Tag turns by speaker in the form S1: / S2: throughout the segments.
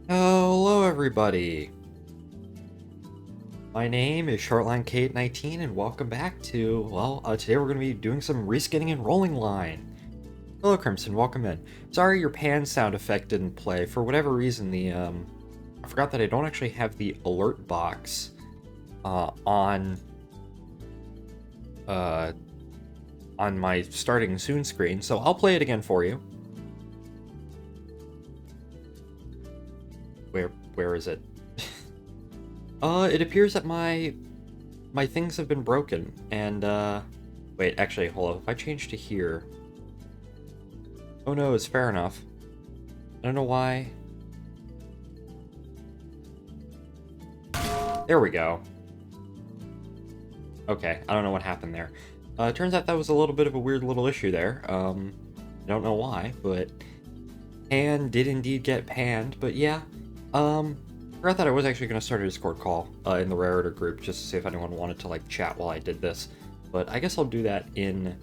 S1: Hello everybody! My name is ShortlineKate19 and welcome back to, today we're going to be doing some reskinning and rolling line. Hello Crimson, welcome in. Sorry your pan sound effect didn't play. For whatever reason, I forgot that I don't actually have the alert box, on my starting soon screen, so I'll play it again for you. Where is it? It appears that my things have been broken, and, wait, actually, hold on, if I change to here... Oh no, it's fair enough. I don't know why... There we go. Okay, I don't know what happened there. Turns out that was a little bit of a weird little issue there. I don't know why, but... Pan did indeed get panned, but yeah. Forgot that I was actually going to start a Discord call in the Raritor group just to see if anyone wanted to like chat while I did this, but I guess I'll do that in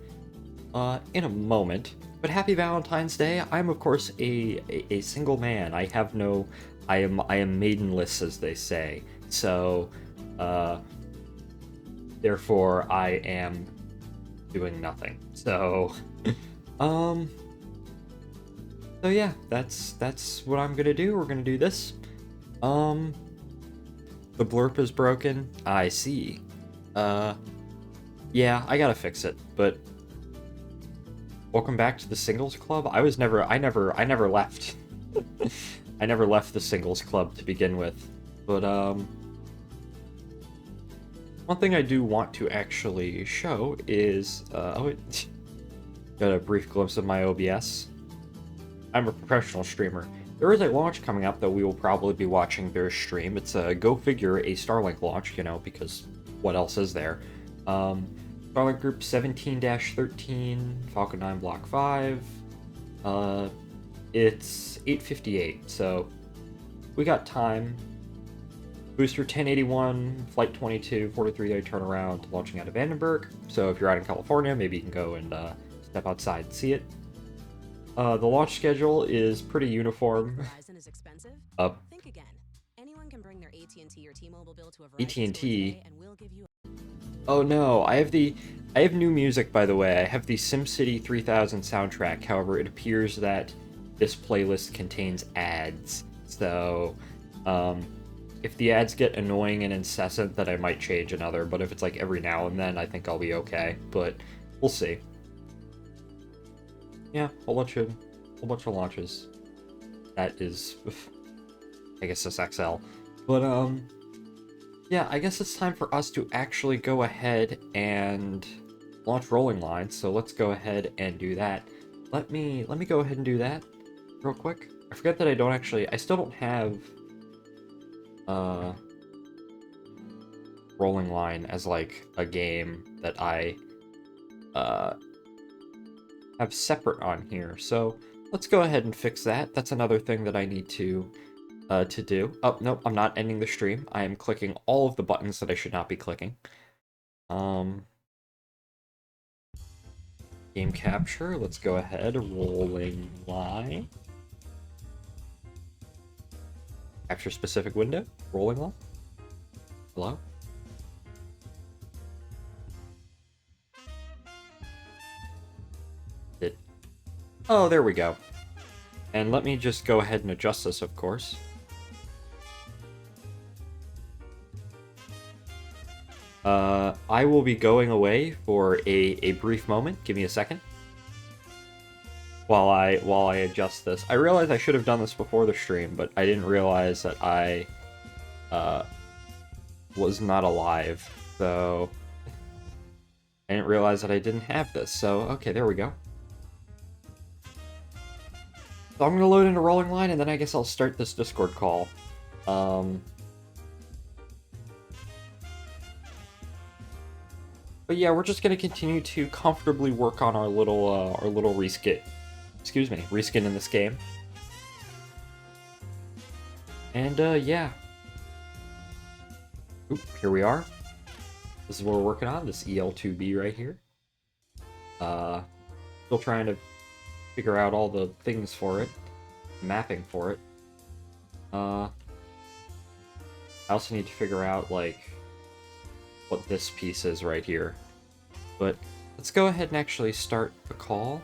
S1: a moment. But happy Valentine's Day! I'm of course a single man. I have no, I am maidenless as they say. So, therefore I am doing nothing. So, so yeah, that's what I'm gonna do. We're gonna do this. The blurp is broken. I see. Yeah, I gotta fix it, but welcome back to the singles club. I never left. I never left the singles club to begin with, but, one thing I do want to actually show is, got a brief glimpse of my OBS. I'm a professional streamer. There is a launch coming up that we will probably be watching their stream. It's a, go figure, a Starlink launch, you know, because what else is there? Starlink Group 17-13, Falcon 9 Block 5. It's 8:58, so we got time. Booster 1081, Flight 22, 43-day turnaround, launching out of Vandenberg. So if you're out in California, maybe you can go and step outside and see it. The launch schedule is pretty uniform.
S2: Verizon is expensive? Think again. Anyone can bring their AT&T or T-Mobile bill to a Verizon
S1: AT&T.
S2: and we'll give you
S1: Oh no, I have new music, by the way. I have the SimCity 3000 soundtrack. However, it appears that this playlist contains ads. So, um, if the ads get annoying and incessant, then I might change another. But if it's like every now and then, I think I'll be okay. But we'll see. Yeah, whole bunch of launches. That is, I guess it's XL. But yeah, I guess it's time for us to actually go ahead and launch rolling lines. So let's go ahead and do that. Let me go ahead and do that real quick. I forget that I still don't have uh rolling line as like a game that I uh have separate on here. So let's go ahead and fix that. That's another thing that I need to do. Oh, nope, I'm not ending the stream. I am clicking all of the buttons that I should not be clicking. Um Game capture, let's go ahead, rolling line. Capture specific window, rolling line. Hello? It. Oh, there we go. And let me just go ahead and adjust this, of course. I will be going away for a brief moment. Give me a second. While I adjust this. I realize I should have done this before the stream, but I didn't realize that I uh, was not alive. So I didn't realize that I didn't have this. So okay, there we go. So I'm gonna load into rolling line, and then I guess I'll start this Discord call. Um, but yeah, we're just gonna continue to comfortably work on our little reskin. Excuse me, reskin in this game. And yeah. Oop, here we are. This is what we're working on. This EL2B right here. Still trying to figure out all the things for it, mapping for it. I also need to figure out like what this piece is right here. But let's go ahead and actually start the call.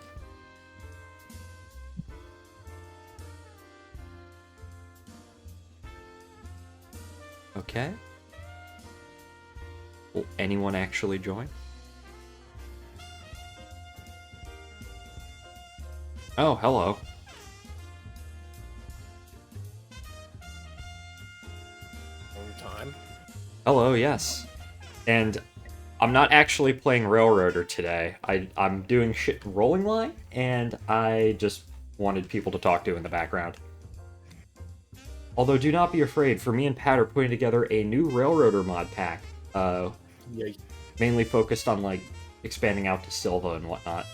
S1: Okay. Will anyone actually join? Oh, hello.
S3: Time.
S1: Hello, yes. And I'm not actually playing Railroader today. I'm doing shit in Rolling Line, and I just wanted people to talk to in the background. Although, do not be afraid, for me and Pat are putting together a new Railroader mod pack.
S3: Yay.
S1: Mainly focused on, like, expanding out to Silva and whatnot.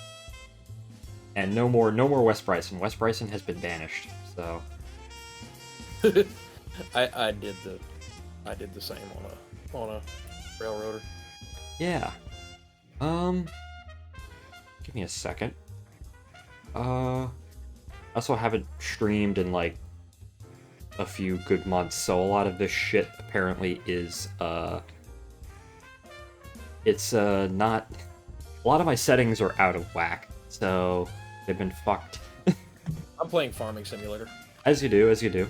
S1: And no more West Bryson. West Bryson has been banished, so...
S3: I did the same on a railroader.
S1: Yeah. Give me a second. I also haven't streamed in, like, a few good months, so a lot of this shit apparently is, it's, not... A lot of my settings are out of whack, so they've been fucked.
S3: I'm playing Farming Simulator.
S1: As you do, as you do.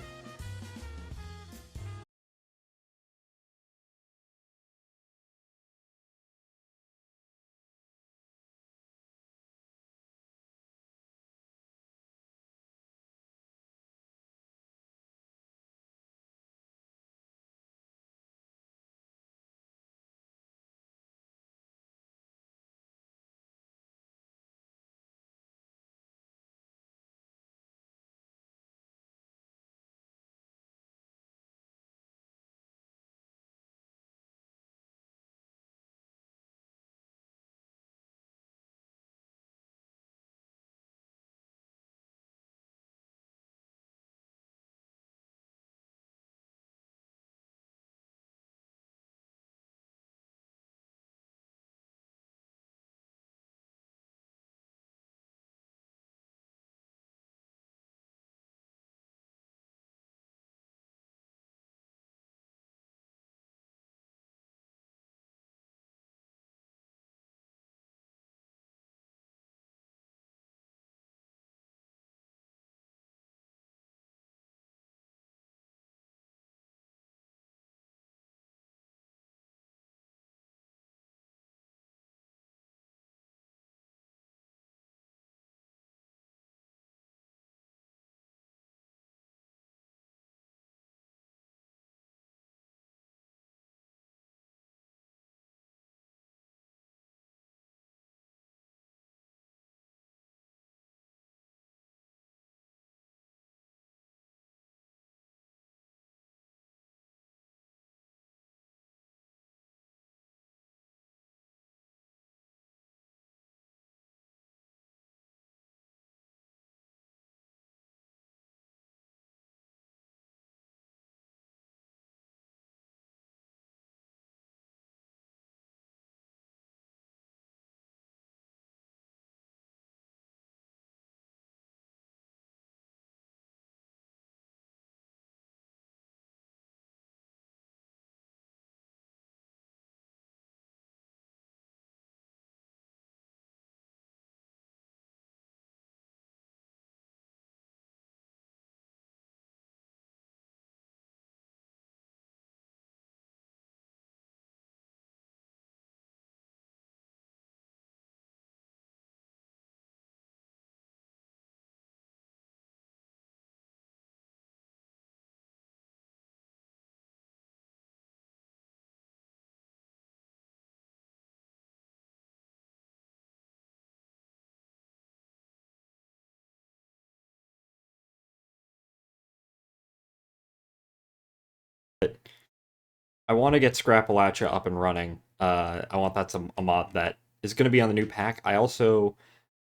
S1: I want to get Scrapalacha up and running. I want that's a mod that is going to be on the new pack. I also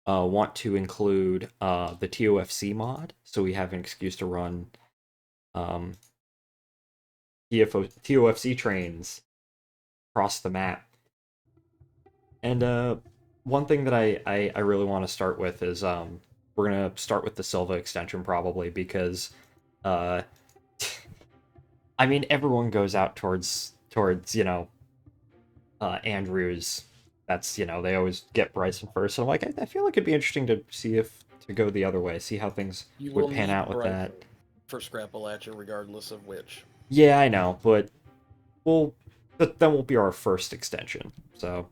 S1: want to include the TOFC mod, so we have an excuse to run um, TOFC trains across the map. And one thing that I really want to start with is we're gonna start with the Silva extension probably because uh, I mean everyone goes out towards Andrews. That's they always get Bryson first. So I'm like I feel like it'd be interesting to see if to go the other way, see how things
S3: You
S1: would
S3: will
S1: pan
S3: need
S1: out with
S3: Bryson
S1: that.
S3: for Scrapalacha, regardless of which.
S1: Yeah, I know, but we'll that won't be our first extension. So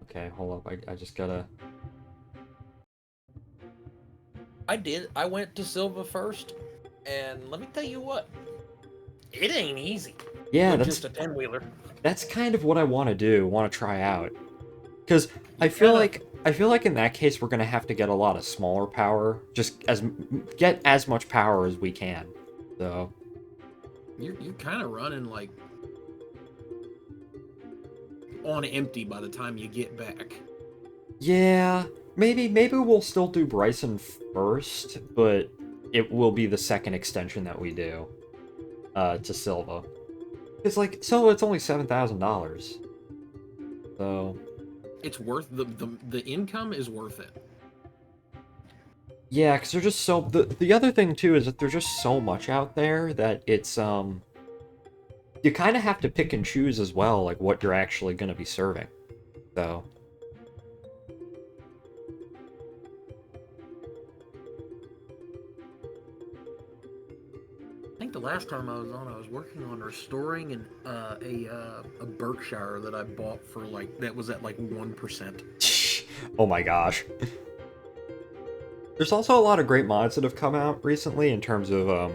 S1: okay, hold up. I just gotta.
S3: I went to Silva first, and let me tell you what, it ain't easy.
S1: Yeah,
S3: With
S1: that's
S3: just a 10-wheeler.
S1: that's kind of what I want to do. Want to try out because I feel like in that case we're gonna have to get a lot of smaller power. Just get as much power as we can. So
S4: You're kind of running like on empty by the time you get back.
S1: yeah, maybe we'll still do Bryson first, but it will be the second extension that we do to Silva. It's like Silva, it's only $7,000. So
S4: It's worth the income is worth it.
S1: yeah, because they're just so the other thing too is that there's just so much out there that it's you kind of have to pick and choose as well, like what you're actually going to be serving. So
S4: I think the last time I was on, I was working on restoring a Berkshire that I bought for that was at 1%.
S1: oh my gosh. There's also a lot of great mods that have come out recently in terms of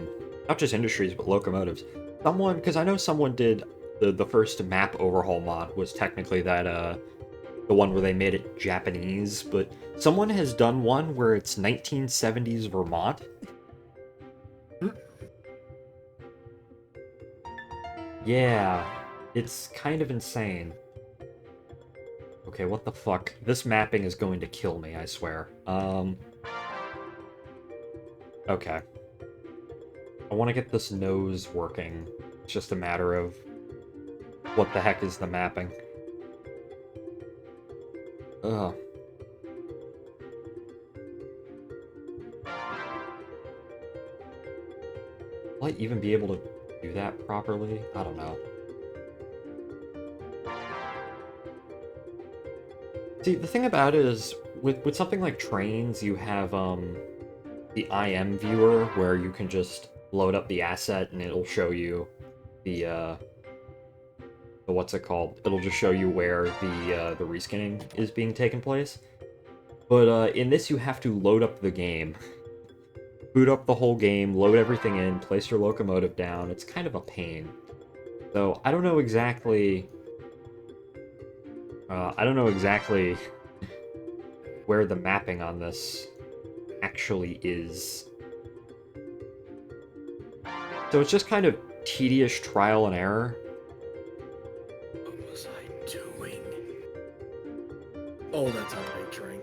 S1: not just industries but locomotives. Because I know someone did the first map overhaul mod was technically that the one where they made it Japanese, but someone has done one where it's 1970s Vermont. Yeah, it's kind of insane. Okay, what the fuck? This mapping is going to kill me, I swear. Okay. I want to get this nose working. It's just a matter of what the heck is the mapping. Ugh. Will I even be able to do that properly? I don't know. See, the thing about it is, with something like trains, you have the IM viewer where you can just load up the asset and it'll show you the what's it called? It'll just show you where the reskinning is being taken place. But in this, you have to load up the game. Boot up the whole game, load everything in, place your locomotive down. It's kind of a pain. So I don't know exactly where the mapping on this actually is. So it's just kind of tedious trial and error.
S4: What was I doing? Oh, that's a big train.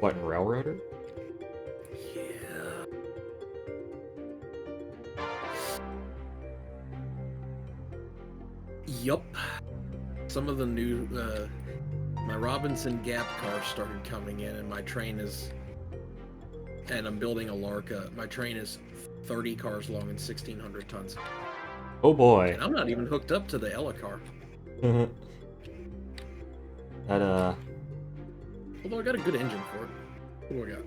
S1: What, in Railroader?
S4: Yeah. Yup. Some of the new, my Robinson Gap cars started coming in, and my train is, and I'm building a Larka. My train is 30 cars long and 1,600 tons.
S1: Oh boy.
S4: And I'm not even hooked up to the Ella car.
S1: That,
S4: Although I got a good engine for it. What do I got?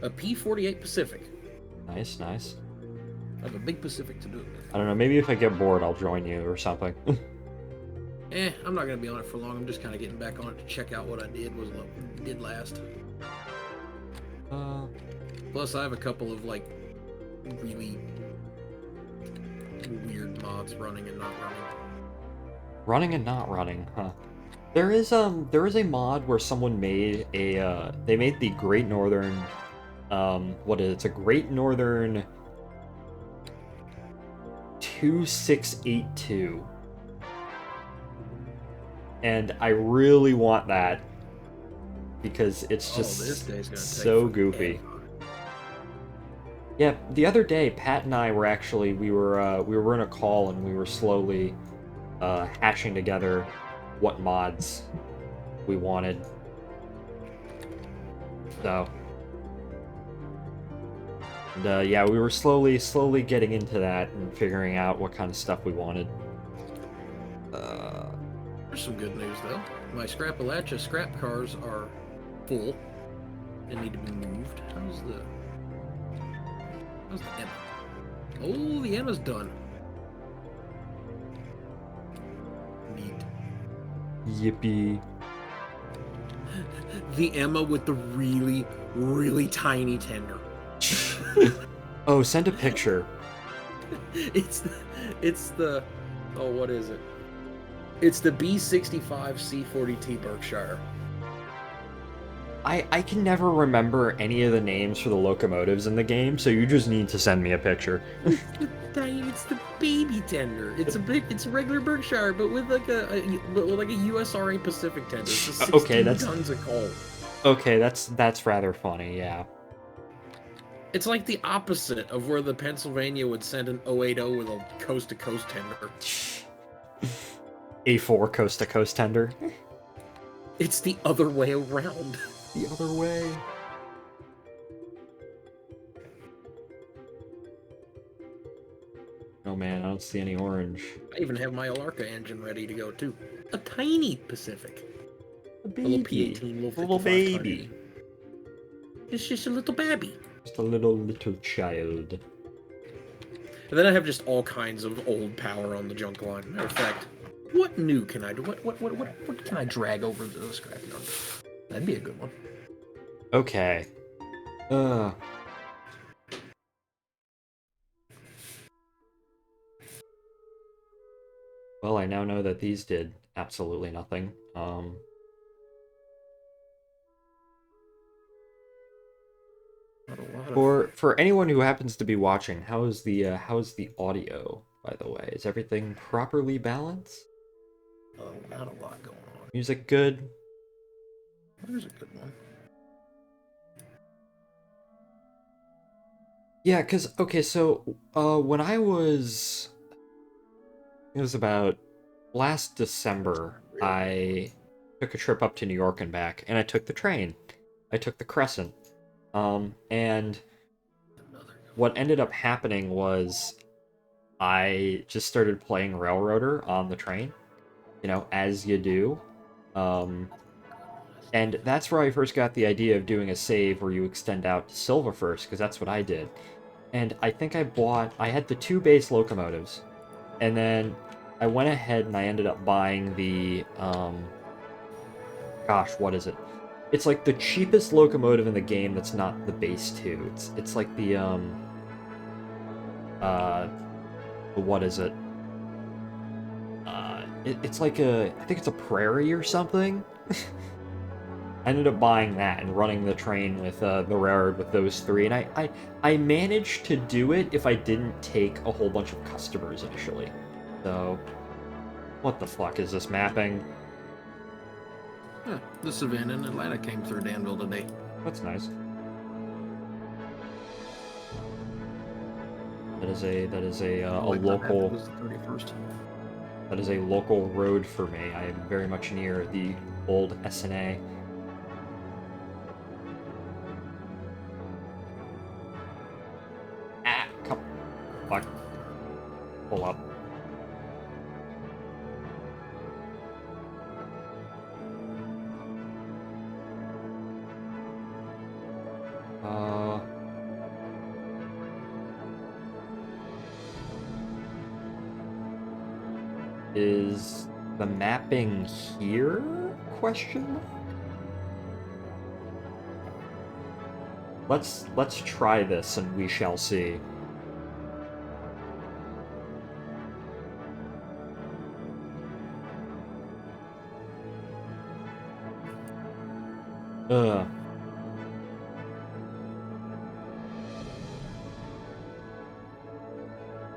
S4: A P-48 Pacific.
S1: Nice, nice.
S4: I have a big Pacific to do it with.
S1: I don't know, maybe if I get bored, I'll join you or something.
S4: I'm not gonna be on it for long. I'm just kind of getting back on it to check out what I did last. Plus, I have a couple of really weird mods running and not running.
S1: Running and not running, huh? There is a mod where someone made they made the Great Northern What is it? It's a Great Northern 2682. And I really want that because it's
S4: This
S1: just
S4: day's gonna
S1: so
S4: take
S1: goofy.
S4: forever.
S1: Yeah, the other day, Pat and I were actually we were in a call and we were slowly hashing together what mods we wanted. So, and, yeah, we were slowly getting into that and figuring out what kind of stuff we wanted.
S4: There's some good news though. My Scrapalachia scrap cars are full and need to be moved. How's the Emma? Oh, the Emma's done. Neat.
S1: Yippee.
S4: The Emma with the really, really tiny tender.
S1: Oh, send a picture.
S4: It's the oh, what is it? It's the B65 C40T Berkshire.
S1: I can never remember any of the names for the locomotives in the game, so you just need to send me a picture.
S4: It's the baby tender. It's a regular Berkshire, but with like a USRA Pacific tender. It's just 16
S1: Okay, that's
S4: tons of coal.
S1: okay. That's rather funny. Yeah.
S4: It's like the opposite of where the Pennsylvania would send an 080 with a coast-to-coast tender.
S1: A4 coast to coast tender.
S4: It's the other way around.
S1: The other way. Oh man, I don't see any orange.
S4: I even have my Alarka engine ready to go too. A tiny Pacific.
S1: A
S4: little
S1: baby.
S4: P18,
S1: Little
S4: 55
S1: baby.
S4: It's just a little baby.
S1: Just a little child.
S4: And then I have just all kinds of old power on the junk line. Matter of fact, what new can I do? What can I drag over to the scrapyard? That'd be a good one.
S1: Okay. Well, I now know that these did absolutely nothing. For anyone who happens to be watching, how is the audio, by the way? Is everything properly balanced?
S4: Oh, not a lot going on.
S1: Music good?
S4: There's a good one.
S1: Yeah, cause okay, so when it was about last December, I took a trip up to New York and back, and I took the train. I took the Crescent. And what ended up happening was I just started playing Railroader on the train, you know, as you do. And that's where I first got the idea of doing a save where you extend out to Silva first, because that's what I did. And I think I had the 2 base locomotives, and then I went ahead and I ended up buying the, gosh, what is it? It's like the cheapest locomotive in the game that's not the base 2. It's like the, what is it? It's like I think it's a Prairie or something. I ended up buying that and running the train with the railroad with those 3, and I managed to do it if I didn't take a whole bunch of customers initially. So, what the fuck is this mapping?
S4: Huh, the Savannah and Atlanta came through Danville today.
S1: That's nice. That is a local.
S4: Was the 31st.
S1: That is a local road for me. I am very much near the old SNA. Ah, come. Fuck. Pull up. Is the mapping here? Question mark? Let's try this and we shall see.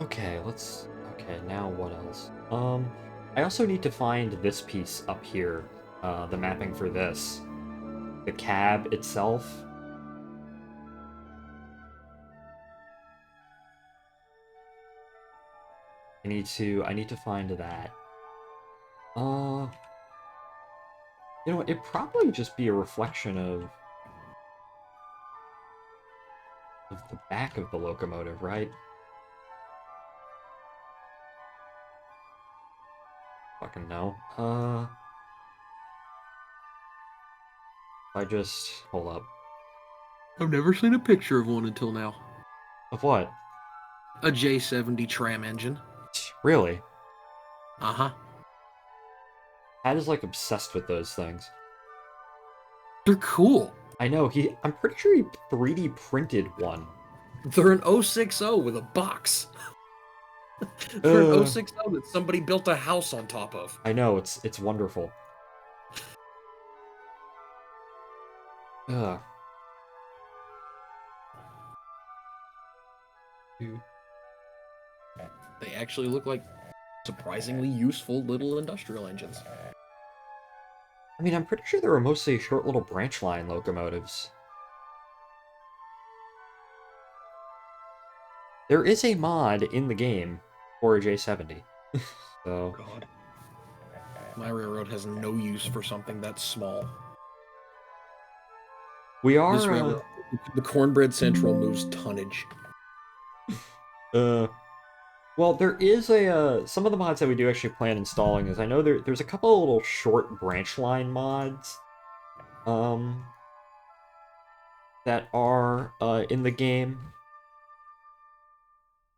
S1: Okay, let's... Okay, now what else? I also need to find this piece up here. The mapping for this. The cab itself. I need to find that. You know, it'd probably just be a reflection of the back of the locomotive, right? Fucking no. I just... Hold up.
S4: I've never seen a picture of one until now.
S1: Of what?
S4: A J70 tram engine.
S1: Really?
S4: Uh-huh.
S1: Pat is like obsessed with those things.
S4: They're cool.
S1: I know, I'm pretty sure he 3D printed one.
S4: They're an 060 with a box. They're an 060 that somebody built a house on top of.
S1: I know, it's wonderful. Ugh. Dude.
S4: They actually look like surprisingly useful little industrial engines.
S1: I mean, I'm pretty sure they were mostly short little branch line locomotives. There is a mod in the game for a J70. So...
S4: God. My railroad has no use for something that small.
S1: We are...
S4: This railroad, the Cornbread Central moves tonnage.
S1: Well, there is some of the mods that we do actually plan installing is I know there's a couple of little short branch line mods that are in the game.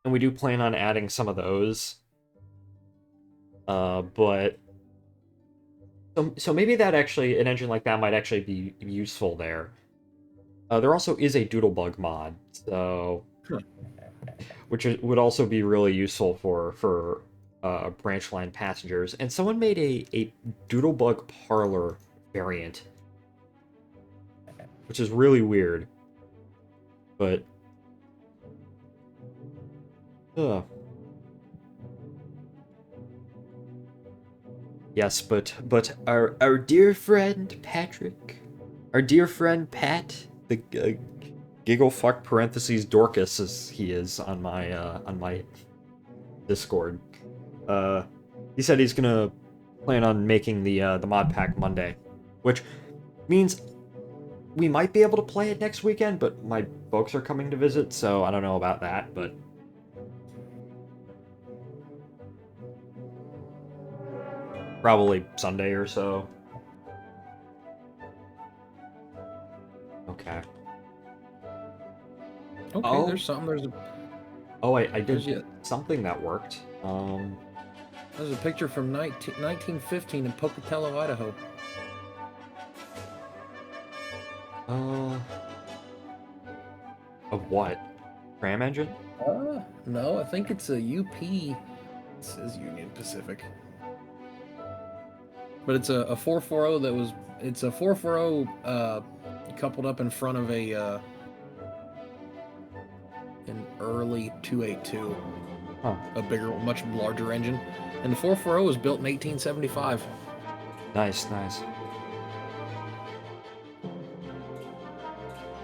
S1: And we do plan on adding some of those. But so maybe that actually, an engine like that might actually be useful there. There also is a Doodlebug mod, so which would also be really useful for branch line passengers. And someone made a Doodlebug Parlor variant, which is really weird. But yes, but our dear friend Patrick, our dear friend Pat, the giggle fuck parentheses Dorcas as he is on my Discord. He said he's gonna plan on making the mod pack Monday, which means we might be able to play it next weekend, but my folks are coming to visit, so I don't know about that, but probably Sunday or so. Okay.
S4: Okay,
S1: Oh.
S4: there's something. There's a
S1: Oh, I did
S4: There's
S1: something that worked.
S4: there's a picture from 1915 in Pocatello, Idaho.
S1: Of what? Tram engine?
S4: No, I think it's a UP. It says Union Pacific. But it's a 440 that was... It's a 440 coupled up in front of an early 282.
S1: Huh.
S4: A bigger, much larger engine. And the 440 was built in 1875.
S1: Nice, nice.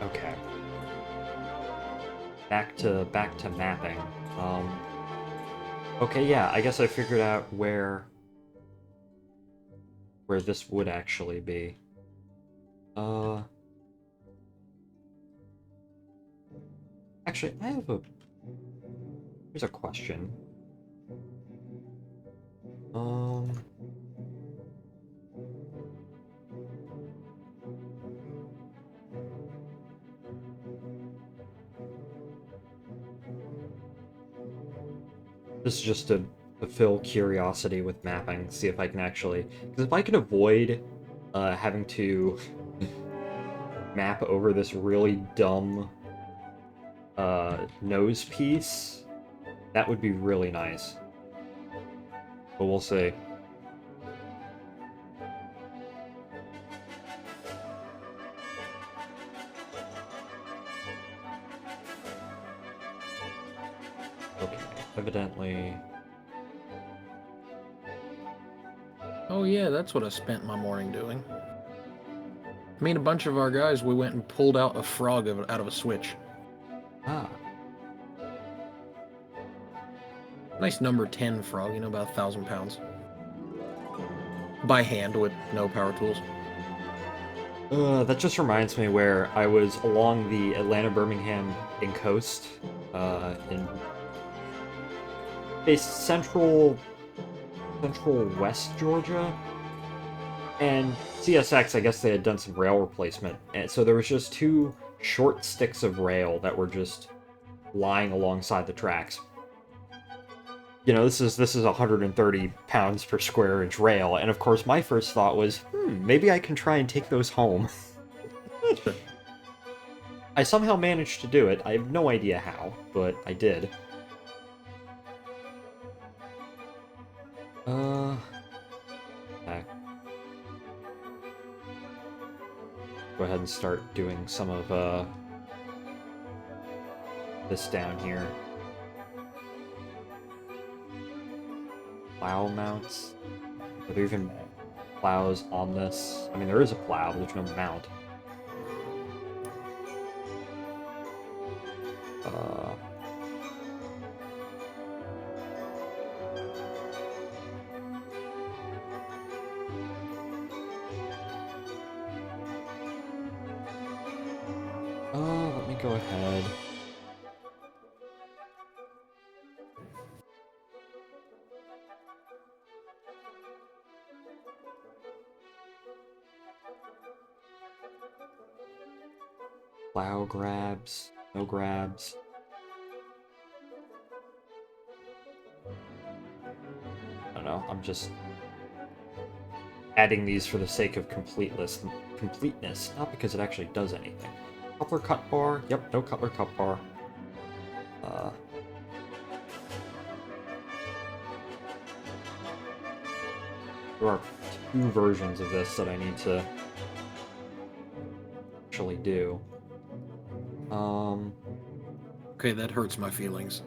S1: Okay. Back to mapping. Okay, yeah, I guess I figured out where this would actually be. Actually, here's a question. This is just to fulfill curiosity with mapping, see if I can actually... Because if I can avoid having to map over this really dumb nose piece, that would be really nice. But we'll see. Okay. evidently...
S4: Oh yeah, that's what I spent my morning doing. Me and a bunch of our guys, we went and pulled out a frog out of a switch.
S1: Ah.
S4: Nice number 10 frog, you know, about 1,000 pounds. By hand with no power tools.
S1: That just reminds me where I was along the Atlanta-Birmingham coast, in based central west Georgia, and CSX, I guess they had done some rail replacement, and so there was just two short sticks of rail that were just lying alongside the tracks. You know, this is 130 pounds per square inch rail, and of course my first thought was, maybe I can try and take those home. I somehow managed to do it. I have no idea how, but I did. Okay. Go ahead and start doing some of, this down here. Plow mounts? Are there even plows on this? I mean, there is a plow, but there's no mount. Let me go ahead. Plow grabs, no grabs. I don't know, I'm just adding these for the sake of completeness, not because it actually does anything. Cutler cut bar, yep, no cutler cut bar. There are two versions of this that I need to actually do.
S4: Okay, that hurts my feelings.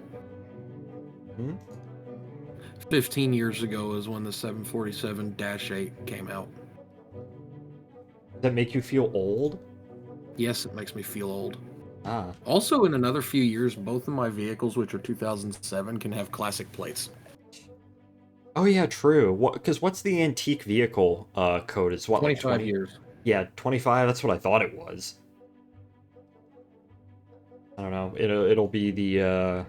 S4: 15 years ago is when the 747-8 came out.
S1: Does that make you feel old?
S4: Yes, it makes me feel old.
S1: Ah.
S4: Also, in another few years, both of my vehicles, which are 2007, can have classic plates.
S1: Oh yeah, true. Because what's the antique vehicle code? It's what, like
S4: 25
S1: 20?
S4: years.
S1: Yeah, 25. That's what I thought it was. I don't know. It'll be the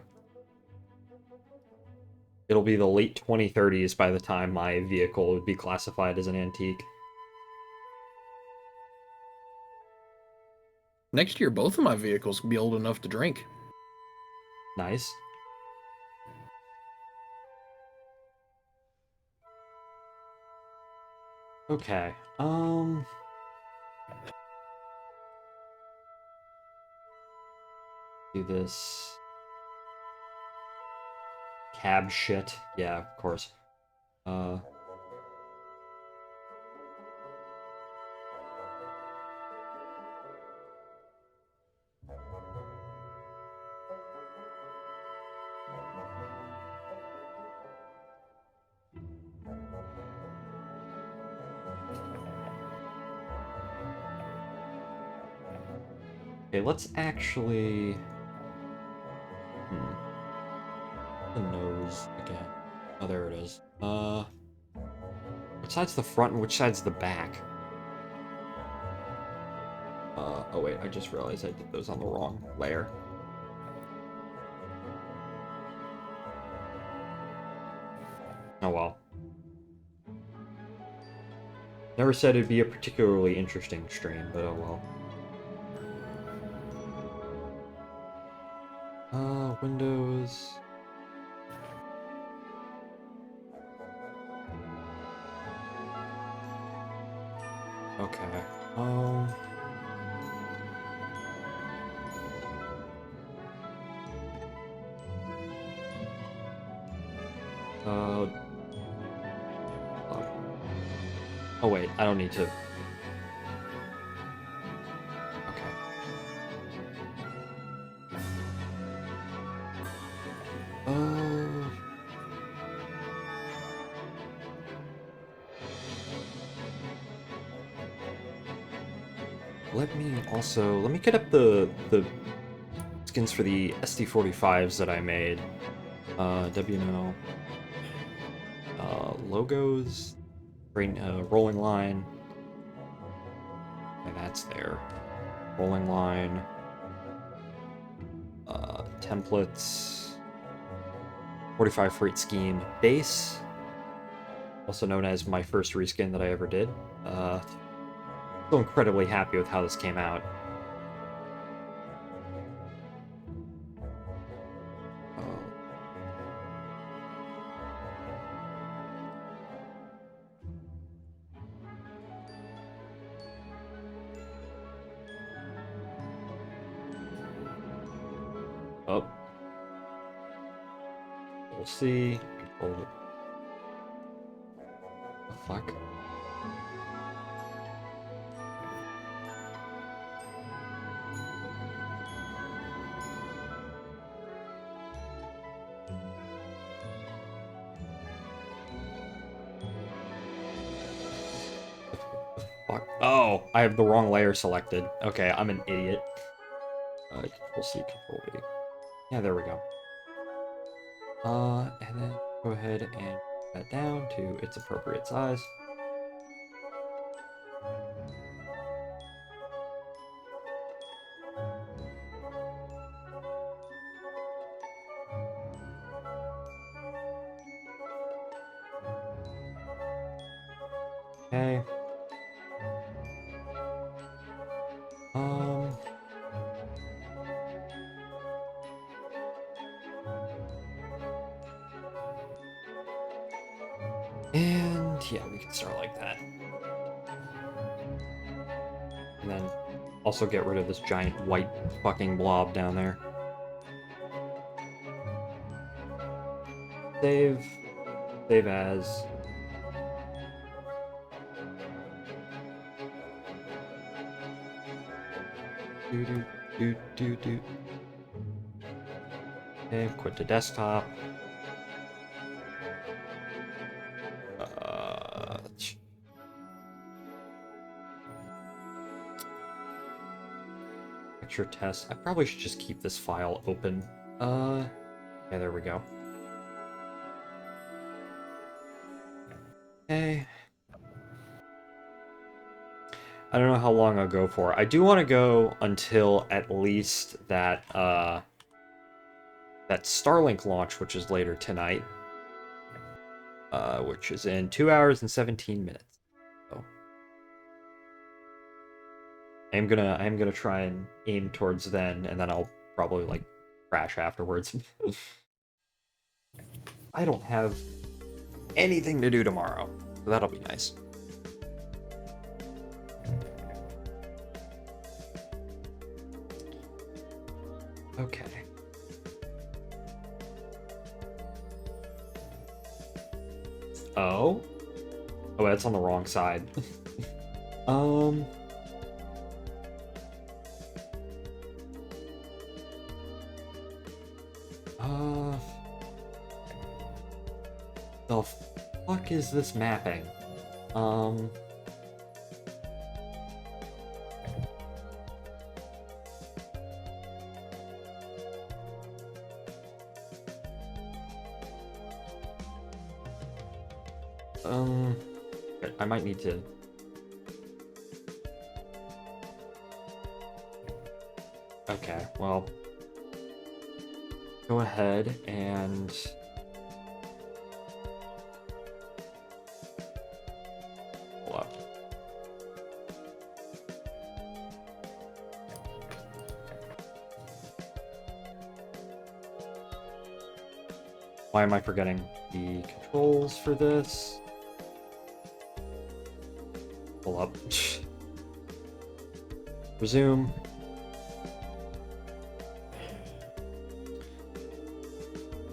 S1: late 2030s by the time my vehicle would be classified as an antique.
S4: Next year, both of my vehicles will be old enough to drink.
S1: Nice. Okay. Do this. Cab shit. Yeah, of course. Okay, let's actually... The nose again. Oh, there it is. Which side's the front and which side's the back? Oh wait, I just realized I did those on the wrong layer. Oh well. Never said it'd be a particularly interesting stream, but oh well. Windows... Okay, oh wait, I don't need to... Okay. let me get up the skins for the SD45s that I made. WNO logos, rolling line, and that's there. Rolling line, templates, 45 freight scheme base, also known as my first reskin that I ever did. Still incredibly happy with how this came out. Oh. We'll see. Control. The fuck? Fuck. Oh, I have the wrong layer selected. Okay, I'm an idiot. Control C, Control V. Yeah, there we go. And then go ahead and put that down to its appropriate size. Okay. And yeah, we can start like that. And then also get rid of this giant white fucking blob down there. Save. Save as. Do. Okay, quit to desktop. Picture test. I probably should just keep this file open. Yeah, there we go. Okay. I don't know how long I'll go for. I do want to go until at least that that Starlink launch, which is later tonight. Which is in 2 hours and 17 minutes. So I am gonna try and aim towards then, and then I'll probably like crash afterwards. I don't have anything to do tomorrow, so that'll be nice. Okay. Oh, that's on the wrong side. The fuck is this mapping? I might need to. Okay, well, go ahead and pull up. Why am I forgetting the controls for this? Pull up. Resume.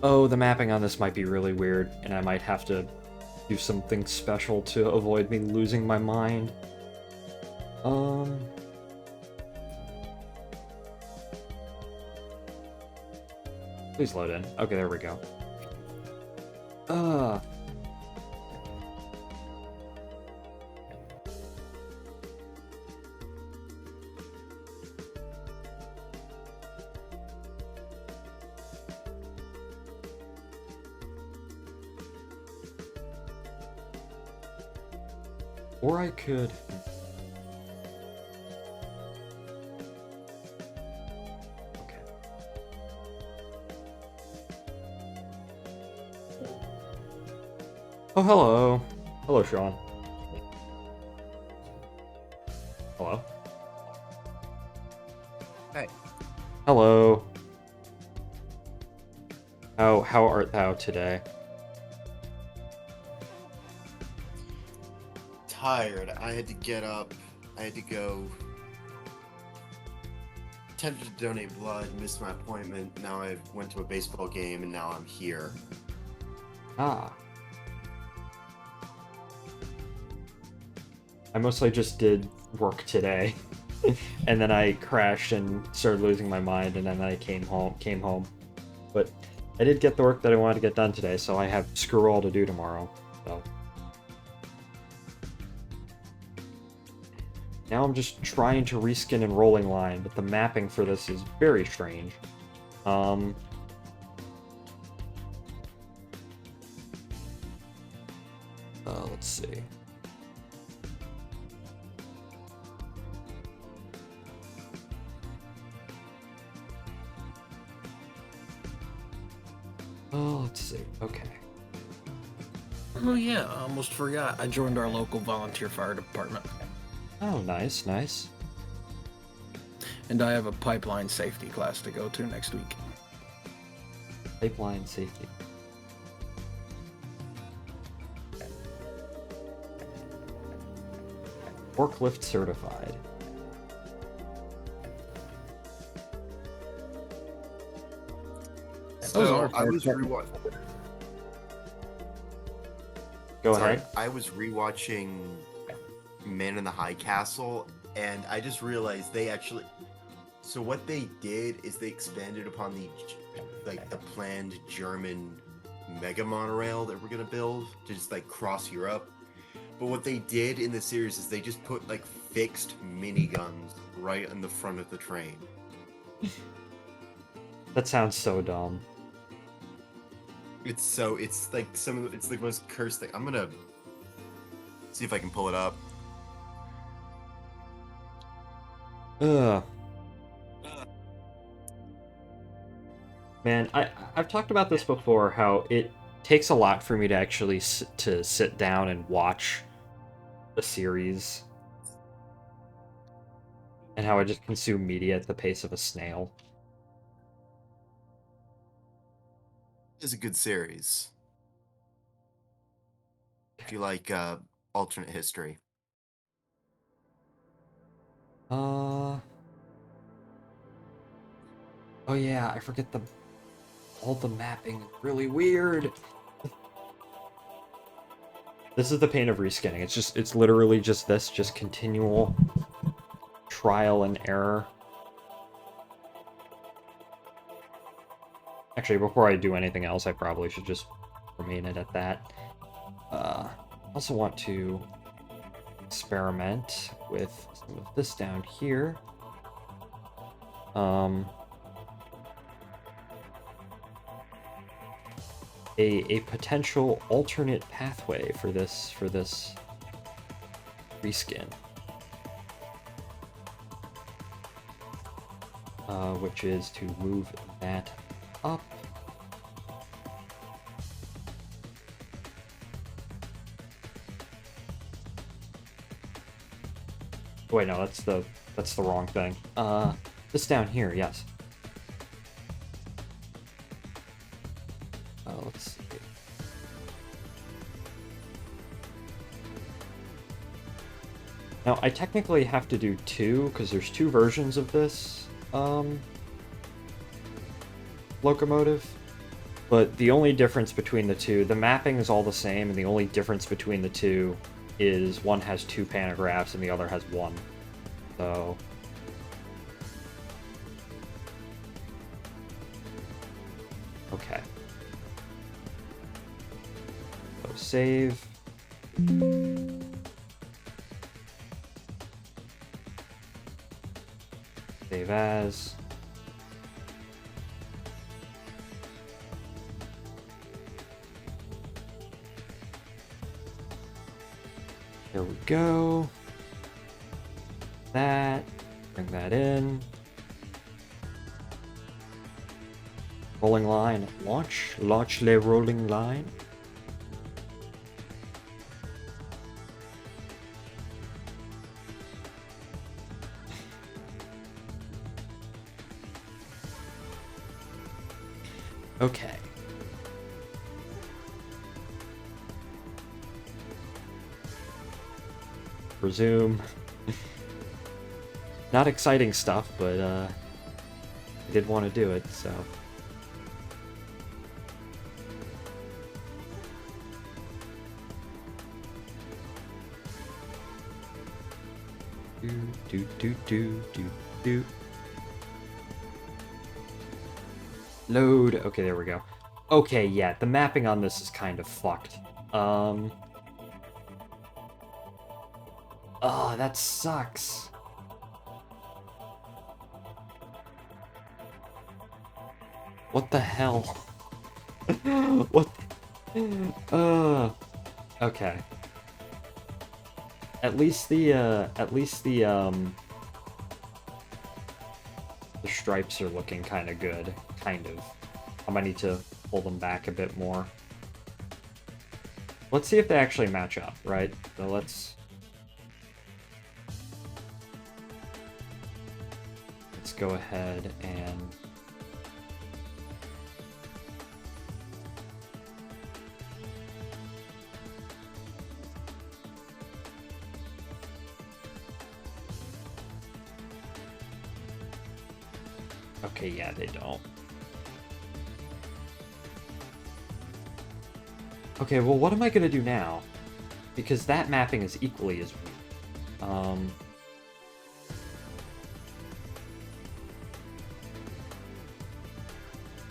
S1: Oh, the mapping on this might be really weird, and I might have to do something special to avoid me losing my mind. Please load in. Okay, there we go. Or I could... Okay. Oh, hello. Hello, Sean. Hello.
S5: Hey.
S1: Hello. How art thou today?
S5: Tired. I had to get up. I had to go. Attempted to donate blood, missed my appointment. Now I went to a baseball game, and now I'm here.
S1: Ah. I mostly just did work today. And then I crashed and started losing my mind, and then I came home. But I did get the work that I wanted to get done today, so I have screw all to do tomorrow. So now I'm just trying to reskin in Rolling Line, but the mapping for this is very strange. Let's see. Oh, let's see. Okay.
S4: Oh yeah, I almost forgot. I joined our local volunteer fire department.
S1: Oh, nice, nice.
S4: And I have a pipeline safety class to go to next week.
S1: Pipeline safety. Forklift certified.
S5: So I was rewatching.
S1: Go ahead.
S5: I was rewatching Man in the High Castle, and I just realized they actually. So what they did is they expanded upon the planned German mega monorail that we're gonna build to just cross Europe. But what they did in the series is they just put fixed miniguns right in the front of the train.
S1: That sounds so dumb.
S5: It's the most cursed thing. I'm gonna see if I can pull it up.
S1: Ugh. Man, I've talked about this before, how it takes a lot for me to actually sit down and watch a series. And how I just consume media at the pace of a snail.
S5: It's a good series. If you like alternate history.
S1: Oh yeah, I forget all the mapping is really weird. This is the pain of reskinning. It's literally just continual trial and error. Actually, before I do anything else, I probably should just remain it at that. I also want to experiment with some of this down here. A potential alternate pathway for this reskin. Which is to move that up. Wait, no, that's the wrong thing. This down here, yes. Let's see. Now, I technically have to do two, because there's two versions of this locomotive. But the only difference between the two, the mapping is all the same, and the only difference between the two is one has 2 pantographs and the other has 1. So... okay. So save. Save as. There we go. That. Bring that in. Rolling line. Launch. Launch le rolling line. Okay. Resume. Not exciting stuff, but I did want to do it, so. Do. Load. Okay, there we go. Okay, yeah, the mapping on this is kind of fucked. Oh, that sucks. What the hell? What? Okay. At least the stripes are looking kind of good. Kind of. I might need to pull them back a bit more. Let's see if they actually match up, right? So let's go ahead and okay, yeah, they don't. Okay, well, what am I gonna do now? Because that mapping is equally as weird.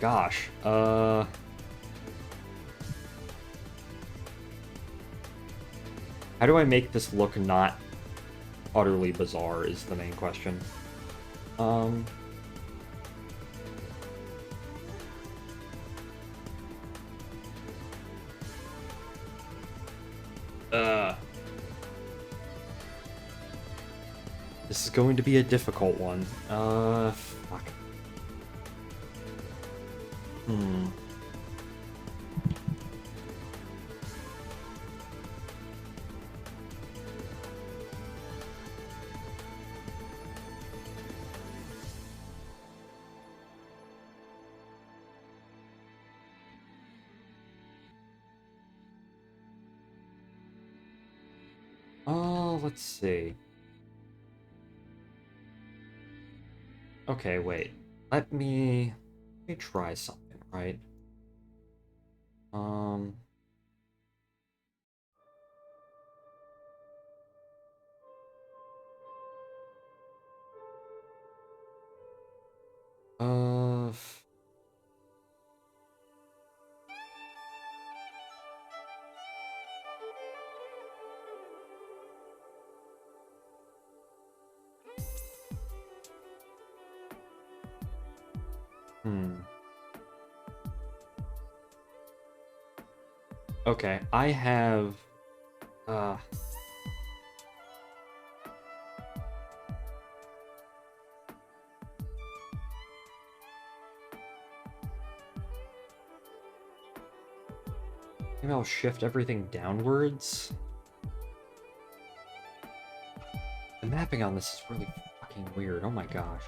S1: Gosh, how do I make this look not utterly bizarre is the main question. This is going to be a difficult one. Fuck. Let's see. Okay, wait. Let me try something, right? Okay, I have maybe I'll shift everything downwards. The mapping on this is really fucking weird. Oh my gosh.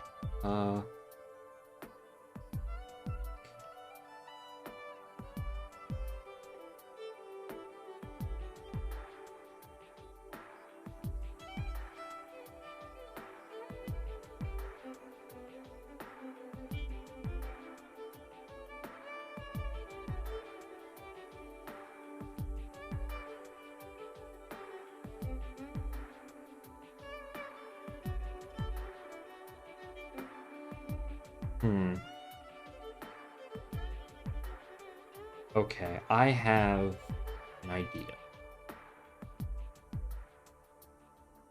S1: Okay, I have an idea.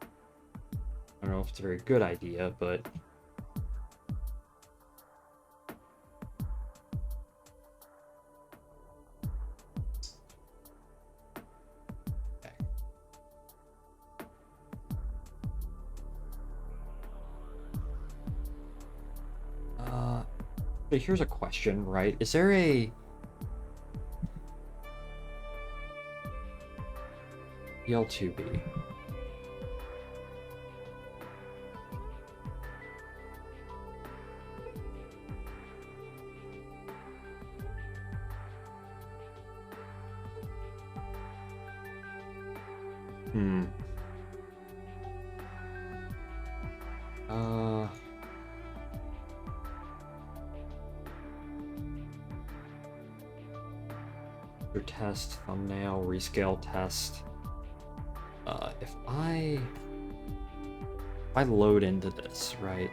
S1: I don't know if it's a very good idea, but okay. But here's a question, right? Is there a EL2B? Hmm. Test, thumbnail, rescale test. If I load into this, right?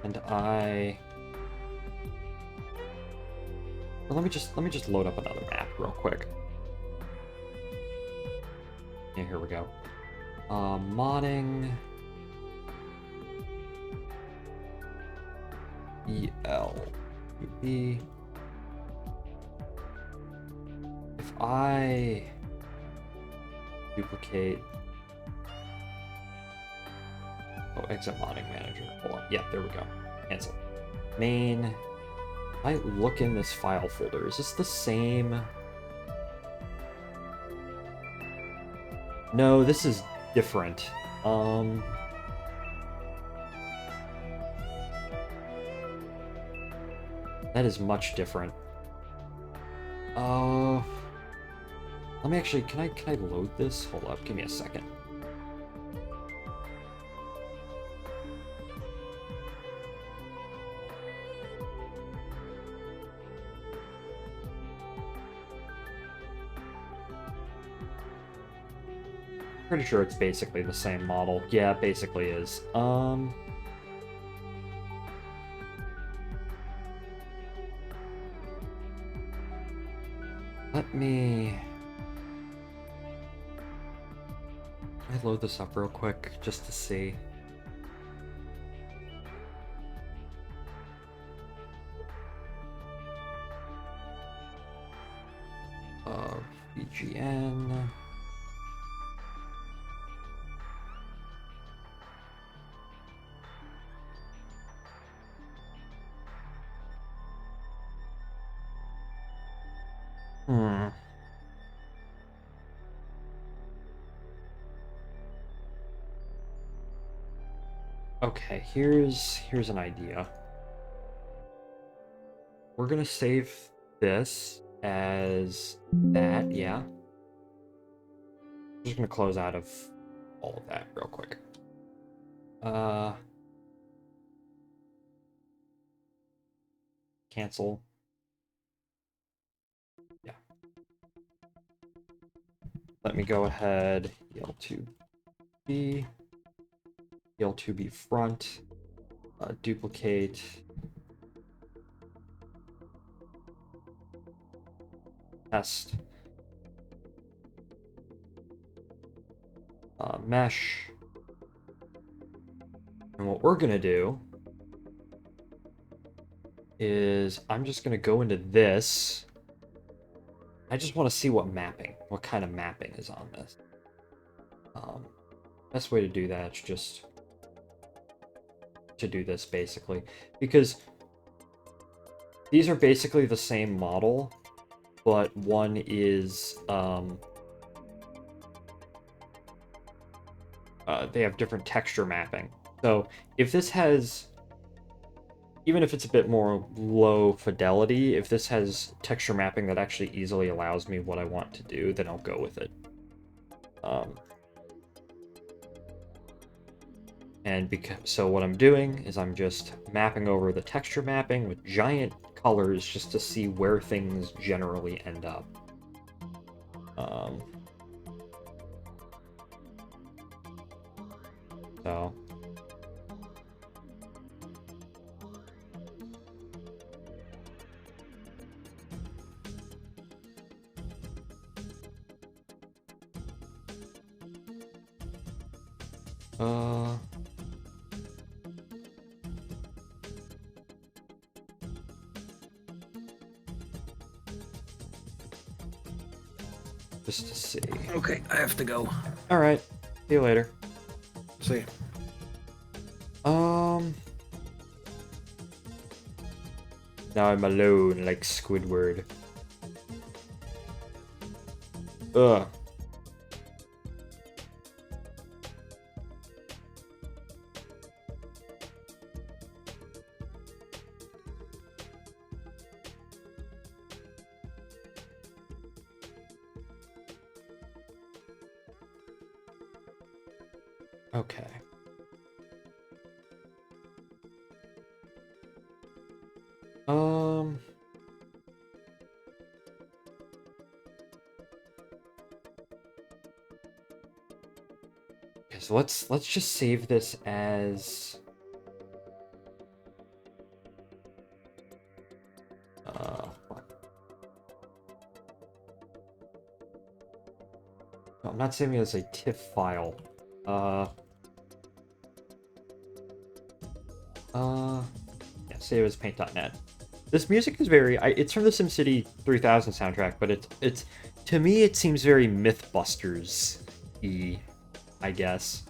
S1: And well, let me just load up another map real quick. Yeah, here we go. Modding EL2B. If I duplicate, exit modding manager. Hold on. Yeah, there we go. Cancel. Main. I look in this file folder. Is this the same? No, this is different. That is much different. Let me actually, can I load this? Hold up, give me a second. Pretty sure it's basically the same model. Yeah, it basically is. Let me load this up real quick just to see. VGN. Okay, here's an idea. We're gonna save this as that, yeah. I'm just gonna close out of all of that real quick. Cancel. Yeah. Let me go ahead, EL2B, EL2B front, duplicate, test, mesh, and what we're gonna do is I'm just gonna go into this. I just want to see what kind of mapping is on this. Best way to do that is just to do this basically, because these are basically the same model, but one is they have different texture mapping. So if this has, even if it's a bit more low fidelity, if this has texture mapping that actually easily allows me what I want to do, then I'll go with it. So what I'm doing is I'm just mapping over the texture mapping with giant colors just to see where things generally end up. So Just to see.
S4: Okay, I have to go.
S1: All right. See you later.
S4: See.
S1: Now I'm alone like Squidward. Ugh. Okay. Okay, so let's just save this as fuck. No, I'm not saving it as a TIFF file. Yeah, save as paint.net. This music is very, it's from the SimCity 3000 soundtrack, but it's to me it seems very Mythbusters-y, I guess.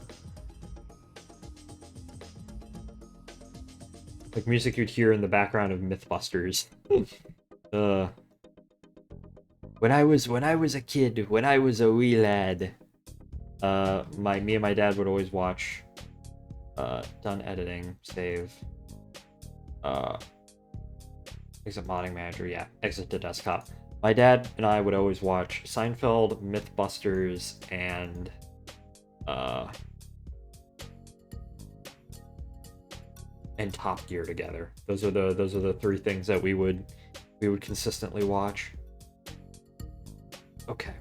S1: Like music you'd hear in the background of Mythbusters. When I was a kid, when I was a wee lad, me and my dad would always watch done editing, save. Exit modding manager, yeah, exit to desktop. My dad and I would always watch Seinfeld, Mythbusters, and Top Gear together. Those are the three things that we would consistently watch. Okay.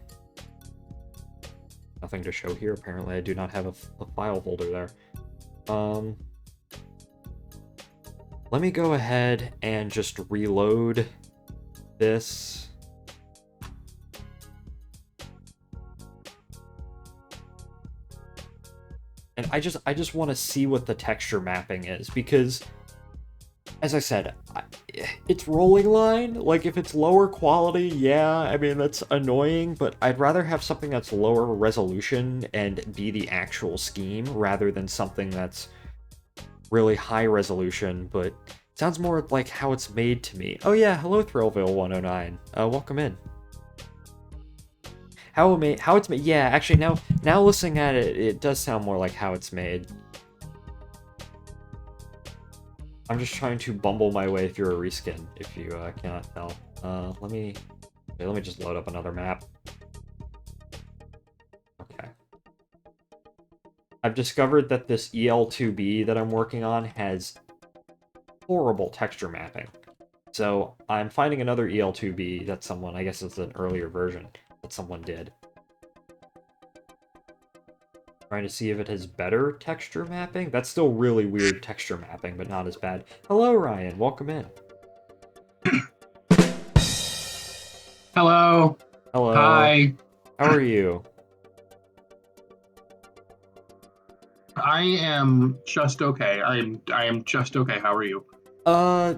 S1: Nothing to show here. Apparently, I do not have a file folder there. Let me go ahead and just reload this. And I just want to see what the texture mapping is, because, as I said, it's rolling line. Like, if it's lower quality, yeah, I mean, that's annoying, but I'd rather have something that's lower resolution and be the actual scheme, rather than something that's really high resolution, but sounds more like how it's made to me. Oh yeah, hello Thrillville109. Welcome in. How it's made, yeah, actually now listening at it, it does sound more like how it's made. I'm just trying to bumble my way through a reskin, if you cannot tell. Let me just load up another map. Okay. I've discovered that this EL2B that I'm working on has horrible texture mapping. So I'm finding another EL2B that someone, I guess it's an earlier version, that someone did. Trying to see if it has better texture mapping. That's still really weird texture mapping, but not as bad. Hello, Ryan. Welcome in.
S6: Hello.
S1: Hello.
S6: Hi.
S1: How are you?
S6: I am just okay. I am just okay. How are you?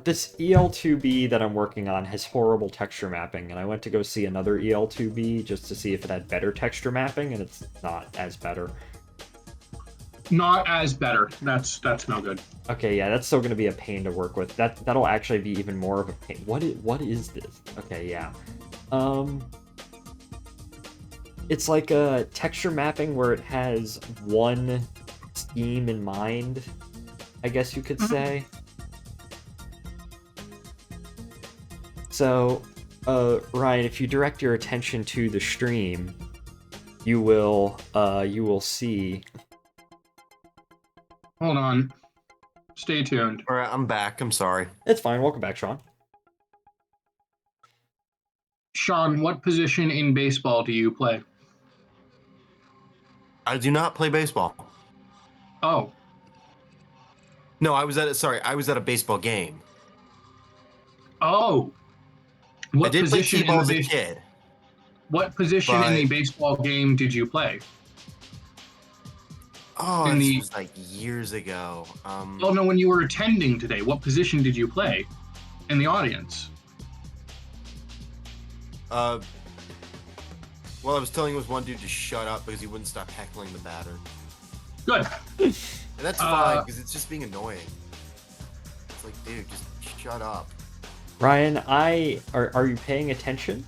S1: This EL2B that I'm working on has horrible texture mapping, and I went to go see another EL2B just to see if it had better texture mapping, and it's not as better.
S6: Not as better. That's no good.
S1: Okay, yeah, that's still going to be a pain to work with. That'll actually be even more of a pain. What is this? Okay, yeah. It's like a texture mapping where it has one scheme in mind, I guess you could say. So, Ryan, if you direct your attention to the stream, you will see.
S6: Hold on. Stay tuned.
S5: All right, I'm back. I'm sorry.
S1: It's fine. Welcome back, Sean.
S6: Sean, what position in baseball do you play?
S5: I do not play baseball.
S6: Oh.
S5: No, I was at a baseball game.
S6: Oh. What
S5: I did play
S6: position
S5: t-ball as a kid.
S6: What position in the baseball game did you play?
S5: Oh, this was like years ago.
S6: Oh no, when you were attending today, what position did you play in the audience?
S5: Well, I was telling this one dude to shut up because he wouldn't stop heckling the batter.
S6: Good.
S5: And that's fine, because it's just being annoying. It's like, dude, just shut up.
S1: Ryan, are you paying attention?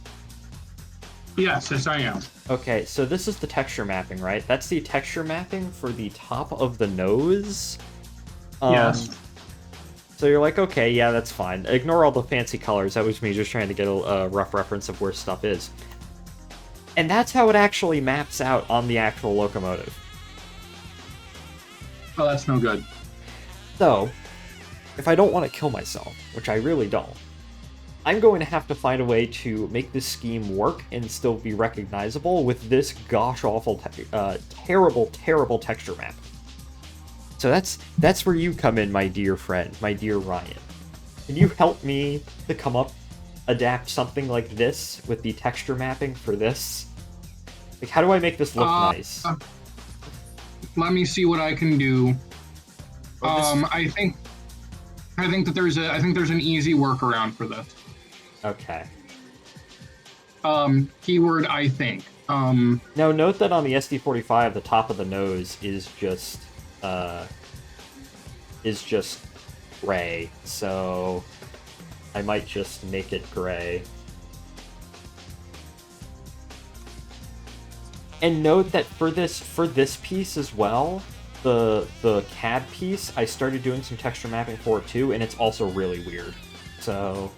S6: Yes, I am.
S1: Okay, so this is the texture mapping, right? That's the texture mapping for the top of the nose.
S6: Yes.
S1: So you're like, okay, yeah, that's fine. Ignore all the fancy colors. That was me just trying to get a rough reference of where stuff is. And that's how it actually maps out on the actual locomotive.
S6: Oh, that's no good.
S1: So, if I don't want to kill myself, which I really don't, I'm going to have to find a way to make this scheme work and still be recognizable with this gosh-awful, terrible texture map. So that's where you come in, my dear friend, my dear Ryan. Can you help me to adapt something like this with the texture mapping for this? Like, how do I make this look nice?
S6: Let me see what I can do.
S5: Oh,
S6: I think that there's an easy workaround for this.
S1: Okay.
S6: Keyword I think.
S1: Now note that on the SD45, the top of the nose is just gray, so I might just make it gray. And note that for this piece as well, the cab piece, I started doing some texture mapping for it too, and it's also really weird. So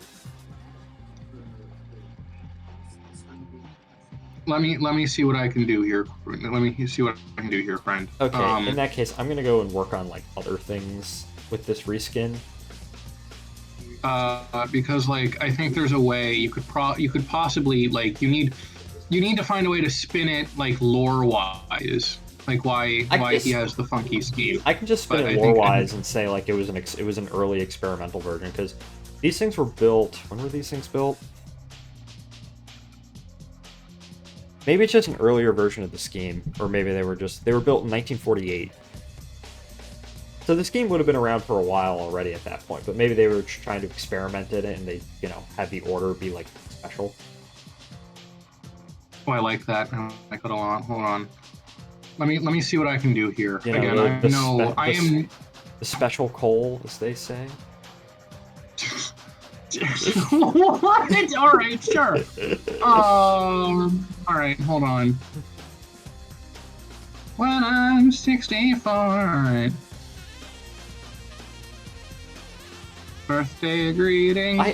S6: let me see what I can do here. Let me see what I can do here, friend.
S1: okay, in that case, I'm gonna go and work on like other things with this reskin.
S6: Because like I think there's a way you could possibly like you need to find a way to spin it like lore wise, like why he has the funky scheme.
S1: I can just spin it lore wise and say like it was an early experimental version, because these things were built. When were these things built? Maybe it's just an earlier version of the scheme, or maybe they were built in 1948. So this game would have been around for a while already at that point, but maybe they were trying to experiment in it and they, have the order be like special.
S6: Oh, I like that. I like it a lot. Hold on. Let me see what I can do here.
S1: Again,
S6: I am
S1: the special coal, as they say.
S6: What? All right, sure. All right, hold on. When I'm 64. Birthday greeting.
S1: I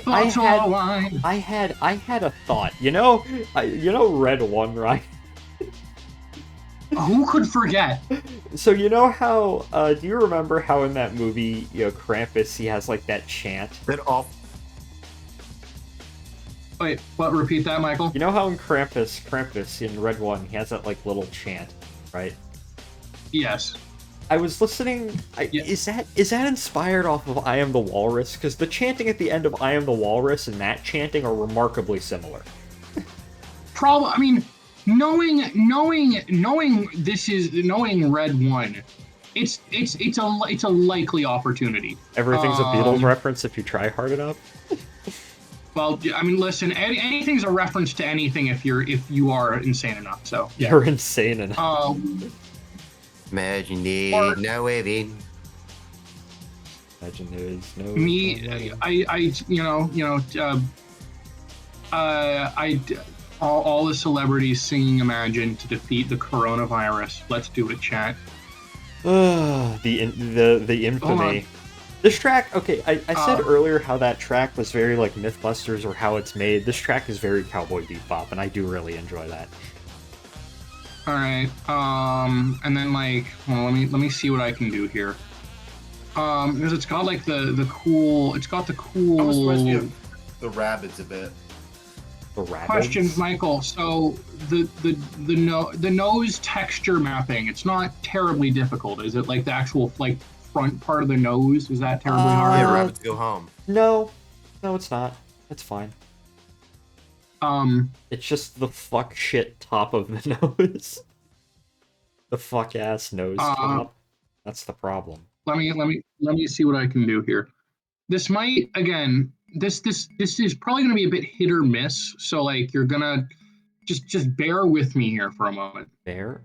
S1: had a thought. You know Red One, right?
S6: Who could forget?
S1: So you know how? Do you remember how in that movie, Krampus, he has like that chant?
S6: Wait, what? Repeat that, Michael.
S1: You know how in Krampus in Red One, he has that like little chant, right?
S6: Yes.
S1: I was listening. Is that inspired off of I Am the Walrus? Because the chanting at the end of I Am the Walrus and that chanting are remarkably similar.
S6: Probably. I mean, knowing Red One, it's a likely opportunity.
S1: Everything's a Beatles reference if you try hard enough.
S6: Well, I mean, listen, anything's a reference to anything if you are insane enough. So yeah.
S1: You're insane enough.
S5: Imagine there's no way.
S1: Imagine there's no.
S6: Me, all the celebrities singing Imagine to defeat the coronavirus. Let's do it, chat.
S1: The infamy. This track, okay, I said earlier how that track was very like Mythbusters or how it's made. This track is very Cowboy Bebop, and I do really enjoy that.
S6: All right, and then like, well, let me see what I can do here. Because it's got like the cool. Almost
S5: reminds me of the Rabbids a bit.
S1: The Rabbids?
S6: Question, Michael. So the nose texture mapping, it's not terribly difficult, is it? Like the actual like front part of the nose, is that terribly hard?
S5: Yeah, Rabbits Go Home.
S1: No, it's not. It's fine. It's just the fuck shit top of the nose. The fuck ass nose top. That's the problem.
S6: Let me see what I can do here. This might, again, this is probably gonna be a bit hit or miss. So like you're gonna just bear with me here for a moment.
S1: Bear?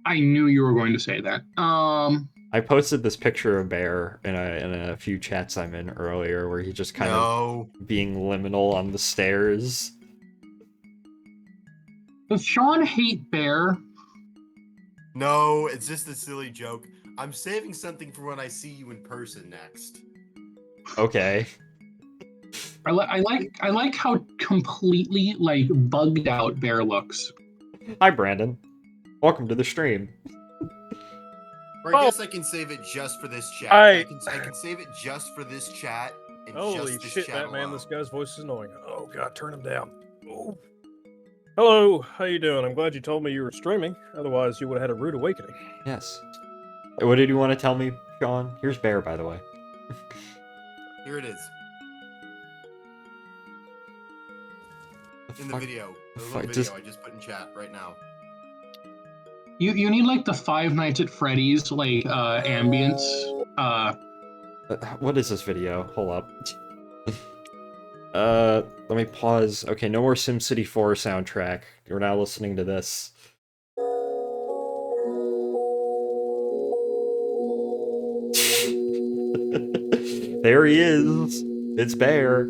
S6: I knew you were going to say that.
S1: I posted this picture of Bear in a few chats I'm in earlier, where he just kind of being liminal on the stairs.
S6: Does Sean hate Bear?
S5: No, it's just a silly joke. I'm saving something for when I see you in person next.
S1: Okay.
S6: I like how completely like bugged out Bear looks.
S1: Hi, Brandon. Welcome to the stream.
S5: Or I guess I can save it just for this chat. I can save it just for this chat. And
S7: Holy
S5: just this
S7: shit,
S5: chat
S7: Batman!
S5: alone.
S7: This guy's voice is annoying. Oh god, turn him down. Oh. Hello, how you doing? I'm glad you told me you were streaming. Otherwise, you would have had a rude awakening.
S1: Yes. What did you want to tell me, Sean? Here's Bear, by the way.
S5: Here it is. In the video. The little video I just put in chat right now.
S6: You need like the Five Nights at Freddy's like ambience.
S1: What is this video? Hold up. Let me pause. Okay, no more SimCity 4 soundtrack. We're now listening to this. There he is. It's Bear.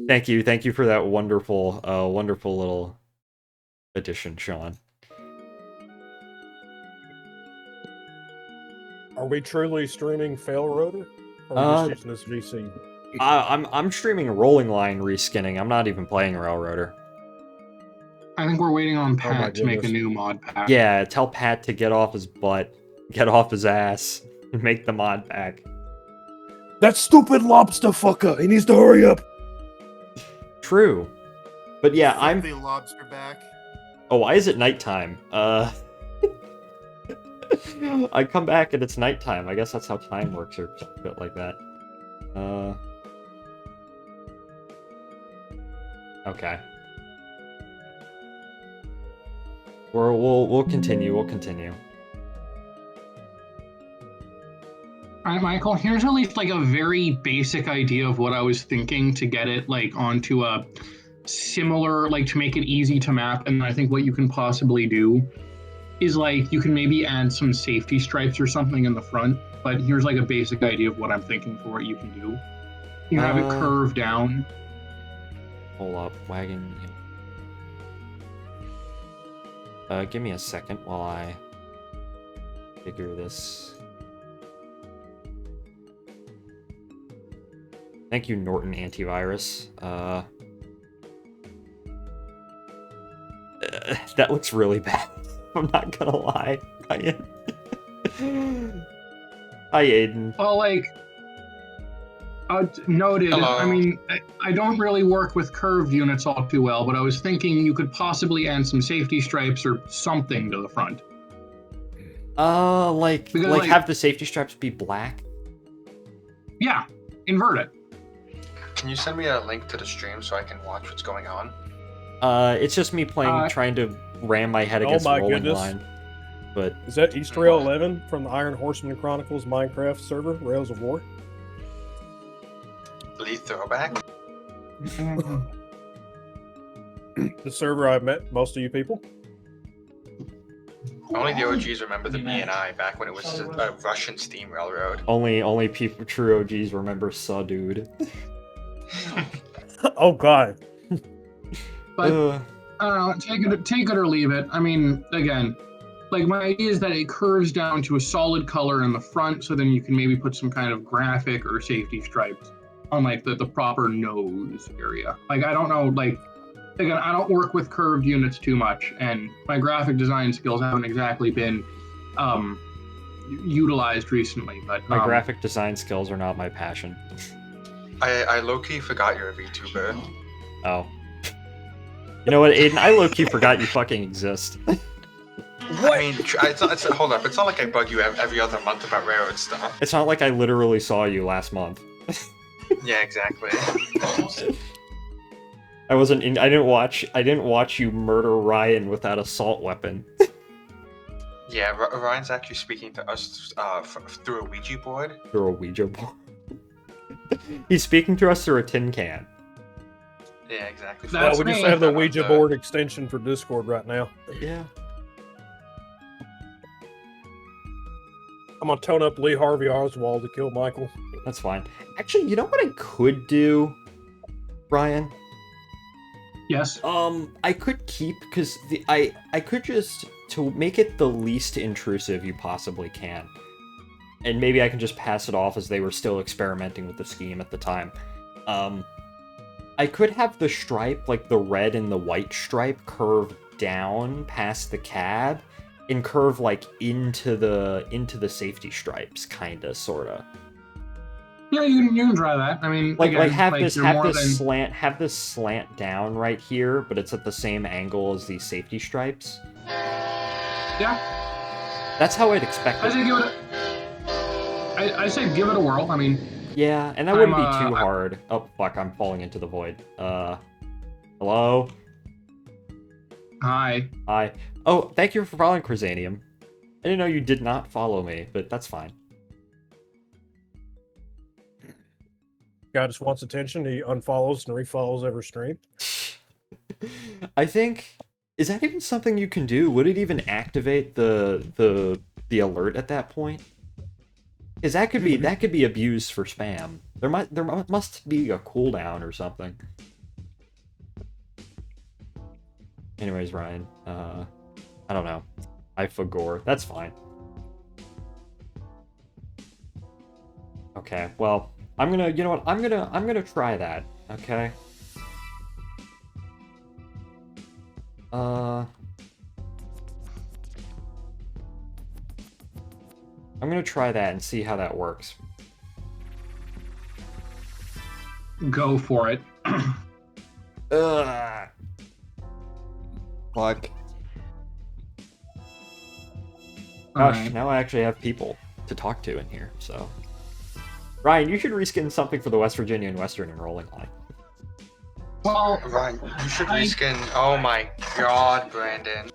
S1: Thank you for that wonderful, wonderful little addition, Sean.
S7: Are we truly streaming Fail Rotor? Or are we just using this VC?
S1: I'm streaming Rolling Line reskinning. I'm not even playing Railroader.
S6: I think we're waiting on Pat to make a new mod pack.
S1: Yeah, tell Pat to get off his butt, get off his ass, and make the mod pack.
S7: That stupid lobster fucker! He needs to hurry up!
S1: True. But yeah, I'm...
S5: the lobster back.
S1: Oh, why is it nighttime? I come back and it's nighttime. I guess that's how time works, or a bit like that. Okay. We'll continue. We'll continue.
S6: All right, Michael. Here's at least like a very basic idea of what I was thinking to get it like onto a similar, like to make it easy to map. And I think what you can possibly do is like you can maybe add some safety stripes or something in the front. But here's like a basic idea of what I'm thinking for what you can do. You have it curve down.
S1: Hold up, wagon. Give me a second while I figure this. Thank you, Norton Antivirus. That looks really bad. I'm not gonna lie. Hi, Aiden.
S6: Well, like, noted.
S8: Hello.
S6: I mean, I don't really work with curved units all too well, but I was thinking you could possibly add some safety stripes or something to the front.
S1: Like have the safety stripes be black?
S6: Yeah, invert it.
S8: Can you send me a link to the stream so I can watch what's going on?
S1: It's just me playing, trying to ram my head against Rolling Line. But
S7: is that East Rail 11 from the Iron Horseman Chronicles Minecraft server, Rails of War?
S8: Lee throwback?
S7: The server I've met most of you people.
S8: Only the OGs remember the BNI back when it was a Russian steam railroad.
S1: Only people, true OGs remember Saw Dude.
S7: Oh god.
S6: But take it or leave it. I mean, again, like my idea is that it curves down to a solid color in the front, so then you can maybe put some kind of graphic or safety stripes on like the proper nose area. Like I don't know, like again, I don't work with curved units too much, and my graphic design skills haven't exactly been utilized recently. But
S1: my graphic design skills are not my passion.
S8: I low-key forgot you're a VTuber.
S1: Oh. You know what, Aiden? I low-key forgot you fucking exist.
S8: What? I mean, hold up. It's not like I bug you every other month about railroad stuff.
S1: It's not like I literally saw you last month.
S8: Yeah, exactly.
S1: I didn't watch you murder Ryan with that assault weapon.
S8: Yeah, Ryan's actually speaking to us through a Ouija board.
S1: Through a Ouija board. He's speaking to us through a tin can.
S8: Yeah, exactly.
S6: That's
S7: we just
S6: me.
S7: have the Ouija board extension for Discord right now.
S1: Yeah.
S7: I'm gonna tone up Lee Harvey Oswald to kill Michael.
S1: That's fine. Actually, you know what I could do, Brian?
S6: Yes.
S1: I could keep, because I could just, to make it the least intrusive you possibly can, and maybe I can just pass it off as they were still experimenting with the scheme at the time. I could have the stripe, like the red and the white stripe, curve down past the cab, and curve like into the safety stripes, kinda, sorta.
S6: Yeah, you can try that. I mean,
S1: Like
S6: again,
S1: have
S6: like,
S1: this
S6: you're
S1: have
S6: more
S1: this
S6: than-
S1: slant have this slant down right here, but it's at the same angle as these safety stripes.
S6: Yeah,
S1: That's how I'd expect
S6: I say
S1: it.
S6: give it. I say give it a whirl. I mean,
S1: Yeah, and that wouldn't be
S6: I'm,
S1: too hard. Oh fuck, I'm falling into the void. Hello?
S6: hi.
S1: Hi. Oh, thank you for following Chrysanium. I didn't know you did not follow me, but that's fine.
S7: Guy just wants attention. He unfollows and refollows every stream.
S1: I think, is that even something you can do? Would it even activate the alert at that point? Because that could be abused for spam. There must be a cooldown or something. Anyways, Ryan, I don't know. I forgot. That's fine. Okay, well, I'm gonna, you know what? I'm gonna try that. Okay. I'm gonna try that and see how that works.
S6: Go for it.
S1: Ugh. Fuck. Gosh,
S6: Alright.
S1: now I actually have people to talk to in here, so. Ryan, you should reskin something for the West Virginia and Western enrolling line.
S6: Well,
S8: Ryan, you should reskin. Oh my god, Brandon.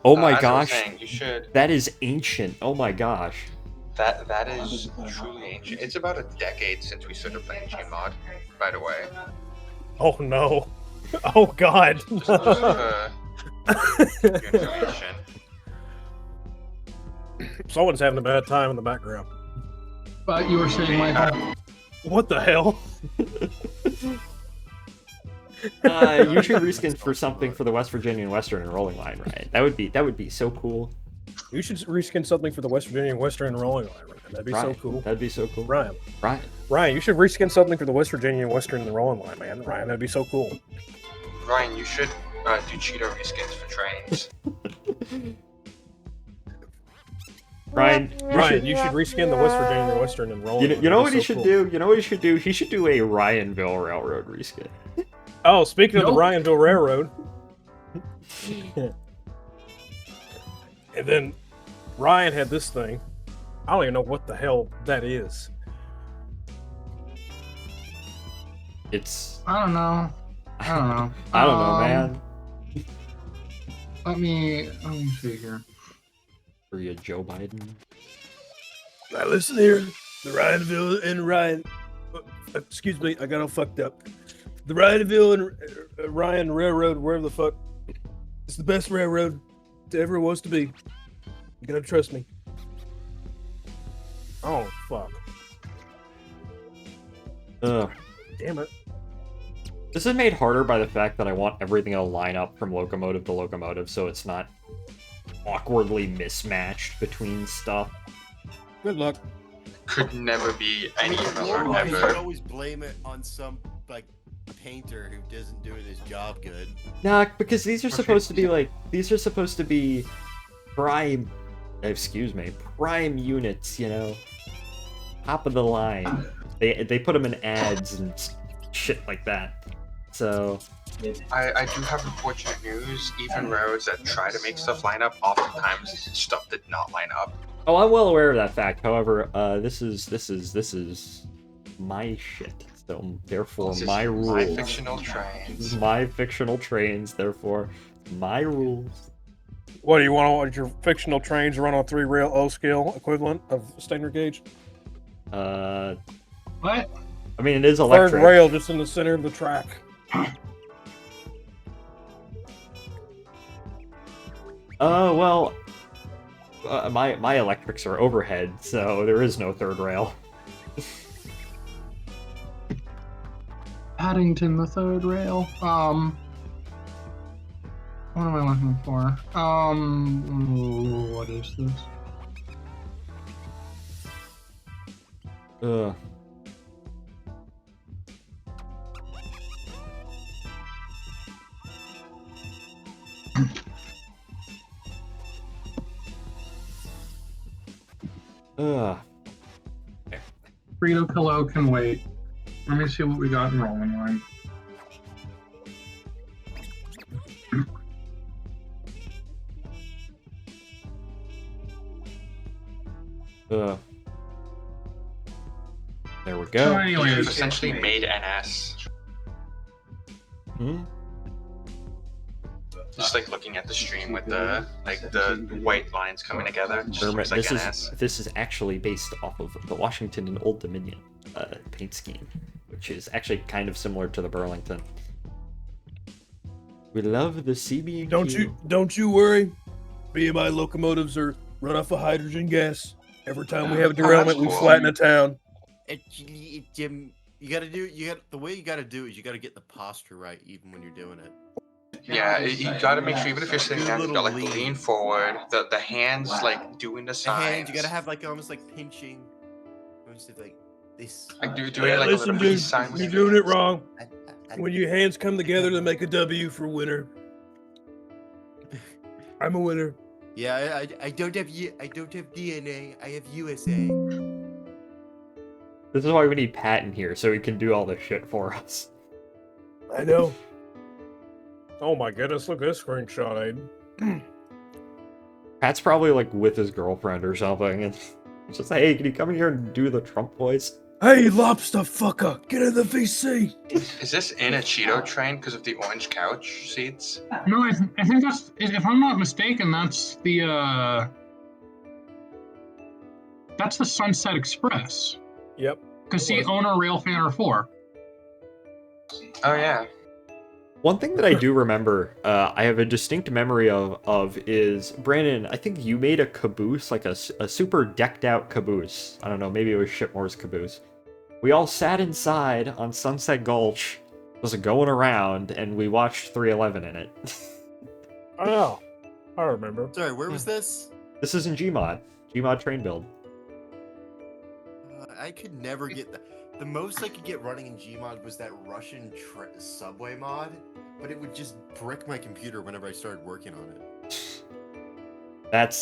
S1: Oh my
S8: As I was
S1: gosh,
S8: saying, you should.
S1: that is ancient. Oh my gosh.
S8: That is truly ancient. It's about a decade since we started playing Gmod, by the way.
S7: Oh no. Oh god.
S8: Just for your information.
S7: Someone's having a bad time in the background.
S6: but you were saying, Michael.
S7: What the hell?
S1: You should reskin for something for the West Virginia and Western enrolling line, right? That would be so cool.
S7: You should reskin something for the West Virginia and Western enrolling line, Ryan. That'd be
S1: Ryan,
S7: so cool.
S1: That'd be so cool.
S7: Ryan,
S1: Ryan.
S7: you should reskin something for the West Virginia and Western enrolling line, man. Ryan, that'd be so cool.
S8: Ryan, you should do Cheeto reskins for trains.
S1: Ryan,
S7: You should reskin the West Virginia and Western enrolling line.
S1: you know
S7: That'd
S1: what
S7: be
S1: he
S7: so
S1: should
S7: cool.
S1: do? You know what he should do? He should do a Ryanville Railroad reskin.
S7: Oh, speaking of
S6: Nope.
S7: the Ryanville Railroad. And then Ryan had this thing. I don't even know what the hell that is.
S1: It's
S6: I don't know. I don't know.
S1: I don't know, man.
S6: Let me see here.
S1: For you, Joe Biden.
S7: Now listen here, the Ryanville and Ryan. Excuse me, I got all fucked up. The Ryanville and Ryan Railroad, wherever the fuck, it's the best railroad there ever was to be. You gotta trust me. Oh fuck!
S1: Ugh.
S7: Damn it!
S1: This is made harder by the fact that I want everything to line up from locomotive to locomotive, so it's not awkwardly mismatched between stuff.
S7: Good luck.
S8: Could never be any
S5: You
S8: railroad
S5: should
S8: ever.
S5: always blame it on some like painter who isn't doing his job good.
S1: Nah, because these are supposed to be prime, prime units, you know, top of the line. They put them in ads and shit like that. So
S8: I do have unfortunate news. Even railroads that try to make stuff line up, oftentimes stuff did not line up.
S1: oh, I'm well aware of that fact. However, this is my shit. So therefore,
S8: This is
S1: my rules.
S8: My fictional trains.
S1: My fictional trains. Therefore, my rules.
S7: What do you want your fictional trains run on 3-rail O-scale equivalent of standard gauge?
S1: What?
S6: What?
S1: I mean, it is
S7: Third
S1: electric.
S7: rail just in the center of the track.
S1: Well, my electrics are overhead, so there is no third rail.
S6: Paddington, the third rail. What am I looking for? What is this?
S1: Ugh.
S6: Frito Pillow can wait. Let me see what we got in rolling line.
S1: There we
S6: So
S1: go.
S8: You've
S6: anyways,
S8: essentially made NS.
S1: Hmm?
S8: Just like looking at the stream with the white lines coming together. It just
S1: Dermot,
S8: looks like NS.
S1: this is actually based off of the Washington and Old Dominion paint scheme, which is actually kind of similar to the Burlington. We love the CB.
S7: Don't you worry. BMI locomotives are run off of hydrogen gas. Every time we have a derailment, we
S8: cool.
S7: flatten a town.
S5: Jim, the way you gotta do it is you gotta get the posture right even when you're doing it.
S8: Yeah, you gotta make sure even if you're sitting
S5: Do a
S8: down, you
S5: little
S8: gotta like
S5: lean.
S8: lean forward. The hands like doing the
S5: The
S8: signs.
S5: hands, you gotta have like almost like pinching. Almost like this.
S8: like doing
S7: Yeah,
S8: like
S7: listen,
S8: a little
S7: dude,
S8: peace sign with
S7: you're
S8: your
S7: doing it
S8: hands.
S7: wrong.
S5: I-
S7: When your hands come together to make a W for winner. I'm a winner.
S5: Yeah, I don't have DNA. I have USA.
S1: This is why we need Pat in here, so he can do all this shit for us.
S7: I know. Oh my goodness, look at this screenshot, Aiden.
S1: Pat's probably like with his girlfriend or something, and he's just like, hey, can you come in here and do the Trump voice?
S7: Hey, lobster fucker, get in the VC.
S8: Is this in a Cheeto train because of the orange couch seats?
S6: no, I think that's, if I'm not mistaken, that's the Sunset Express.
S7: Yep.
S6: Because
S7: It
S6: see,
S7: was.
S6: owner Railfanner 4.
S8: Oh yeah.
S1: One thing that I do remember, I have a distinct memory of is, Brandon, I think you made a caboose, like a super decked out caboose. I don't know, maybe it was Shipmore's caboose. We all sat inside on Sunset Gulch, just going around, and we watched 311 in it.
S7: Oh, I remember.
S5: Sorry, where was this?
S1: This is in Gmod. Gmod train build.
S5: I could never get that. The most I could get running in Gmod was that Russian subway mod, but it would just brick my computer whenever I started working on it.
S1: That's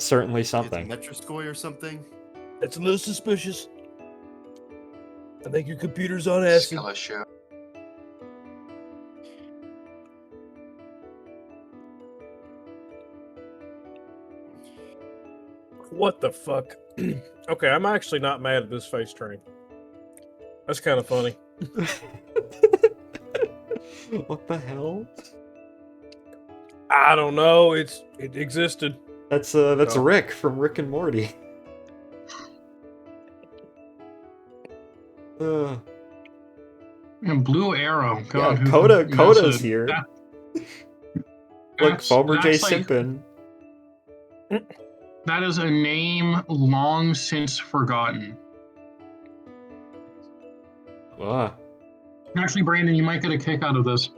S1: certainly
S5: It's
S1: something.
S5: Metroskoy or something.
S7: That's a little suspicious. I think your computer's on acid.
S8: Skill issue.
S7: What the fuck? Okay, I'm actually not mad at this face train. That's kind of funny.
S1: What the hell?
S7: I don't know. It existed.
S1: That's
S7: Oh.
S1: Rick from Rick and Morty.
S6: And Blue Arrow. God,
S1: Yeah,
S6: who-
S1: Coda's
S6: that's a-
S1: here.
S6: that-
S1: Look, Fomer J.
S6: that's like-
S1: Simpin.
S6: That is a name long since forgotten. Actually, Brandon, you might get a kick out of this.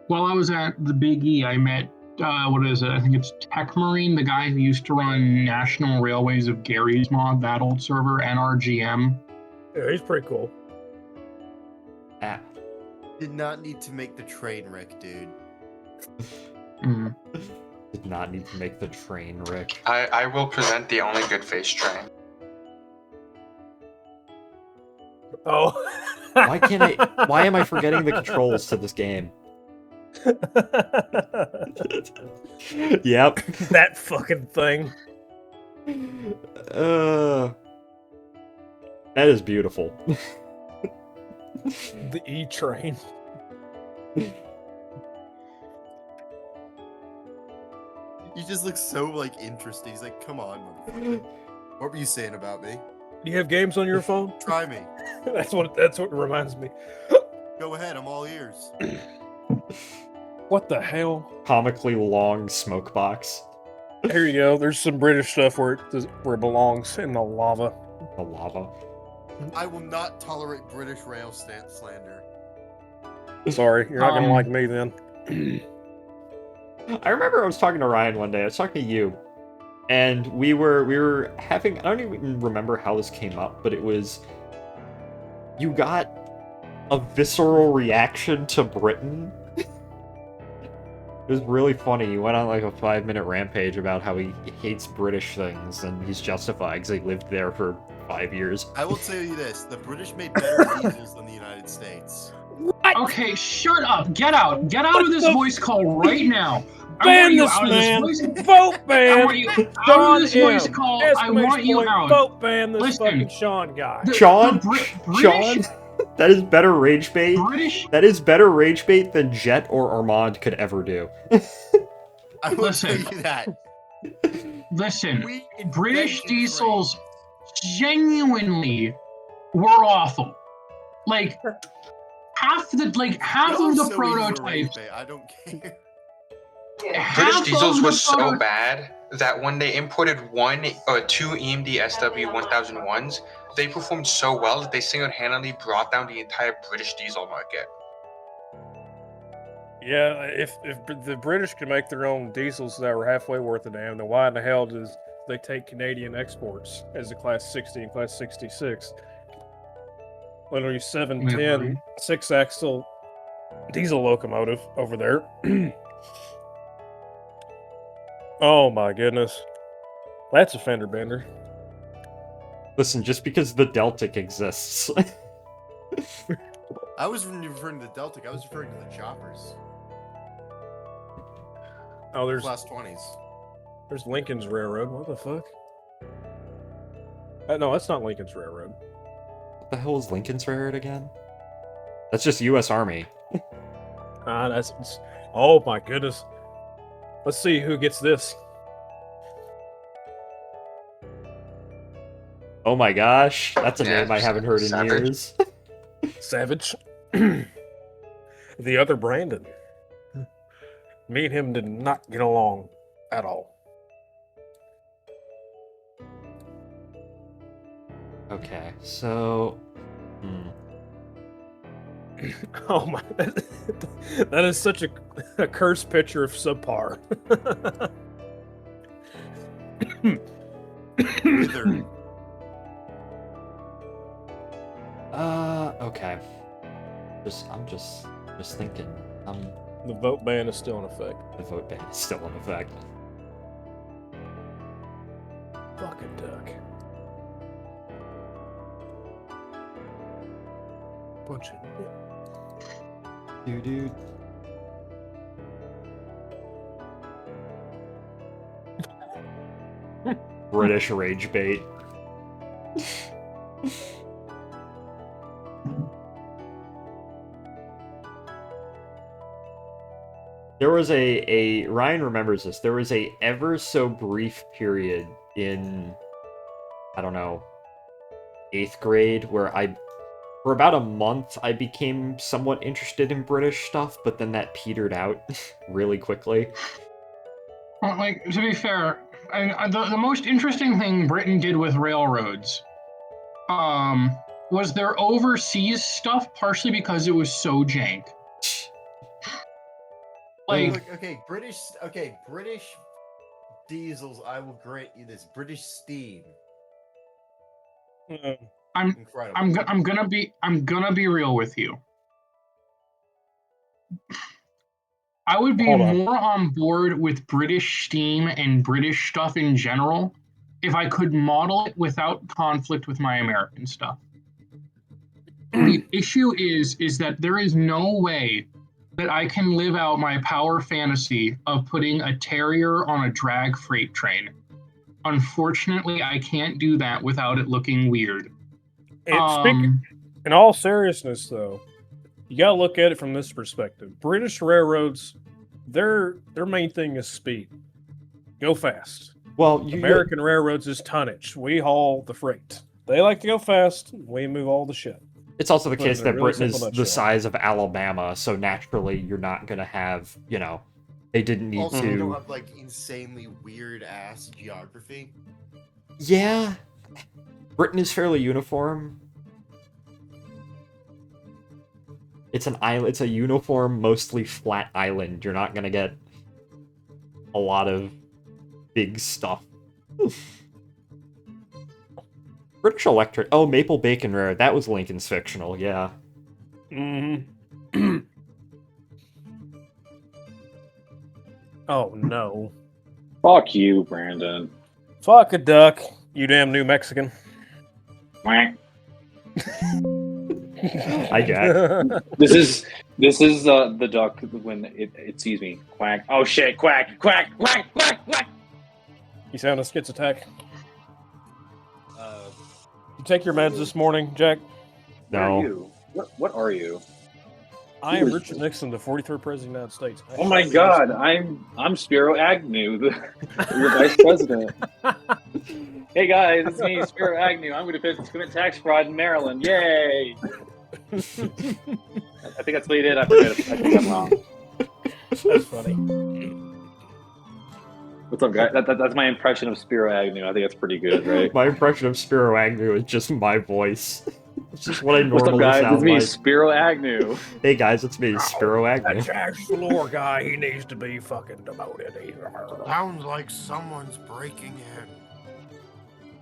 S6: While I was at the Big E, I met, what is it? I think it's Tech Marine, the guy who used to run National Railways of Gary's mod, that old server, NRGM.
S7: Yeah, he's pretty cool.
S1: Ah.
S5: Did not need to make the train wreck, dude.
S6: Mm.
S1: Did not need to make the train, Rick.
S8: I will present the only good face train.
S7: Oh.
S1: Why am I forgetting the controls to this game? Yep.
S7: That fucking thing.
S1: That is beautiful.
S7: The E train.
S5: He just looks so like interested. He's like, "Come on, motherfucker. What were you saying about me?
S7: Do you have games on your phone?
S5: Try me.
S7: That's what it reminds me.
S5: Go ahead. I'm all ears."
S7: What the hell?
S1: Comically long smoke box.
S7: Here you go. There's some British stuff where it belongs in the lava.
S1: The lava.
S5: I will not tolerate British rail slander.
S7: Sorry, you're not gonna like me then.
S1: I remember I was talking to Ryan one day. I was talking to you, and we were having. I don't even remember how this came up, but it was. You got a visceral reaction to Britain. It was really funny. He went on like a 5-minute rampage about how he hates British things, and he's justified because he lived there for 5 years.
S5: I will tell you this: the British made better diesels than the United States.
S7: What?
S6: Okay, shut up. Get out. Get out of this voice call right now. I
S7: Ban
S6: want you
S7: this
S6: out
S7: man.
S6: of this voice.
S7: Vote ban.
S6: I want you out of this voice call. I want you out.
S7: Vote ban this
S6: Listen,
S7: fucking Sean guy.
S1: Sean?
S6: British,
S1: Sean? That is better rage bait.
S6: British.
S1: That is better rage bait than Jet or Armand could ever do.
S5: I will
S6: Listen.
S5: tell you that.
S6: Listen,
S5: We
S6: British
S5: invented
S6: diesels genuinely were awful. Like half of the
S5: trains. Y'all
S6: of
S5: are
S6: the
S5: so easy to rage
S6: prototypes.
S5: bait, I don't care.
S8: British
S6: half
S8: diesels
S6: of the
S8: was so
S6: proto-
S8: bad that when they imported two EMD SW 1001s, they performed so well that they single-handedly brought down the entire British diesel market.
S7: Yeah, if the British can make their own diesels that were halfway worth a damn, then why in the hell does they take Canadian exports as a Class 60 and Class 66? Literally 710 6-axle diesel locomotive over there. Oh my goodness. That's a fender bender.
S1: Listen, just because the Deltic exists.
S5: I wasn't referring to the Deltic. I was referring to the choppers.
S7: Oh, there's
S5: Class 20s.
S7: there's Lincoln's Railroad. What the fuck? No, that's not Lincoln's Railroad.
S1: What the hell is Lincoln's Railroad again? That's just U.S. Army.
S7: Oh my goodness. Let's see who gets this.
S1: Oh my gosh, that's a
S8: Yeah,
S1: name I haven't heard in
S8: Savage.
S1: years.
S7: Savage. The other Brandon. Me and him did not get along at all.
S1: Okay, so...
S7: Oh my, that is such a cursed picture of subpar.
S5: Wither.
S1: Okay. I'm just thinking.
S7: The vote ban is still in effect.
S1: The vote ban is still in effect.
S7: Fucking duck. Bunch of...
S1: Dude. British rage bait. There was a Ryan remembers this. There was a ever so brief period in, I don't know, 8th grade where for about a month, I became somewhat interested in British stuff, but then that petered out really quickly.
S6: Well, like, to be fair, the most interesting thing Britain did with railroads was their overseas stuff, partially because it was so jank. Like,
S5: Look, British diesels, I will grant you this. British steam. Incredible.
S6: I'm gonna be real with you. I would be more on board with British steam and British stuff in general if I could model it without conflict with my American stuff. The issue is that there is no way that I can live out my power fantasy of putting a Terrier on a drag freight train. Unfortunately, I can't do that without it looking weird.
S7: In all seriousness, though, you gotta look at it from this perspective. British railroads, their main thing is speed. Go fast.
S1: Well,
S7: American railroads is tonnage. We haul the freight. They like to go fast. We move all the shit.
S1: it's also the
S7: Put it
S1: case
S7: in a
S1: that
S7: really
S1: Britain is
S7: simple
S1: the
S7: nutshell.
S1: size of Alabama, so naturally you're not gonna have, you know, they didn't need
S5: Also, you don't
S1: to.
S5: have like insanely weird ass geography.
S1: Yeah, Britain is fairly uniform. It's an island. It's a uniform, mostly flat island. You're not gonna get a lot of big stuff. British Electric. Oh, Maple Bacon Rare. That was Lincoln's fictional. Yeah.
S7: Mm-hmm. Oh no!
S9: Fuck you, Brandon.
S7: Fuck a duck, you damn New Mexican.
S9: Quack.
S1: Hi, Jack.
S9: This is the duck when it sees me. Quack. Oh shit! Quack! Quack! Quack! Quack! Quack!
S7: You sound a skits attack. You take your meds this morning, Jack?
S9: Where are
S1: No.
S9: you? What are you?
S7: I am Richard Nixon, the 43rd President of the United States.
S9: Oh my God! I'm Spiro Agnew, your Vice President. Hey guys, it's me, Spiro Agnew. I'm going to commit tax fraud in Maryland. Yay! I think that's what he did. I forget. I think I'm wrong.
S7: That's funny.
S9: What's up, guys? That's my impression of Spiro Agnew. I think that's pretty good, right?
S1: My impression of Spiro Agnew is just my voice. It's just what I
S9: What's
S1: normally
S9: up, guys?
S1: sound
S9: It's me,
S1: like.
S9: Spiro Agnew.
S1: Hey guys, it's me, Spiro Agnew.
S7: Jack's the lore guy. He needs to be fucking demoted.
S10: Sounds like someone's breaking in.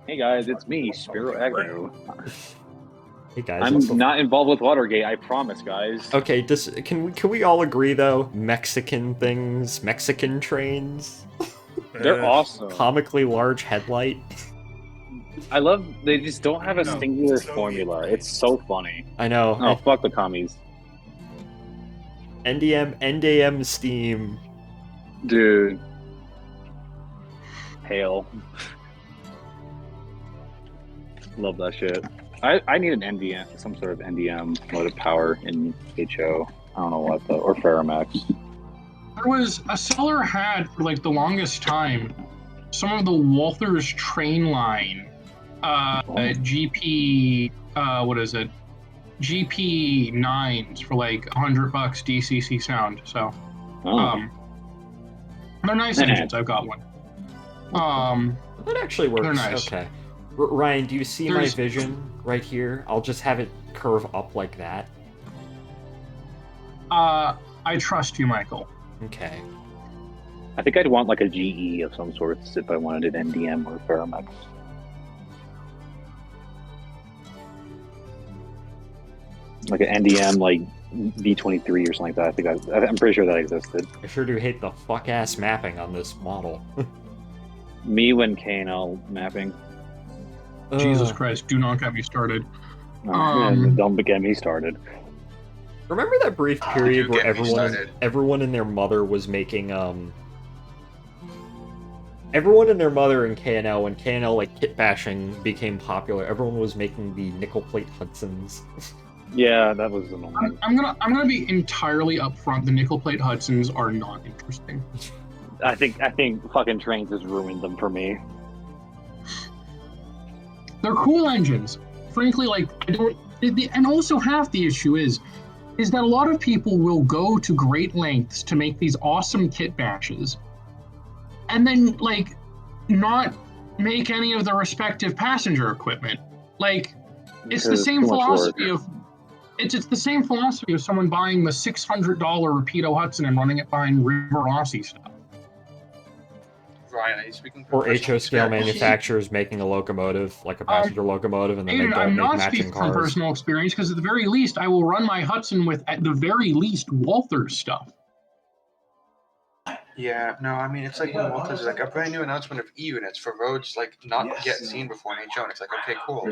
S9: Hey guys, it's me, Spiro Agnew.
S1: Hey guys,
S9: I'm
S1: what's the-
S9: not involved with Watergate, I promise, guys.
S1: Okay, can we all agree though? Mexican things, Mexican trains,
S9: They're awesome.
S1: comically large headlight.
S9: I love they just don't have a
S10: No,
S9: singular
S10: Soviet
S9: formula.
S10: trains.
S9: It's so funny.
S1: I know.
S9: Oh, fuck the commies.
S1: NDM Steam.
S9: Dude. Hail. Love that shit. I need an NDM, some sort of NDM motive power in HO. I don't know what though, or Ferromax.
S6: There was a seller had for like the longest time some of the Walther's train line, GP, what is it? GP 9s for like $100 DCC sound. So,
S9: Oh.
S6: they're nice engines. I've got one.
S1: That actually works.
S6: They're nice.
S1: Okay. Ryan, do you see my
S6: There's-
S1: vision right here? I'll just have it curve up like that.
S6: I trust you, Michael.
S1: Okay.
S9: I think I'd want like a GE of some sort if I wanted an NDM or Ferromax. Like an NDM, like V23 or something like that. I'm pretty sure that existed.
S1: I sure do hate the fuck ass mapping on this model.
S9: Me when KNL mapping.
S6: Jesus Christ, do not get me started.
S9: Don't get me started.
S1: Remember that brief period
S8: do
S1: where
S8: get me started.
S1: everyone and their mother was making everyone and their mother in KNL, when KNL like kit bashing became popular, everyone was making the nickel plate Hudsons.
S9: Yeah, that was annoying.
S6: I'm gonna be entirely upfront. The nickel plate Hudsons are not interesting.
S9: I think fucking trains has ruined them for me.
S6: They're cool engines. Frankly, like I don't. And also half the issue is that a lot of people will go to great lengths to make these awesome kit bashes, and then like not make any of the respective passenger equipment. Like it's the
S9: Because
S6: same
S9: too much
S6: philosophy
S9: work.
S6: of. It's the same philosophy of someone buying the $600 Rapido Hudson and running it behind River Rossi stuff.
S8: Ryan, are you speaking from
S1: Or
S8: personal
S1: HO scale
S8: experience?
S1: manufacturers making a locomotive, like a passenger locomotive, and then they
S6: Aiden,
S1: don't
S6: I'm
S1: make
S6: not
S1: matching
S6: speaking from
S1: cars.
S6: personal experience because at the very least, I will run my Hudson with, at the very least, Walther's stuff.
S8: Yeah, no, I mean, it's like when Walters is like a brand new announcement of e-units for roads like not yet seen before in HO, and it's like, okay, cool.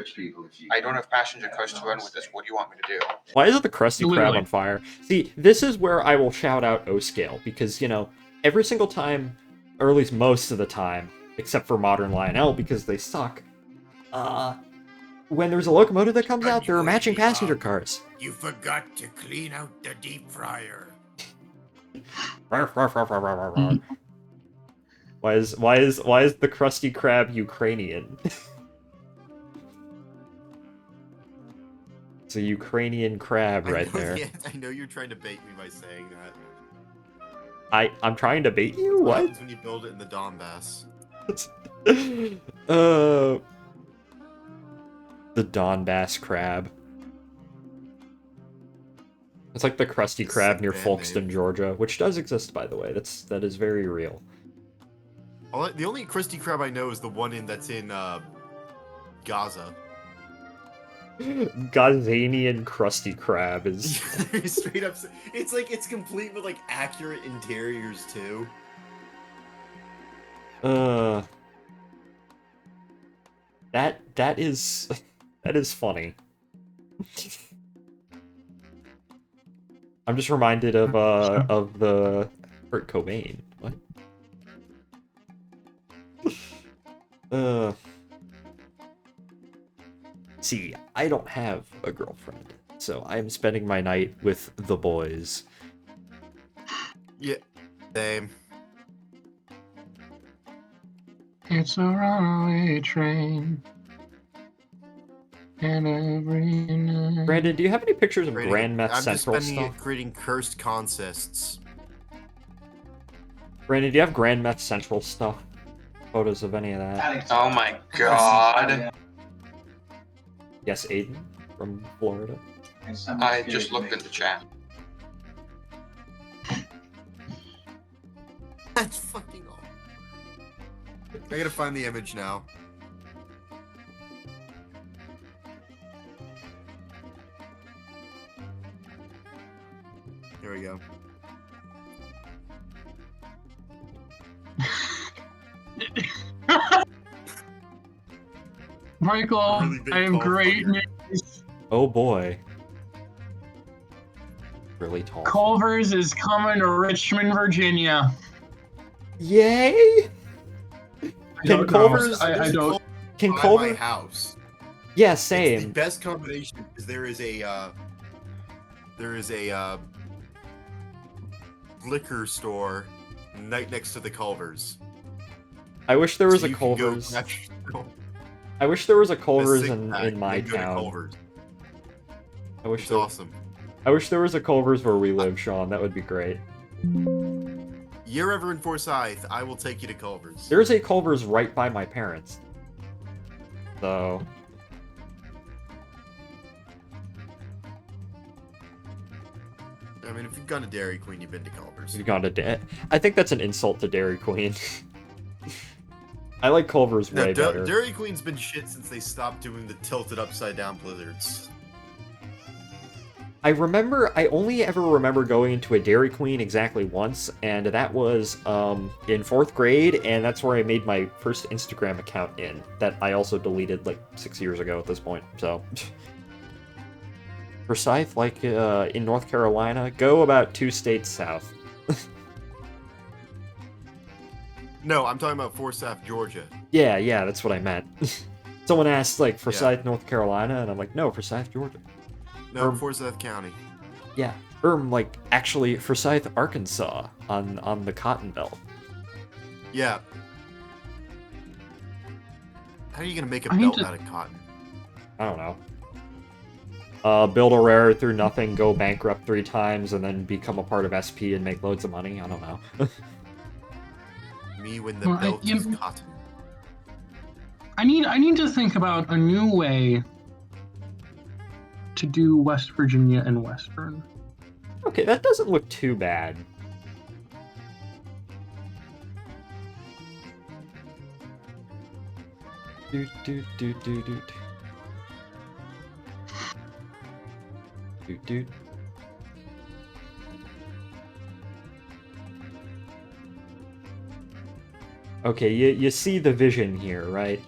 S8: I don't have passenger cars to run with this. What do you want me to do?
S1: Why is it the Krusty Krab
S6: Literally.
S1: on fire? See, this is where I will shout out O-Scale, because, you know, every single time, or at least most of the time, except for Modern Lionel, because they suck, when there's a locomotive that comes out, there are matching
S10: Unusually,
S1: passenger cars.
S10: You forgot to clean out the deep fryer.
S1: Why is the Krusty Krab Ukrainian? It's a Ukrainian crab right there.
S5: Yeah, I know you're trying to bait me by saying that.
S1: I'm trying to bait you?
S5: What
S1: What?
S5: happens when you build it in the Donbass?
S1: The Donbass crab. It's like the Krusty Krab near Folkston, Georgia, which does exist, by the way. That is very real.
S5: The only Krusty Krab I know is the one that's in Gaza.
S1: Gazanian Krusty Krab is
S5: straight up. It's complete with like accurate interiors too.
S1: That is funny. I'm just reminded of the Kurt Cobain. What? See, I don't have a girlfriend, so I'm spending my night with the boys.
S5: Yeah, same.
S6: It's a runaway train. And every night...
S1: Brandon, do you have any pictures of Grand Meth
S5: I'm
S1: Central
S5: just spending
S1: stuff?
S5: it creating cursed consists.
S1: Brandon, do you have Grand Meth Central stuff? Photos of any of that?
S8: Oh my god.
S1: Yes, Aiden from Florida.
S8: I just looked in the chat.
S5: That's fucking all. I gotta find the image now. Here we go.
S6: Michael,
S5: Really big
S6: I have
S5: tall
S6: great
S5: fucker.
S6: news.
S1: Oh boy. Really tall.
S6: Culver's is coming to Richmond, Virginia.
S1: Yay!
S6: I
S1: Can
S6: don't know.
S1: Culver's...
S6: I don't.
S1: Can
S5: By
S1: Culver...
S5: my house.
S1: Yeah,
S5: It's the
S1: same.
S5: best combination because there is a liquor store right next to the Culver's.
S1: I wish there was
S5: So
S1: a
S5: you can go
S1: Culver's.
S5: grab your-
S1: I wish there was a
S5: a
S1: Culver's
S5: six-pack
S1: in my
S5: and go to
S1: town.
S5: Culver's.
S1: I wish
S5: It's
S1: there...
S5: awesome.
S1: I wish there was a Culver's where we live, Sean. That would be great.
S5: You're ever in Forsyth, I will take you to Culver's.
S1: There's a Culver's right by my parents. So...
S5: I mean, if you've gone to Dairy Queen, you've been to Culver's.
S1: You've gone to I think that's an insult to Dairy Queen. I like Culver's
S5: No,
S1: way better.
S5: Dairy Queen's been shit since they stopped doing the tilted upside down blizzards.
S1: I only ever remember going into a Dairy Queen exactly once, and that was in 4th grade, and that's where I made my first Instagram account in, that I also deleted like 6 years ago at this point, so... Forsyth, like in North Carolina, go about 2 states south.
S5: No, I'm talking about Forsyth, Georgia.
S1: Yeah, that's what I meant. Someone asked, like, Forsyth, North Carolina, and I'm like, no, Forsyth, Georgia.
S5: No, Forsyth County.
S1: Yeah, like, actually, Forsyth, Arkansas, on the Cotton Belt.
S5: Yeah. How are you gonna make a belt out of cotton?
S1: I don't know. Build a rare through nothing, go bankrupt 3 times, and then become a part of SP and make loads of money? I don't know.
S5: Me when the belt is cotton.
S6: I need to think about a new way to do West Virginia and Western.
S1: Okay, that doesn't look too bad. Doot. Okay, you see the vision here, right?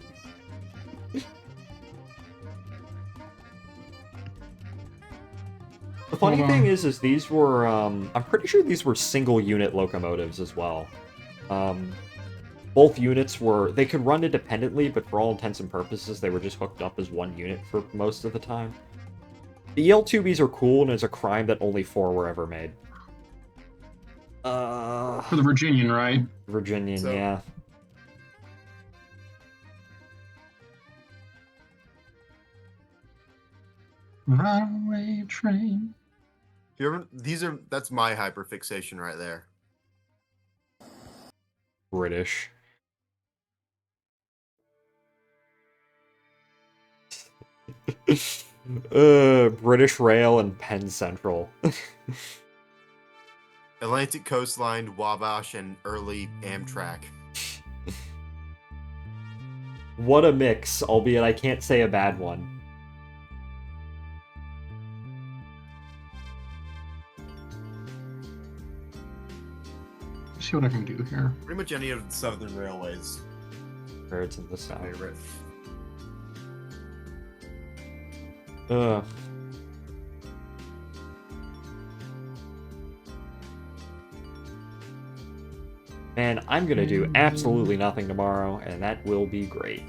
S1: The funny thing is these were, I'm pretty sure these were single unit locomotives as well. both units they could run independently, but for all intents and purposes, they were just hooked up as one unit for most of the time. The EL2Bs are cool, and it's a crime that only 4 were ever made.
S6: For the Virginian, right?
S1: Virginian, yeah.
S6: Runaway train.
S5: That's my hyperfixation right there.
S1: British. British Rail and Penn Central.
S5: Atlantic Coastline, Wabash, and early Amtrak.
S1: What a mix, albeit I can't say a bad one.
S6: Let's see what I can do here.
S5: Pretty much any of the Southern Railways.
S1: Birds in the South.
S5: Favorite.
S1: Man, I'm gonna do absolutely nothing tomorrow, and that will be great.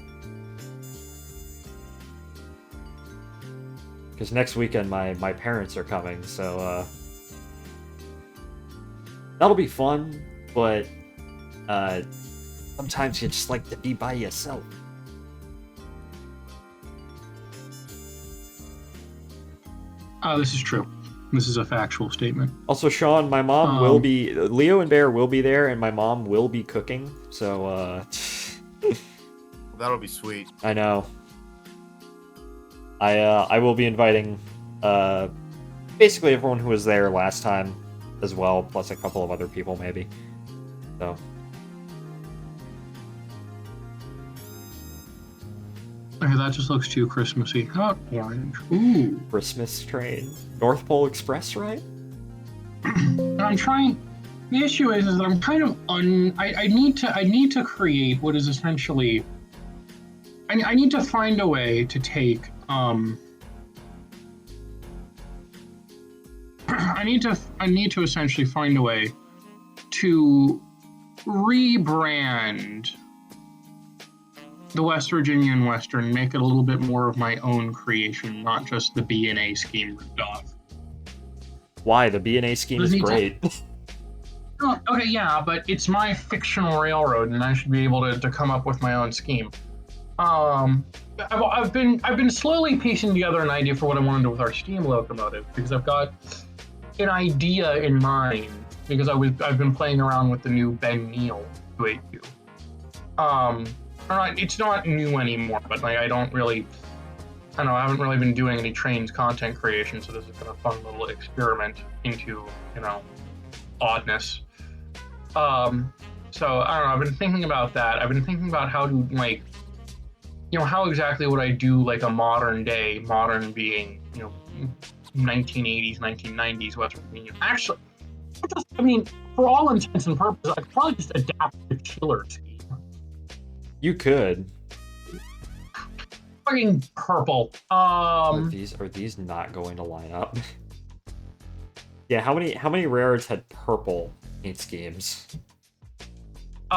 S1: Because next weekend my parents are coming, so that'll be fun, but sometimes you just like to be by yourself.
S6: This is true. This is a factual statement.
S1: Also, Sean, my mom will be... Leo and Bear will be there, and my mom will be cooking, so,
S5: That'll be sweet.
S1: I know. I will be inviting, basically everyone who was there last time as well, plus a couple of other people, maybe. So...
S6: Okay, that just looks too Christmassy. How about orange? Ooh.
S1: Christmas train. North Pole Express, right?
S6: I'm trying. The issue is that I'm kind of I need to create what is essentially. I need to find a way to take I need to essentially find a way to rebrand the West Virginia and Western, make it a little bit more of my own creation, not just the B&A scheme ripped off.
S1: Why? The B&A scheme is great.
S6: Oh, okay, yeah, but it's my fictional railroad, and I should be able to come up with my own scheme. I've been slowly piecing together an idea for what I want to do with our steam locomotive, because I've got an idea in mind, because I've been playing around with the new Ben Neal 282. It's not new anymore, but like I haven't really been doing any trains content creation, so this has been a fun little experiment into, oddness. So I don't know, I've been thinking about that. I've been thinking about how to how exactly would I do like a modern being, 1980s, 1990s West Virginia. Actually, for all intents and purposes, I could probably just adapt the chiller scheme.
S1: You could.
S6: Fucking purple.
S1: Are these not going to line up? Yeah, how many rares had purple paint schemes?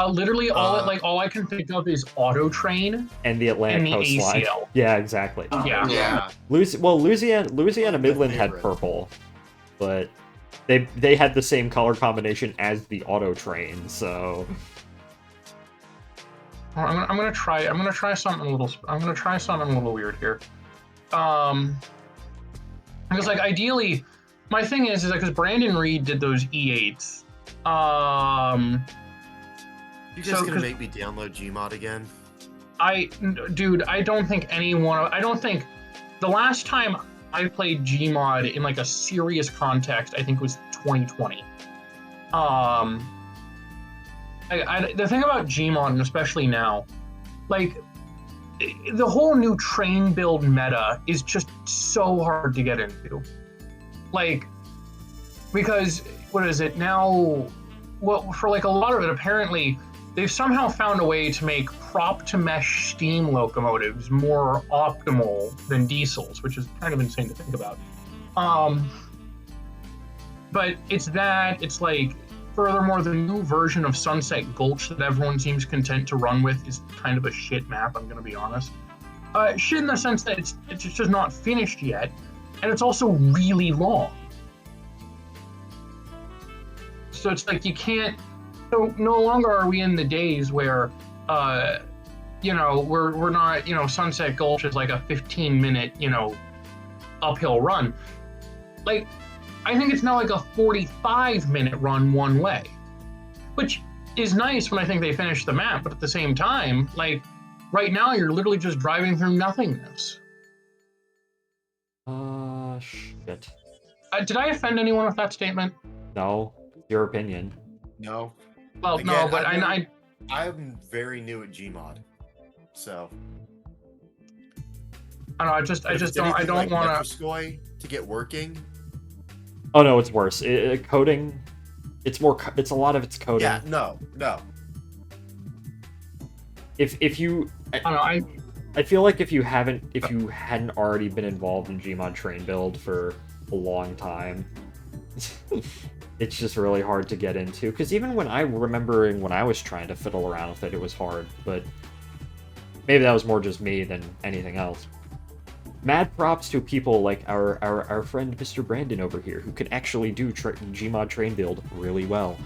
S6: Literally all I can think of is Auto Train
S1: and the Atlantic Coastline.
S6: ACL.
S1: Yeah, exactly.
S6: Yeah.
S1: Louisiana Midland had purple, but they had the same color combination as the Auto Train, so.
S6: I'm gonna try something a little weird here. Because like ideally, my thing is because Brandon Reed did those E8s.
S5: You just gonna make me download Gmod again?
S6: I don't think the last time I played Gmod in like a serious context, I think was 2020. The thing about Gmod, and especially now, like, the whole new train build meta is just so hard to get into. Like, because, what is it now? Well, for like a lot of it, apparently, they've somehow found a way to make prop-to-mesh steam locomotives more optimal than diesels, which is kind of insane to think about. But it's like, furthermore, the new version of Sunset Gulch that everyone seems content to run with is kind of a shit map, I'm going to be honest. Shit in the sense that it's just not finished yet, and it's also really long. So it's like you can't. So no longer are we in the days where, we're not. Sunset Gulch is like a 15-minute, uphill run. Like, I think it's now like a 45-minute run one way, which is nice when I think they finish the map. But at the same time, like right now, you're literally just driving through nothingness.
S1: Shit.
S6: Did I offend anyone with that statement?
S1: No, your opinion.
S5: No.
S6: Well,
S5: Again,
S6: no, but
S5: I'm very new at Gmod, so.
S6: I don't know. I don't want
S5: to get working.
S1: Oh no, it's worse. Coding. It's a lot of it's coding.
S5: Yeah. No.
S1: If you.
S6: I don't know.
S1: I feel like if you hadn't already been involved in Gmod train build for a long time, it's just really hard to get into. Because even when I was trying to fiddle around with it, it was hard. But maybe that was more just me than anything else. Mad props to people like our friend Mr. Brandon over here, who can actually do Gmod train build really well.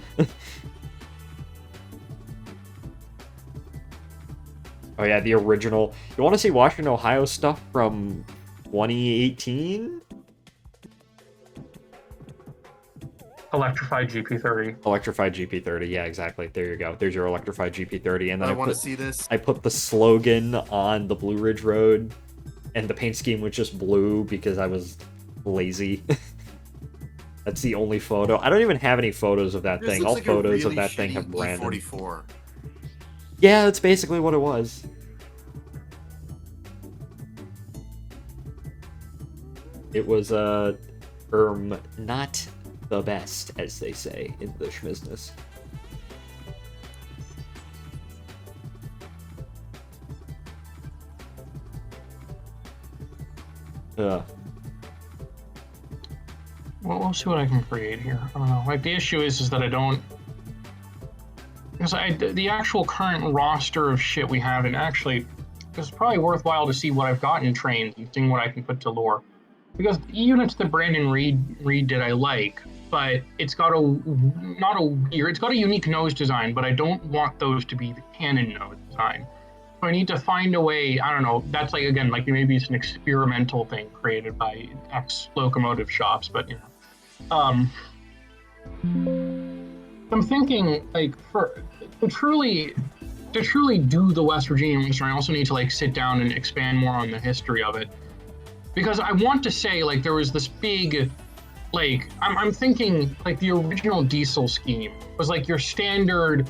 S1: Oh yeah, the original. You want to see Washington, Ohio stuff from 2018?
S6: Electrified GP30.
S1: Electrified GP30, yeah, exactly. There you go. There's your Electrified GP30, and then
S5: I want to see this.
S1: I put the slogan on the Blue Ridge Road, and the paint scheme was just blue because I was lazy. That's the only photo. I don't even have any photos of that thing. All
S5: like
S1: photos
S5: really
S1: of that thing have Brandon.
S5: 44.
S1: Yeah, that's basically what it was. It was, not the best, as they say in the schmizness.
S6: Well, we'll see what I can create here. I don't know. Like, the issue is that I don't... Because the actual current roster of shit we have, and actually, it's probably worthwhile to see what I've got in trains and seeing what I can put to lore. Because the units that Brandon Reed did I like, but it's got it's got a unique nose design, but I don't want those to be the canon nose design. So I need to find a way, I don't know, that's like, again, like maybe it's an experimental thing created by X locomotive shops, but, I'm thinking, like, to truly do the West Virginia Western, I also need to, like, sit down and expand more on the history of it. Because I want to say, like, there was this big, like, I'm thinking, like, the original diesel scheme was, like, your standard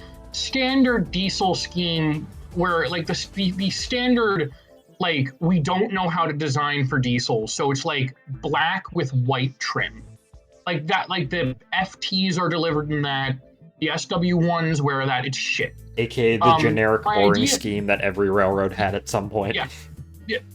S6: diesel scheme where, like, the standard, like, we don't know how to design for diesels, so it's, like, black with white trim. Like, that, like, the FTs are delivered in that, the SW1s where that, it's shit.
S1: AKA the generic boring scheme that every railroad had at some point.
S6: Yeah,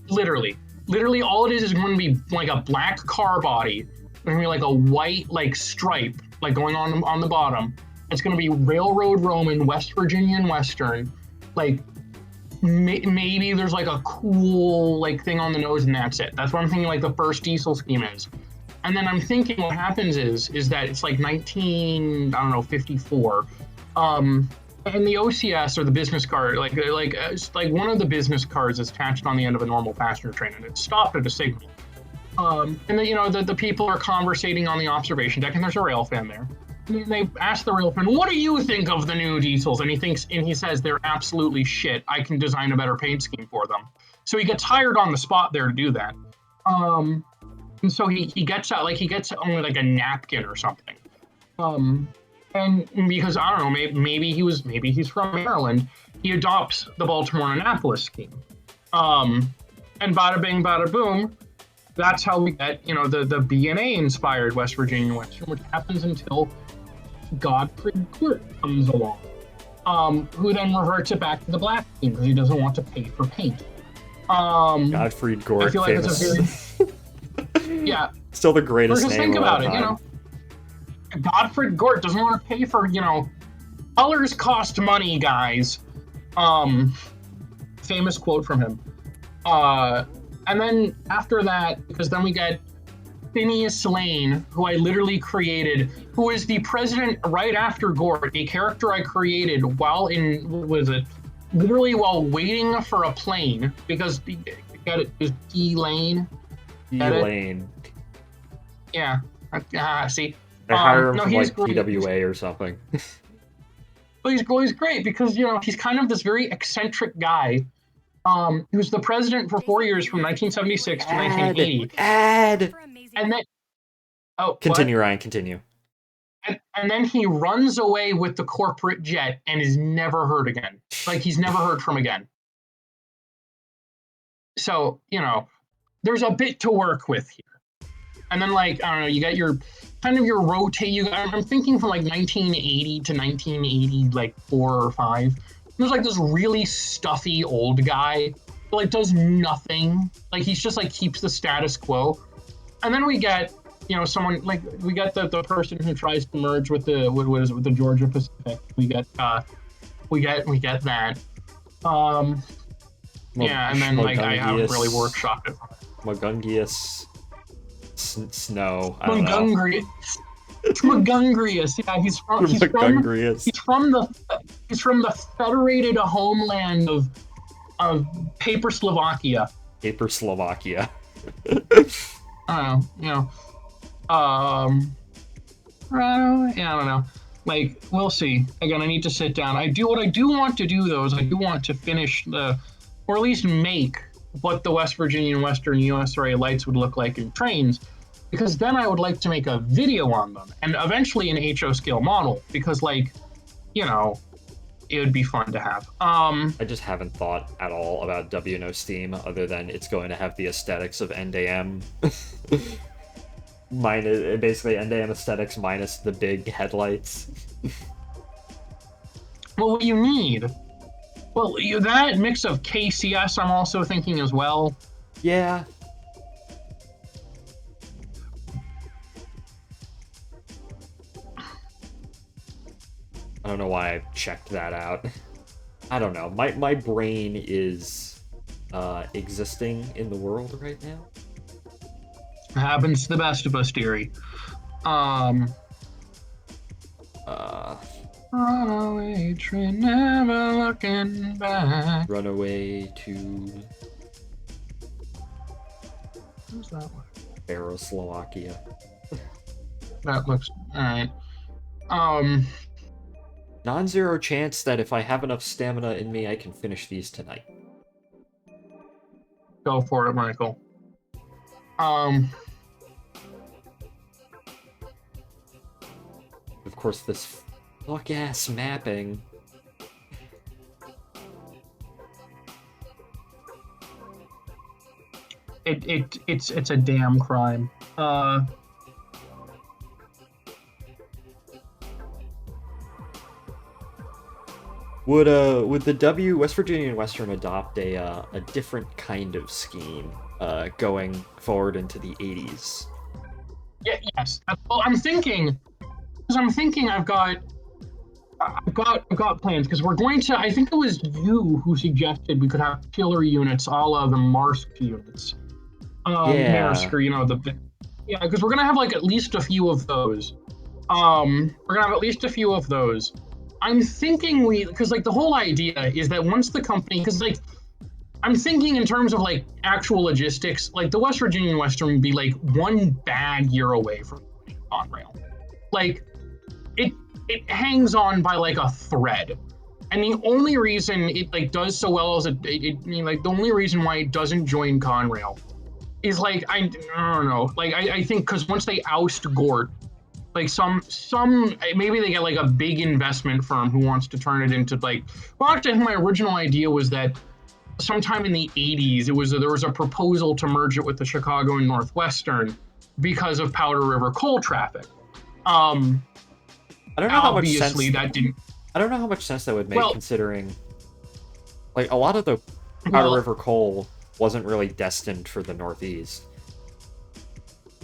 S6: literally. Literally, all it is going to be like a black car body. It's going to be like a white like stripe, like going on the bottom. It's going to be Railroad Roman, West Virginia and Western. Like maybe there's like a cool like thing on the nose, and that's it. That's what I'm thinking. Like the first diesel scheme is, and then I'm thinking what happens is that it's like 54. And the OCS, or the business card, like one of the business cards is attached on the end of a normal passenger train, and it's stopped at a signal. And then, the people are conversating on the observation deck, and there's a rail fan there. And they ask the rail fan, "What do you think of the new diesels?" And he says they're absolutely shit. I can design a better paint scheme for them. So he gets hired on the spot there to do that. And so he gets out, like, he gets only like a napkin or something. And because, I don't know, maybe he's from Maryland, he adopts the Baltimore Annapolis scheme. And bada bing, bada boom, that's how we get, the B&A inspired West Virginia Western, which happens until Godfrey Court comes along, who then reverts it back to the black scheme because he doesn't want to pay for paint.
S1: Godfrey Gort,
S6: I feel like
S1: famous.
S6: it's a very... Yeah.
S1: Still the greatest name
S6: think
S1: of
S6: about
S1: all
S6: it,
S1: time.
S6: Godfred Gort doesn't want to pay for, colors cost money, guys. Famous quote from him. And then after that, because then we got Phineas Lane, who I literally created, who is the president right after Gort, a character I created literally while waiting for a plane, because got it is D Lane.
S1: Lane.
S6: Yeah. See.
S1: They hire him
S6: no,
S1: from
S6: he's
S1: like
S6: great.
S1: TWA or something.
S6: But he's great because he's kind of this very eccentric guy. He was the president for 4 years from 1976 to 1980. And then
S1: Continue,
S6: what?
S1: Ryan, continue.
S6: And then he runs away with the corporate jet and is never heard again. Like, he's never heard from again. So, there's a bit to work with here. And then, like, I don't know, you got your rotate. I'm thinking from like 1980 to 1980, like 4 or 5. There's like this really stuffy old guy who like does nothing. Like, he's just like keeps the status quo. And then we get, someone like we got the person who tries to merge with the Georgia Pacific. We get that. Yeah, and then like I haven't really workshopped it.
S1: Magungius Snow. I don't know.
S6: Magungrius. Yeah, he's from the federated homeland of Paper Slovakia.
S1: Paper Slovakia.
S6: I don't know. Like, we'll see. Again, I need to sit down. What I do want to do, though, is I do want to finish or at least make what the West Virginia and Western USRA lights would look like in trains, because then I would like to make a video on them, and eventually an HO scale model, because, like, it would be fun to have.
S1: I just haven't thought at all about WNO Steam, other than it's going to have the aesthetics of NDAM. Basically NDAM aesthetics minus the big headlights.
S6: Well, what you need? Well, that mix of KCS I'm also thinking as well.
S1: Yeah. I don't know why I checked that out. I don't know. My brain is existing in the world right now.
S6: Happens to the best of us, dearie. Runaway train, never looking back.
S1: Runaway to...
S6: Who's that one?
S1: Czechoslovakia.
S6: That looks... Alright.
S1: Non-zero chance that if I have enough stamina in me, I can finish these tonight.
S6: Go for it, Michael.
S1: Of course, this fuck-ass mapping.
S6: It's a damn crime.
S1: Would the West Virginia and Western adopt a different kind of scheme going forward into the 80s?
S6: Yeah, yes. Well, I'm thinking I've got plans, because we're going to. I think it was you who suggested we could have artillery units, all of the Marsk units. Marsk, or because we're gonna have like at least a few of those. I'm thinking because like the whole idea is that once the company, because like I'm thinking in terms of like actual logistics, like the West Virginia and Western would be like one bad year away from on rail. Like it hangs on by like a thread, and the only reason it like does so well is the only reason why it doesn't join Conrail is like I don't know, like I think because once they oust Gort, like some maybe they get like a big investment firm who wants to turn it into like. Well, actually, my original idea was that sometime in the 80s there was a proposal to merge it with the Chicago and Northwestern because of Powder River coal traffic.
S1: I don't know how much sense
S6: that didn't.
S1: I don't know how much sense that would make, considering like a lot of the Powder River coal wasn't really destined for the Northeast.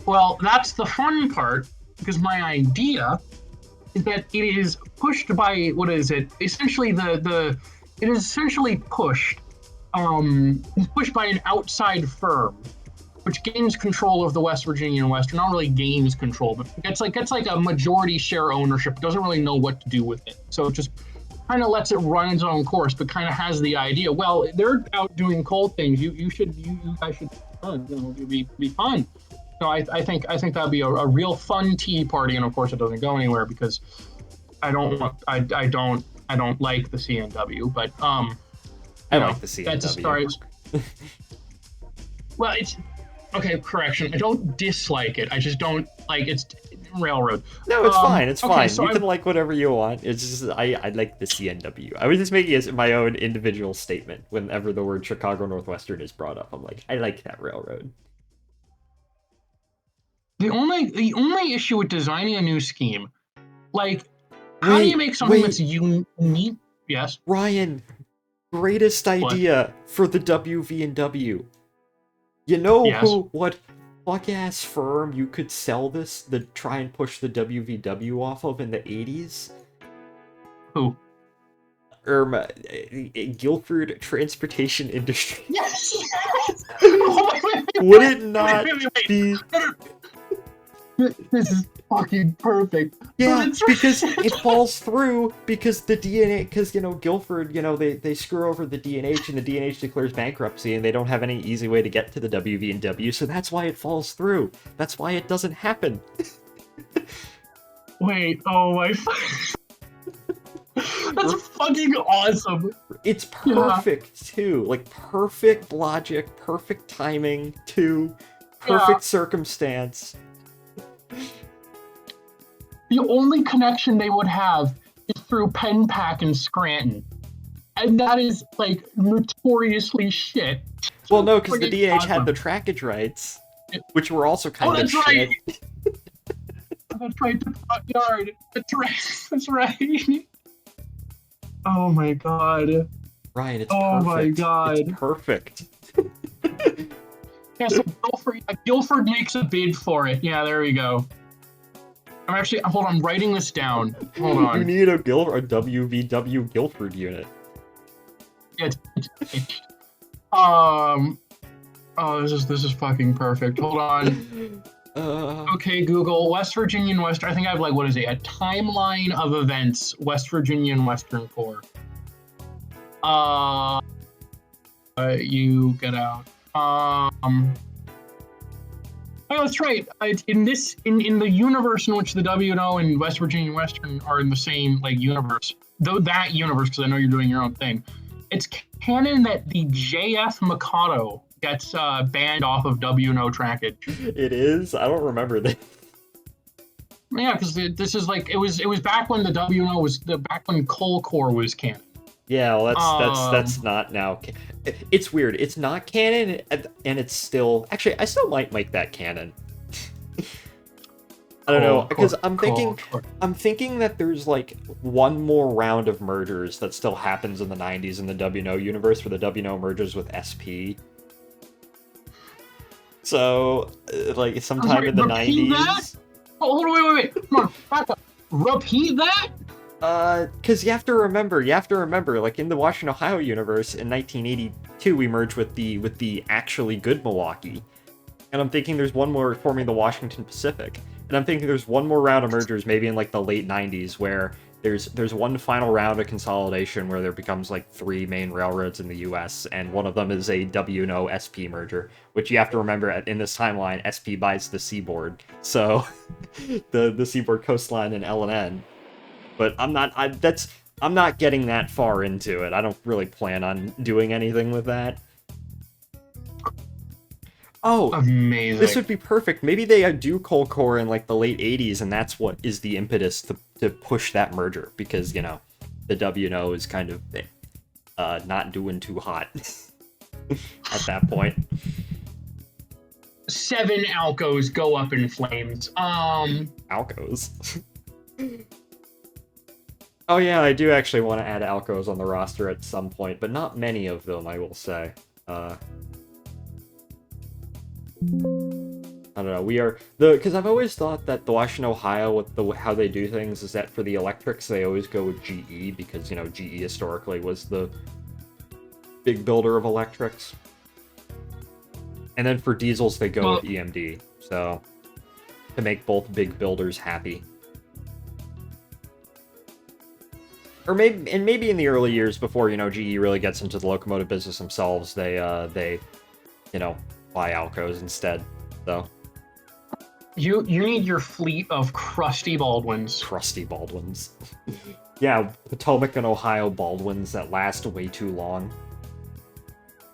S6: Well, that's the fun part, because my idea is that it is pushed by, what is it? Essentially, it is essentially pushed. It's pushed by an outside firm, which gains control of the West Virginia and Western. Not really gains control, but gets like a majority share ownership. It doesn't really know what to do with it, so it just kind of lets it run its own course, but kind of has the idea. Well, they're out doing cool things. You guys should fun. It'd be fun. No, I think that'd be a real fun tea party, and of course it doesn't go anywhere because I don't like the CNW, but
S1: I like the CNW.
S6: That's as far as. Well, it's okay. Correction. I don't dislike it. I just don't like it's railroad.
S1: No, it's fine. It's
S6: okay,
S1: fine.
S6: so
S1: You can like whatever you want. It's just I like the CNW. I was just making it my own individual statement whenever the word Chicago Northwestern is brought up. I'm like, I like that railroad.
S6: The only issue with designing a new scheme, like, how do you make something that's unique? Yes,
S1: Ryan, greatest idea for the WV and W. You know what fuck-ass firm you could sell this, try and push the WVW off of in the 80s?
S6: Who?
S1: Guilford Transportation Industry.
S6: Yes!
S1: Would it not be...
S6: This is fucking perfect.
S1: Yeah, because it falls through because the DNA, because, Guilford, they screw over the DNH and the DNH declares bankruptcy and they don't have any easy way to get to the WV and W, so that's why it falls through. That's why it doesn't happen.
S6: Wait, oh my... That's fucking awesome.
S1: It's perfect, too. Like, perfect logic, perfect timing, too. Perfect circumstance.
S6: The only connection they would have is through Penpack and Scranton. And that is, like, notoriously shit.
S1: Well, no, because the DNH had the trackage rights, which were also kind of shit.
S6: Right. That's right, the front yard. That's right. Oh my god.
S1: Ryan, it's perfect.
S6: Oh my god.
S1: It's perfect.
S6: Yeah, so Guilford makes a bid for it. Yeah, there we go. I'm writing this down. Hold on.
S1: You need a WVW Guilford unit.
S6: Yeah, oh, this is fucking perfect. Hold on. Okay, Google, West Virginia and Western. I think I have, like, what is it? A timeline of events, West Virginia and Western Core. You get out. Oh, that's right. In the universe in which the WNO and West Virginia and Western are in the same, like, universe, though that universe, because I know you're doing your own thing, it's canon that the JF Mikado gets banned off of WNO trackage.
S1: It is? I don't remember that.
S6: Yeah, because this is like it was back when the WNO was back when Coal Core was canon.
S1: Yeah, well, that's not now. It's weird. It's not canon, and it's still... Actually, I still might make that canon. I don't know, because I'm thinking that there's, like, one more round of mergers that still happens in the 90s in the WNO universe, where the WNO merges with SP. So, like, sometime in the 90s...
S6: That? Oh, hold on, wait. Come on, back up. Repeat that?
S1: Because you have to remember, like, in the Washington, Ohio universe, in 1982, we merged with the actually good Milwaukee. And I'm thinking there's one more forming the Washington Pacific. And I'm thinking there's one more round of mergers, maybe in, like, the late 90s, where there's one final round of consolidation where there becomes, like, 3 main railroads in the U.S., and one of them is a WNO-SP merger, which you have to remember, in this timeline, SP buys the Seaboard. So, the Seaboard Coastline and L&N. But I'm not getting that far into it. I don't really plan on doing anything with that. Oh, amazing. This would be perfect. Maybe they do Coal Core in, like, the late 80s, and that's what is the impetus to push that merger, because, the WNO is kind of not doing too hot at that point. 7 Alcos go up in flames. Alcos? Oh yeah, I do actually want to add Alcos on the roster at some point, but not many of them, I will say. I don't know. Because I've always thought that the Washington, Ohio, with how they do things is that for the electrics they always go with GE because GE historically was the big builder of electrics, and then for diesels they go with EMD. So to make both big builders happy. Or maybe in the early years before GE really gets into the locomotive business themselves, they buy Alcos instead. So
S6: you need your fleet of crusty Baldwins.
S1: Crusty Baldwins. Yeah, Potomac and Ohio Baldwins that last way too long.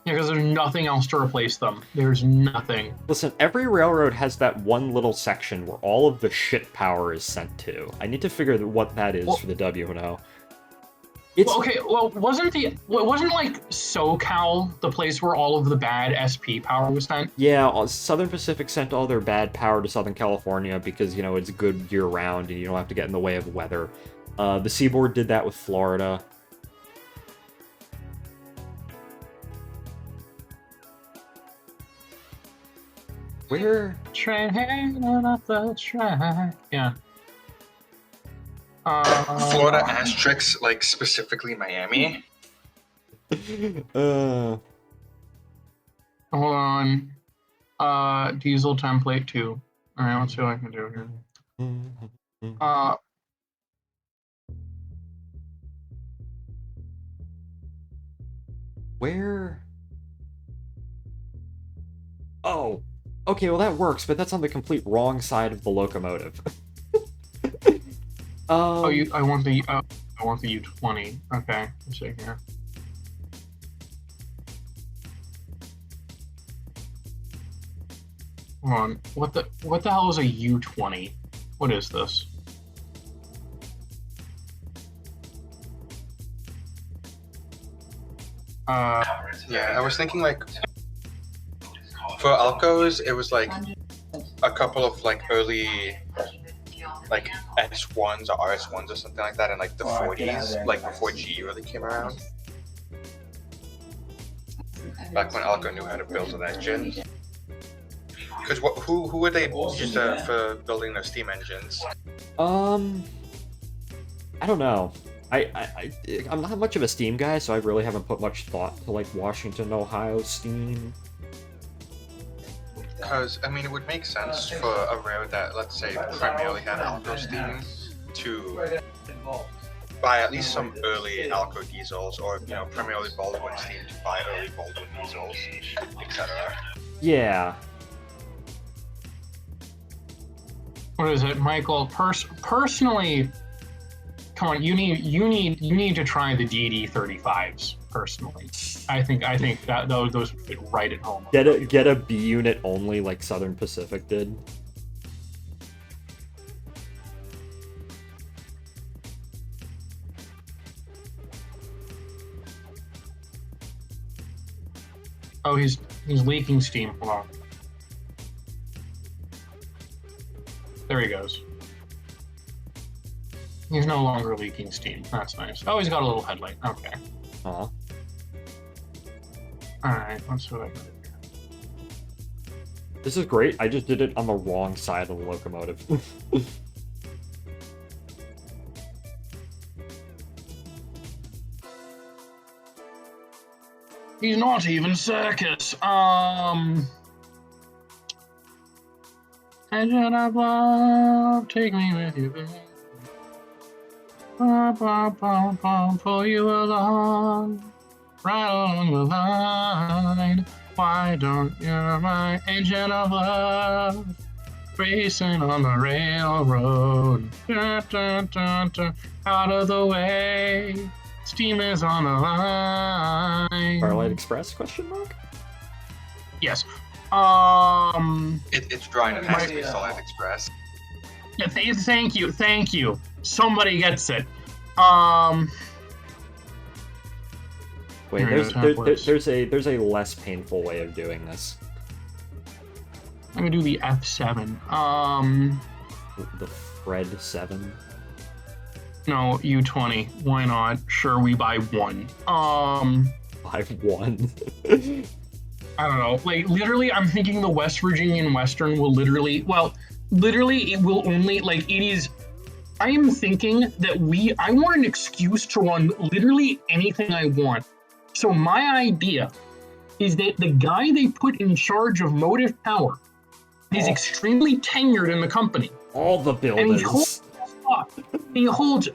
S6: Yeah, because there's nothing else to replace them. There's nothing.
S1: Listen, every railroad has that one little section where all of the shit power is sent to. I need to figure what that is for the W&O.
S6: Wasn't like SoCal the place where all of the bad SP power was sent?
S1: Yeah, Southern Pacific sent all their bad power to Southern California because, it's good year-round and you don't have to get in the way of weather. The Seaboard did that with Florida. Where?
S6: Train hanging off the track. Yeah.
S8: Florida asterisks, like specifically Miami.
S6: Hold on. Diesel template 2. Alright, let's see what I can do here.
S1: Where? Oh. Okay, well that works, but that's on the complete wrong side of the locomotive.
S6: I want the U20. Okay, let's see here. Hold on. What the hell is a U20? What is this?
S8: Yeah, I was thinking like for Alcos, it was like a couple of like early like S1s or RS1s or something like that in like the 40s, like before GE really came around. Back when Alco knew how to build an engine. Because who would they use for building their steam engines?
S1: I don't know. I'm not much of a steam guy, so I really haven't put much thought to like Washington, Ohio steam.
S8: Because, I mean, it would make sense for a railroad that, let's say, primarily had Alco steam to buy at least some early Alco diesels, or, primarily Baldwin steam to buy early Baldwin diesels, etc.
S1: Yeah.
S6: What is it, Michael? Personally, come on, you need to try the DD35s. Personally, I think that those fit right at home.
S1: Get a B unit only like Southern Pacific did.
S6: Oh, he's leaking steam. Hold on. There he goes. He's no longer leaking steam. That's nice. Oh, he's got a little headlight. Okay.
S1: Aw.
S6: Alright, let's see what I got here.
S1: This is great. I just did it on the wrong side of the locomotive.
S6: He's not even circus. Engine of love, take me with you, baby. Pull you along, right along the line. Why don't you my engine of love, racing on the railroad? Dun, dun, dun, dun, out of the way, steam is on the line.
S1: Starlight Express? Question mark?
S6: Yes.
S8: It's dry and it has to be Starlight Express.
S6: Yeah, thank you. Somebody gets it.
S1: Wait, there's a less painful way of doing this.
S6: I'm gonna do the F7.
S1: The Fred 7.
S6: No, U20. Why not? Sure, we buy one.
S1: Buy one.
S6: I don't know. Like literally, I'm thinking the West Virginian Western will literally, it will only like it is. I am thinking that I want an excuse to run literally anything I want. So my idea is that the guy they put in charge of motive power is extremely tenured in the company.
S1: All the builders.
S6: And he holds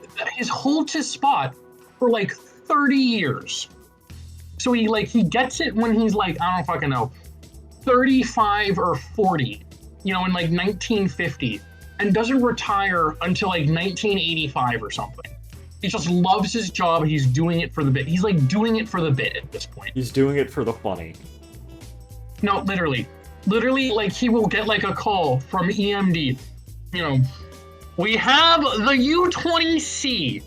S6: his spot for like 30 years. So he gets it when he's like, I don't fucking know, 35 or 40, in like 1950, and doesn't retire until like 1985 or something. He just loves his job. He's doing it for the bit. He's like doing it for the bit at this point.
S1: He's doing it for the funny.
S6: No, literally, like he will get like a call from EMD. We have the U-20C.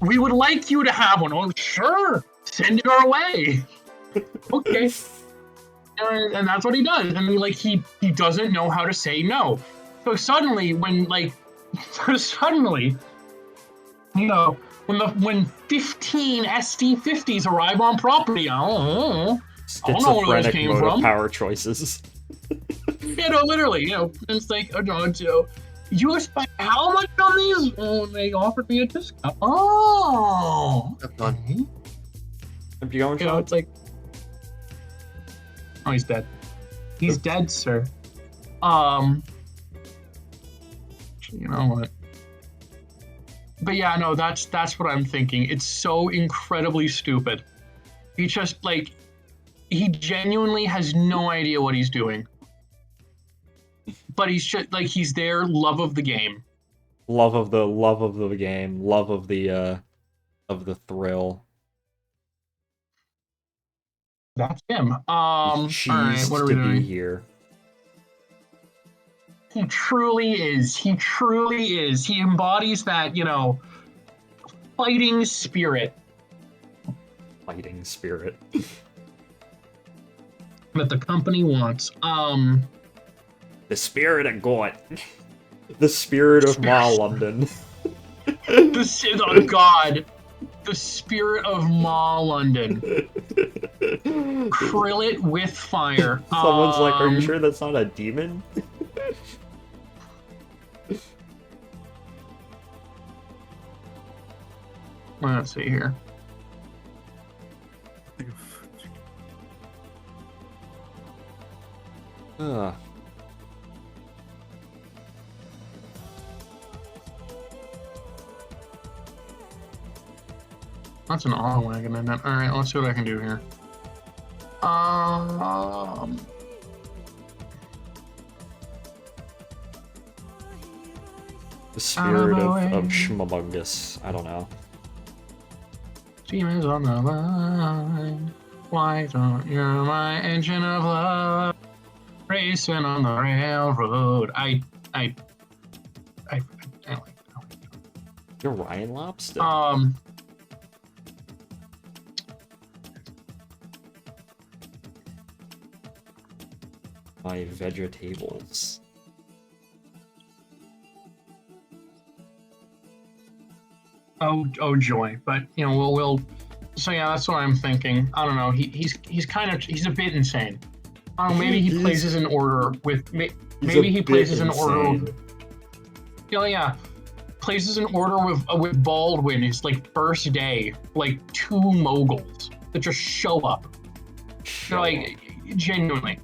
S6: We would like you to have one. Oh, sure. Send it our way. Okay. And that's what he does. And like he doesn't know how to say no. So suddenly when 15 SD50s arrive on property, I don't know where those came from.
S1: Power choices.
S6: Literally, it's like, you spent how much on these? Oh, they offered me a discount. Oh,
S5: That's fun.
S1: Have you going, Sean?
S6: It's like, oh, he's dead. He's dead, sir. You know what? But yeah, no, that's what I'm thinking. It's so incredibly stupid. He just he genuinely has no idea what he's doing. But he's just he's there, love of the game.
S1: Love of the game, love of the thrill.
S6: That's him. All right, what are we doing
S1: here?
S6: He truly is. He truly is. He embodies that, fighting spirit.
S1: Fighting spirit.
S6: That the company wants.
S1: The spirit of God. The spirit of Ma London.
S6: Oh God. The spirit of Ma London. Krill it with fire.
S1: Someone's like, are you sure that's not a demon?
S6: Let's see here. That's an auto wagon, isn't it? All right, let's see what I can do here.
S1: The spirit of Schmabungus. I don't know.
S6: Demons on the line. Why don't you my engine of love? Racing on the railroad. I like that.
S1: You're Ryan Lobster. My vegetables.
S6: Oh joy. But we'll so yeah, that's what I'm thinking. I don't know. He's a bit insane. I don't know, maybe he places an order with maybe he places an order. Yeah. Places an order with Baldwin his first day, 2 moguls that just show up. Genuinely.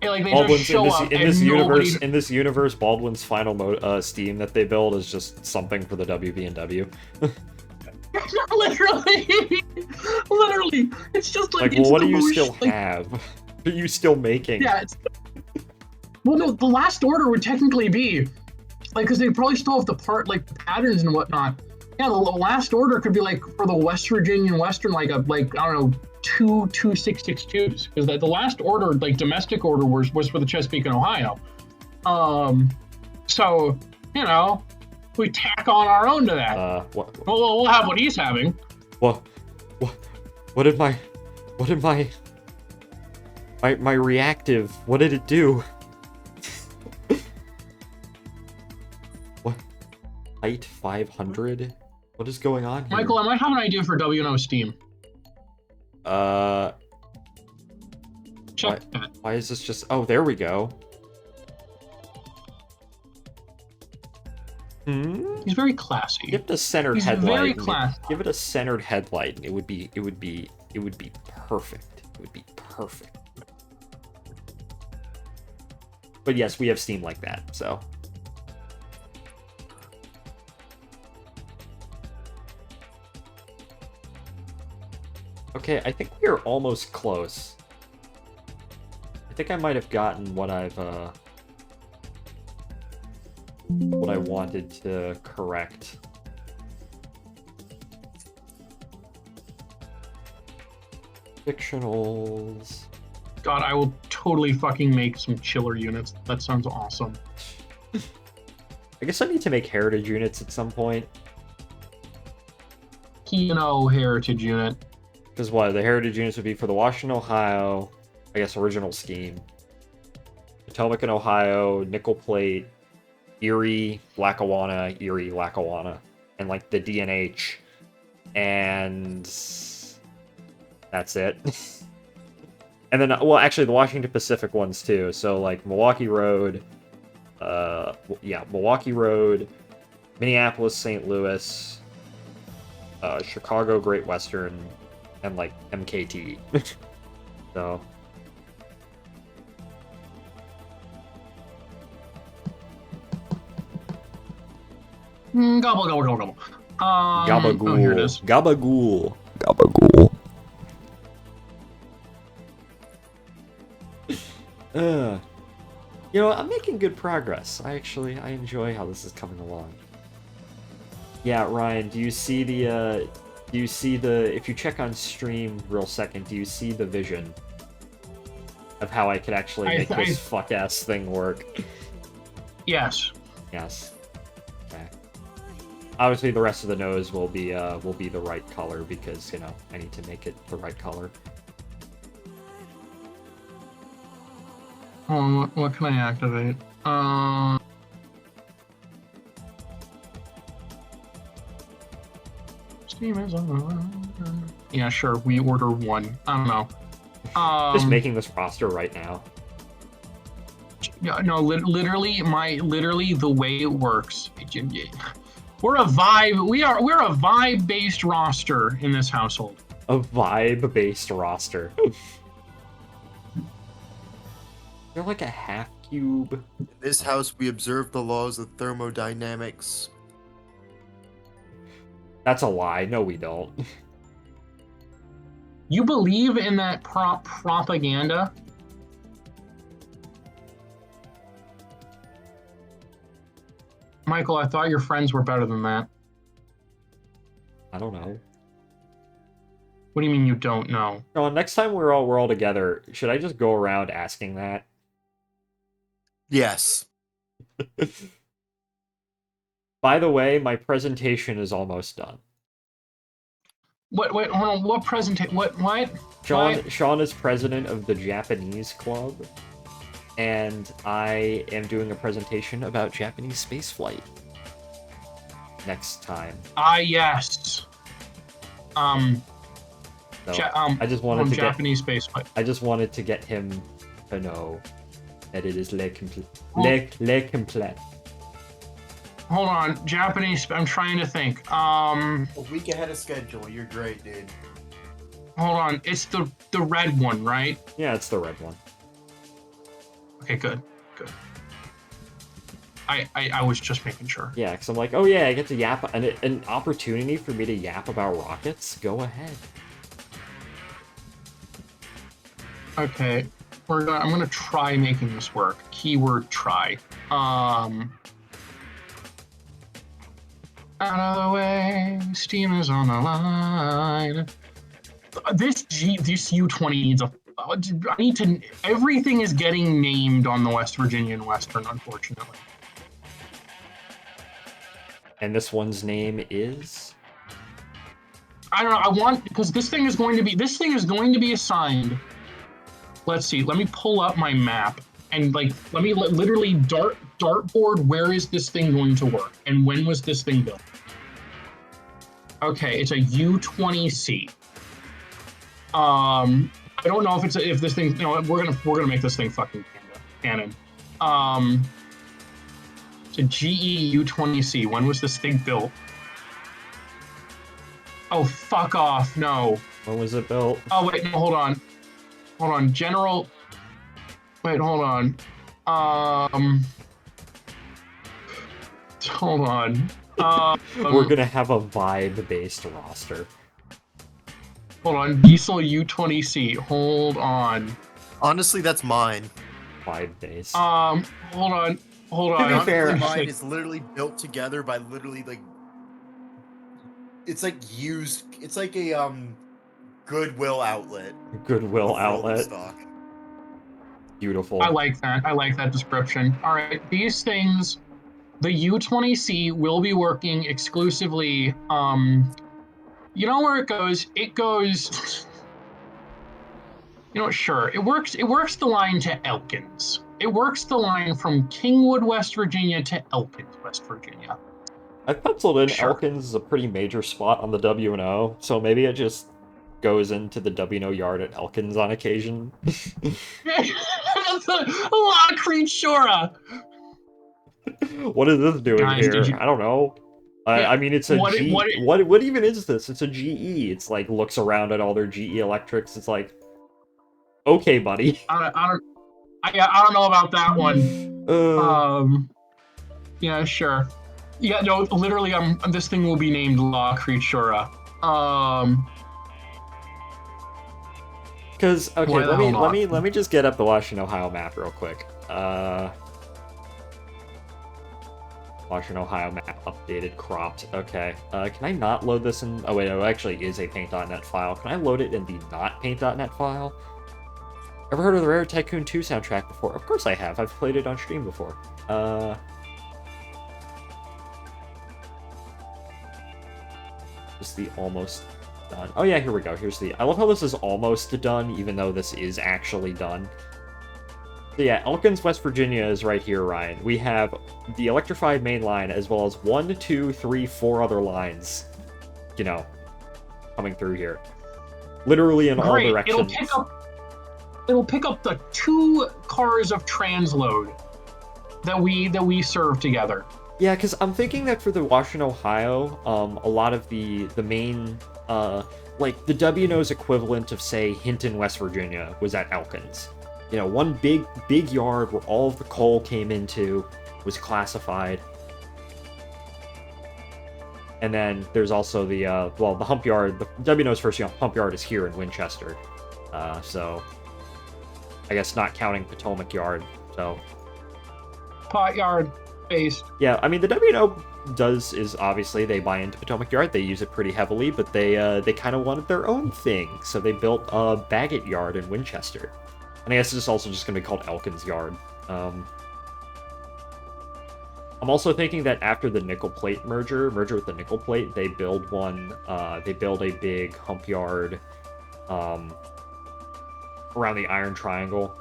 S6: They just show up
S1: in this universe, Baldwin's final Steam that they build is just something for the WB&W. Literally, it's just
S6: well,
S1: what do you still have? What are you still making?
S6: Yeah. Well, no, the last order would technically be because they probably still have the patterns and whatnot. Yeah, the last order could be for the West Virginian Western, I don't know. 2 662s, because the last order, domestic order, was for the Chesapeake and Ohio. So we tack on our own to that. We'll have what he's having.
S1: What did my reactive? What did it do? What? Height 500? What is going on here?
S6: Michael, I might have an idea for W&O Steam. Check that.
S1: Why is this just... Oh, there we go.
S6: He's very classy.
S1: Give it a centered
S6: He's
S1: headlight.
S6: very classy.
S1: Give it a centered headlight, and it would be perfect. It would be perfect. But yes, we have Steam like that, so. Okay, I think we are almost close. I think I might have gotten what I wanted to correct. Fictionals.
S6: God, I will totally fucking make some chiller units. That sounds awesome.
S1: I guess I need to make heritage units at some point.
S6: Keno heritage unit.
S1: Because what? The heritage units would be for the Washington, Ohio, I guess, original scheme. Potomac and Ohio, Nickel Plate, Erie, Lackawanna, and like the DNH. And that's it. And then, well, actually the Washington Pacific ones too. So like Milwaukee Road, Milwaukee Road, Minneapolis, St. Louis, Chicago Great Western, and like MKT. So.
S6: Gobble, gobble, gobble, gobble.
S1: Gabagool.
S6: Oh, here it is.
S1: Gabagool. Gabagool. You know, I'm making good progress. I enjoy how this is coming along. Yeah, Ryan, do you see the, if you check on stream real second, do you see the vision of how I could actually make this fuck-ass thing work?
S6: Yes.
S1: Yes. Okay. Obviously, the rest of the nose will be the right color because, you know, I need to make it the right color.
S6: What can I activate? Steam is on. Yeah, sure. We order one. I don't know.
S1: Just making this roster right now.
S6: Yeah, no, literally the way it works. We're a vibe. We're a vibe-based roster in this household.
S1: A vibe-based roster. They're like a half cube.
S5: In this house, we observe the laws of thermodynamics.
S1: That's a lie. No, we don't.
S6: You believe in that propaganda? Michael, I thought your friends were better than that.
S1: I don't know.
S6: What do you mean you don't know?
S1: Sean, next time we're all together, should I just go around asking that?
S5: Yes.
S1: By the way, my presentation is almost done.
S6: Wait, hold on. What presentation? What?
S1: Sean is president of the Japanese club, and I am doing a presentation about Japanese spaceflight next time.
S6: Ah, yes.
S1: So I just wanted to
S6: Japanese spaceflight.
S1: I just wanted to get him to know that it is le complete.
S6: Hold on, Japanese. I'm trying to think.
S5: A week ahead of schedule. You're great, dude.
S6: Hold on. It's the red one, right?
S1: Yeah, it's the red one.
S6: Okay, good. I was just making sure.
S1: Yeah, because I'm like, oh yeah, I get to yap, an opportunity for me to yap about rockets. Go ahead.
S6: Okay, I'm gonna try making this work. Keyword try. Out of the way, Steam is on the line. This U-20 needs a. I need to. Everything is getting named on the West Virginia and Western, unfortunately.
S1: And this one's name is.
S6: I don't know. I want because this thing is going to be assigned. Let's see. Let me pull up my map and let me literally dartboard. Where is this thing going to work? And when was this thing built? Okay, it's a U-20C. I I don't know if this thing. You know, we're gonna make this thing fucking canon. It's a GE U20C. When was this thing built? Oh, fuck off! No.
S1: When was it built?
S6: Oh wait, no, hold on. General. Wait, hold on. Hold on.
S1: We're gonna have a vibe-based roster.
S6: Hold on. Diesel U20C. Hold on.
S11: Honestly, that's mine.
S1: Vibe-based.
S6: Hold on.
S1: To be fair,
S5: mine is literally built together by literally like. It's like used. It's like a Goodwill outlet.
S1: Goodwill outlet.
S5: Stock.
S1: Beautiful.
S6: I like that description. All right, these things, the U20C will be working exclusively. You know where it goes? It goes. You know, sure, it works. It works the line to Elkins. It works the line from Kingwood, West Virginia, to Elkins, West Virginia.
S1: I penciled in
S6: Sure.
S1: Elkins is a pretty major spot on the W&O, so maybe it just goes into the W&O yard at Elkins on occasion.
S6: That's a lot of Creed Shora.
S1: What is this doing
S6: Guys,
S1: here?
S6: did you-
S1: I don't know. I mean, it's a
S6: What it-
S1: G.
S6: what it-
S1: What even is this? It's a GE. It's like looks around at all their GE electrics. It's like, okay, buddy.
S6: I don't know about that one. Yeah, sure. Yeah, no, literally, this thing will be named La Creatura.
S1: Because okay,
S6: Why the hell not?
S1: let me just get up the Washington, Ohio map real quick. Washington, Ohio map updated, cropped. Okay. Can I not load this in? Oh wait, no, it actually is a paint.net file. Can I load it in the not paint.net file? Ever heard of the Rare Tycoon 2 soundtrack before? Of course I have. I've played it on stream before. Just the almost done. Oh yeah, here we go. Here's the. I love how this is almost done, even though this is actually done. So yeah, Elkins, West Virginia is right here, Ryan. We have the electrified main line as well as 1, 2, 3, 4 other lines, you know, coming through here. Literally in all directions.
S6: It'll pick up the 2 cars of transload that we serve together.
S1: Yeah, because I'm thinking that for the Washington, Ohio, a lot of the main, like the W&O's equivalent of, say, Hinton, West Virginia was at Elkins. You know, one big yard where all of the coal came into, was classified. And then there's also the, the hump yard. The W&O's first hump yard is here in Winchester. So, I guess not counting Potomac Yard, so.
S6: Pot yard based.
S1: Yeah, I mean, the W&O is obviously, they buy into Potomac Yard. They use it pretty heavily, but they kind of wanted their own thing. So they built a Baggett Yard in Winchester. And I guess it's also just going to be called Elkins Yard. I'm also thinking that after the nickel plate merger with the nickel plate, they build a big hump yard around the Iron Triangle.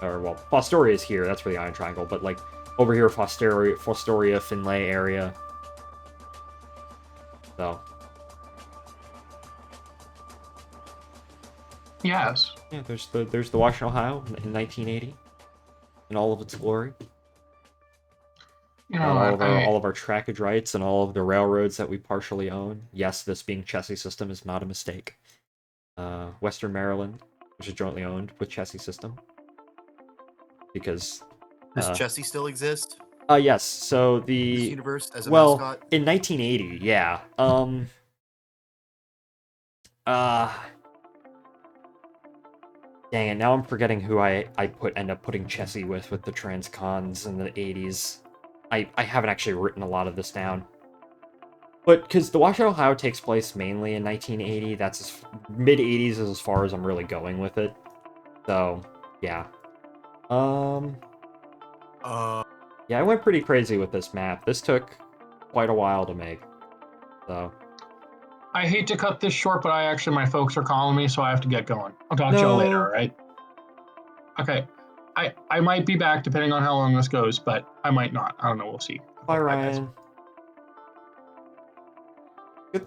S1: Or, well, Fostoria is here, that's for the Iron Triangle, but like over here, Fostoria, Finlay area. So.
S6: Yes.
S1: Yeah, there's the Washington, Ohio in 1980, in all of its glory.
S6: You know,
S1: all of our trackage rights and all of the railroads that we partially own. Yes, this being Chessie System is not a mistake. Western Maryland, which is jointly owned with Chessie System, because
S11: does Chessie still exist?
S1: Yes. So the
S11: this universe as a mascot?
S1: In 1980, yeah. Dang it, now I'm forgetting who I end up putting Chessie with the Transcons in the 80s. I haven't actually written a lot of this down. But, because the Washington, Ohio takes place mainly in 1980, that's mid-80s is as far as I'm really going with it. So, yeah. Yeah, I went pretty crazy with this map. This took quite a while to make. So...
S6: I hate to cut this short, but my folks are calling me, so I have to get going. I'll talk to you later, all right? Okay. I might be back depending on how long this goes, but I might not. I don't know. We'll see.
S1: Bye, Ryan. Good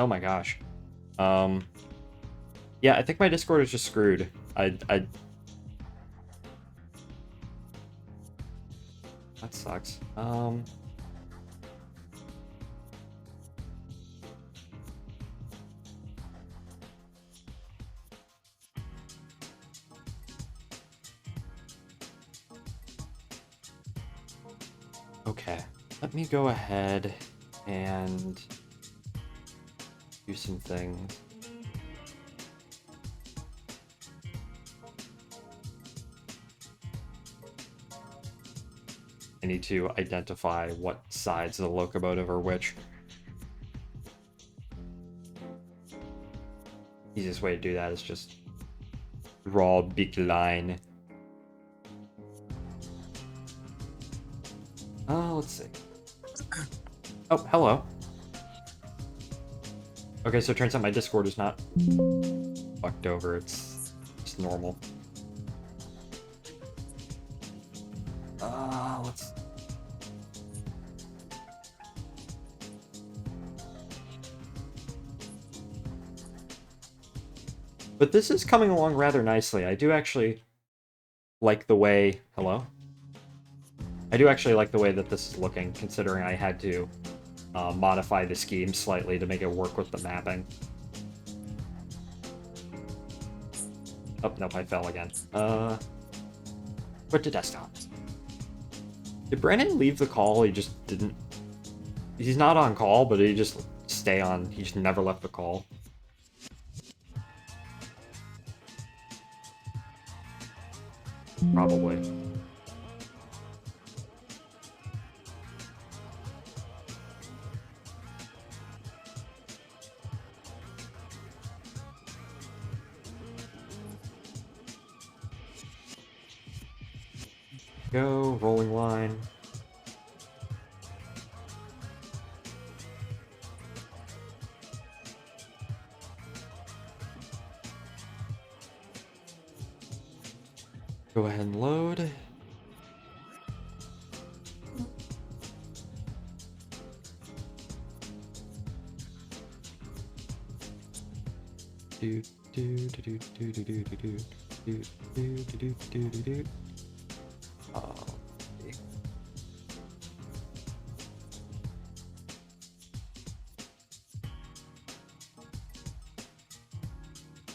S1: Oh my gosh. Yeah, I think my Discord is just screwed. That sucks. Okay, let me go ahead and do some things. I need to identify what sides of the locomotive are which. Easiest way to do that is just draw a big line. Let's see. Oh, hello. Okay, so it turns out my Discord is not fucked over, it's just normal. Let's... But this is coming along rather nicely. I do actually like the way... Hello? I do actually like the way that this is looking, considering I had to modify the scheme slightly to make it work with the mapping. Oh, nope, I fell again. Quit to desktop. Did Brandon leave the call? He just didn't... He's not on call, but he just stay on. He just never left the call. Probably. Go, rolling line. Go ahead and load. Do do do do do do do do do do do do do do.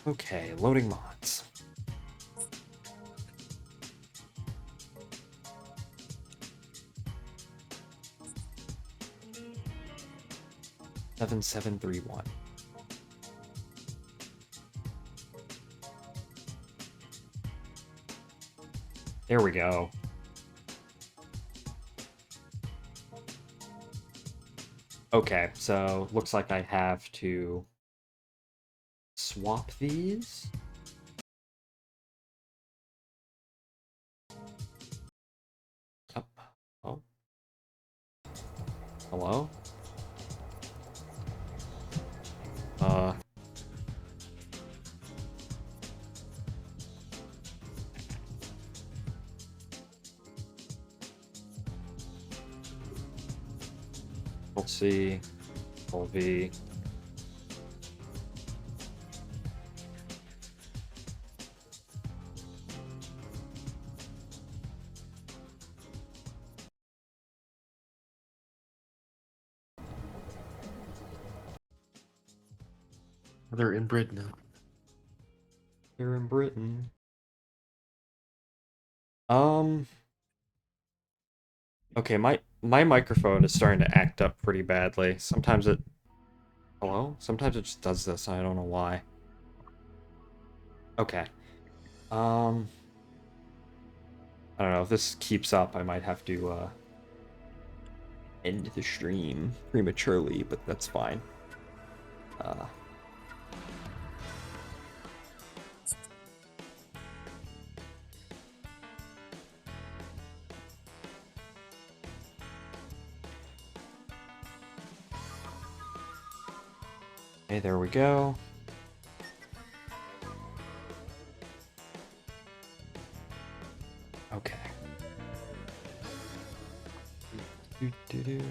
S1: Okay, loading mods. Seven 731. There we go. Okay, so looks like I have to swap these. Oh. Oh. Hello? Let's see. V.
S11: They're in Britain.
S1: They're in Britain. Okay, my microphone is starting to act up pretty badly. Sometimes it... Hello? Sometimes it just does this, I don't know why. Okay. I don't know, if this keeps up, I might have to, end the stream prematurely, but that's fine. Okay, there we go. Okay. Do.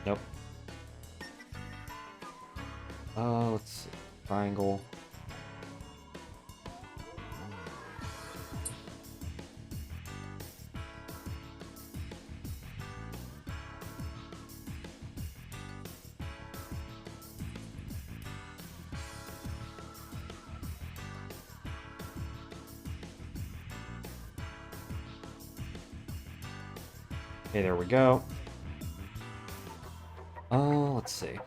S1: Nope. Let's see. Triangle. Okay, there we go. Let's see.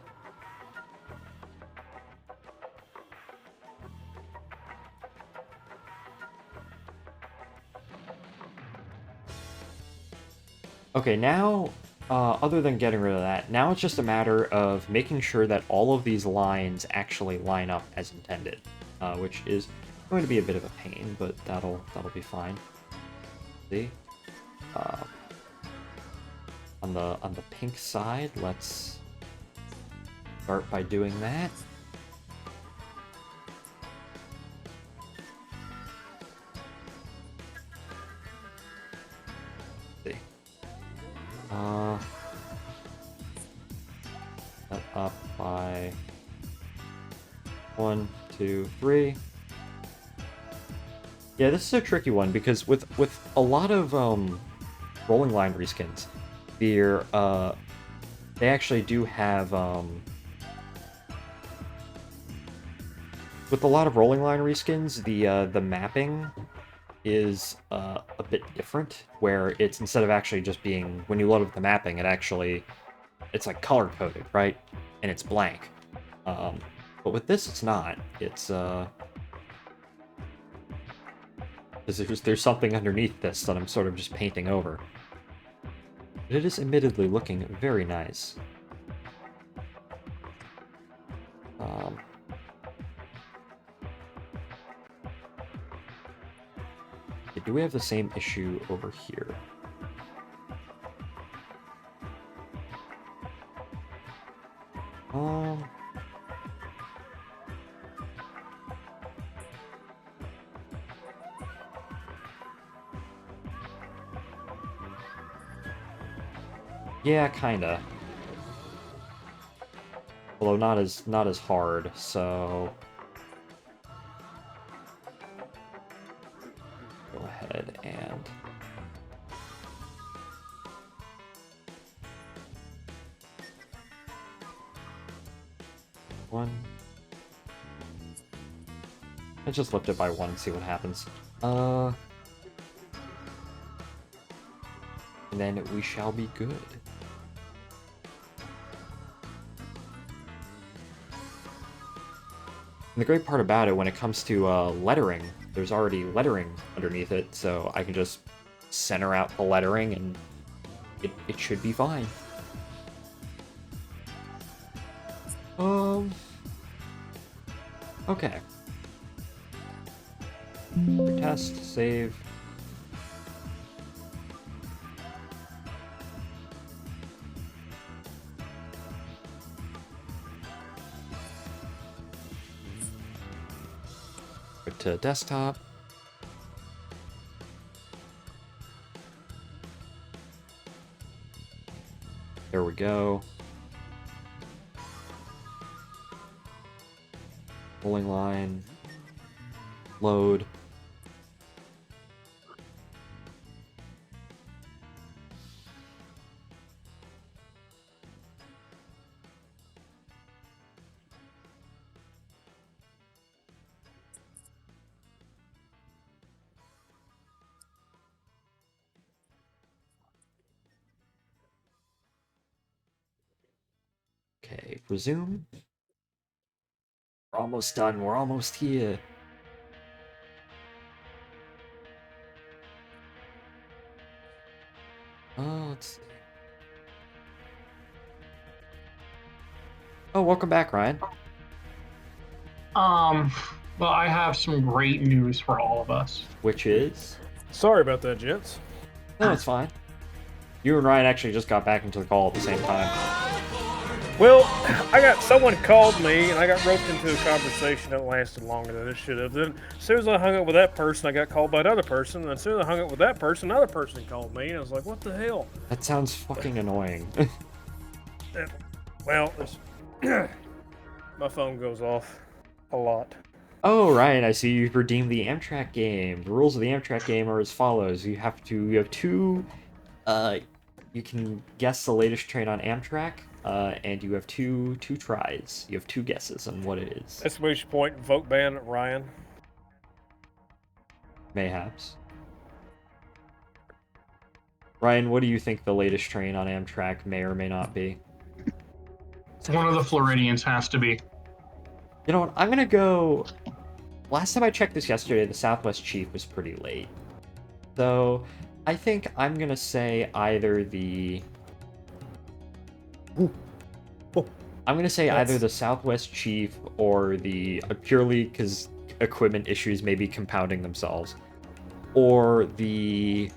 S1: Okay, now, other than getting rid of that, now it's just a matter of making sure that all of these lines actually line up as intended, which is going to be a bit of a pain, but that'll be fine. See? On the pink side, let's start by doing that. Let's see. That up by 1, 2, 3. Yeah, this is a tricky one because with a lot of rolling line reskins, they actually do have with a lot of rolling line reskins, the mapping is a bit different, where it's instead of actually just being when you load up the mapping, it's like color coded, right? And it's blank. But with this, it's not. It's there's something underneath this that I'm sort of just painting over. But it is admittedly looking very nice. Okay, do we have the same issue over here? Yeah, kinda. Although not as hard, so go ahead and one. Let's just lift it by 1 and see what happens. And then we shall be good. And the great part about it, when it comes to lettering, there's already lettering underneath it, so I can just center out the lettering and it should be fine. Okay. Test, save. Go to desktop. There we go. Rolling line. Load. Okay, resume. We're almost done. We're almost here. Let's see. Oh, welcome back, Ryan.
S6: Well, I have some great news for all of us.
S1: Which is?
S7: Sorry about that, gents.
S1: No, it's fine. You and Ryan actually just got back into the call at the same time.
S7: Well, someone called me and I got roped into a conversation that lasted longer than it should have. Then as soon as I hung up with that person, I got called by another person. And as soon as I hung up with that person, another person called me. And I was like, what the hell?
S1: That sounds fucking annoying.
S7: Well, my phone goes off a lot.
S1: Oh, right, I see you've redeemed the Amtrak game. The rules of the Amtrak game are as follows. You have two, you can guess the latest train on Amtrak, and you have two tries. You have two guesses on what it is.
S7: Exclamation point, vote ban Ryan.
S1: Mayhaps. Ryan, what do you think the latest train on Amtrak may or may not be?
S6: One of the Floridians has to be.
S1: You know what, I'm gonna go... Last time I checked this yesterday, the Southwest Chief was pretty late. So, I think I'm gonna say either the... I'm gonna say either the Southwest Chief or the... purely because equipment issues may be compounding themselves. Or the...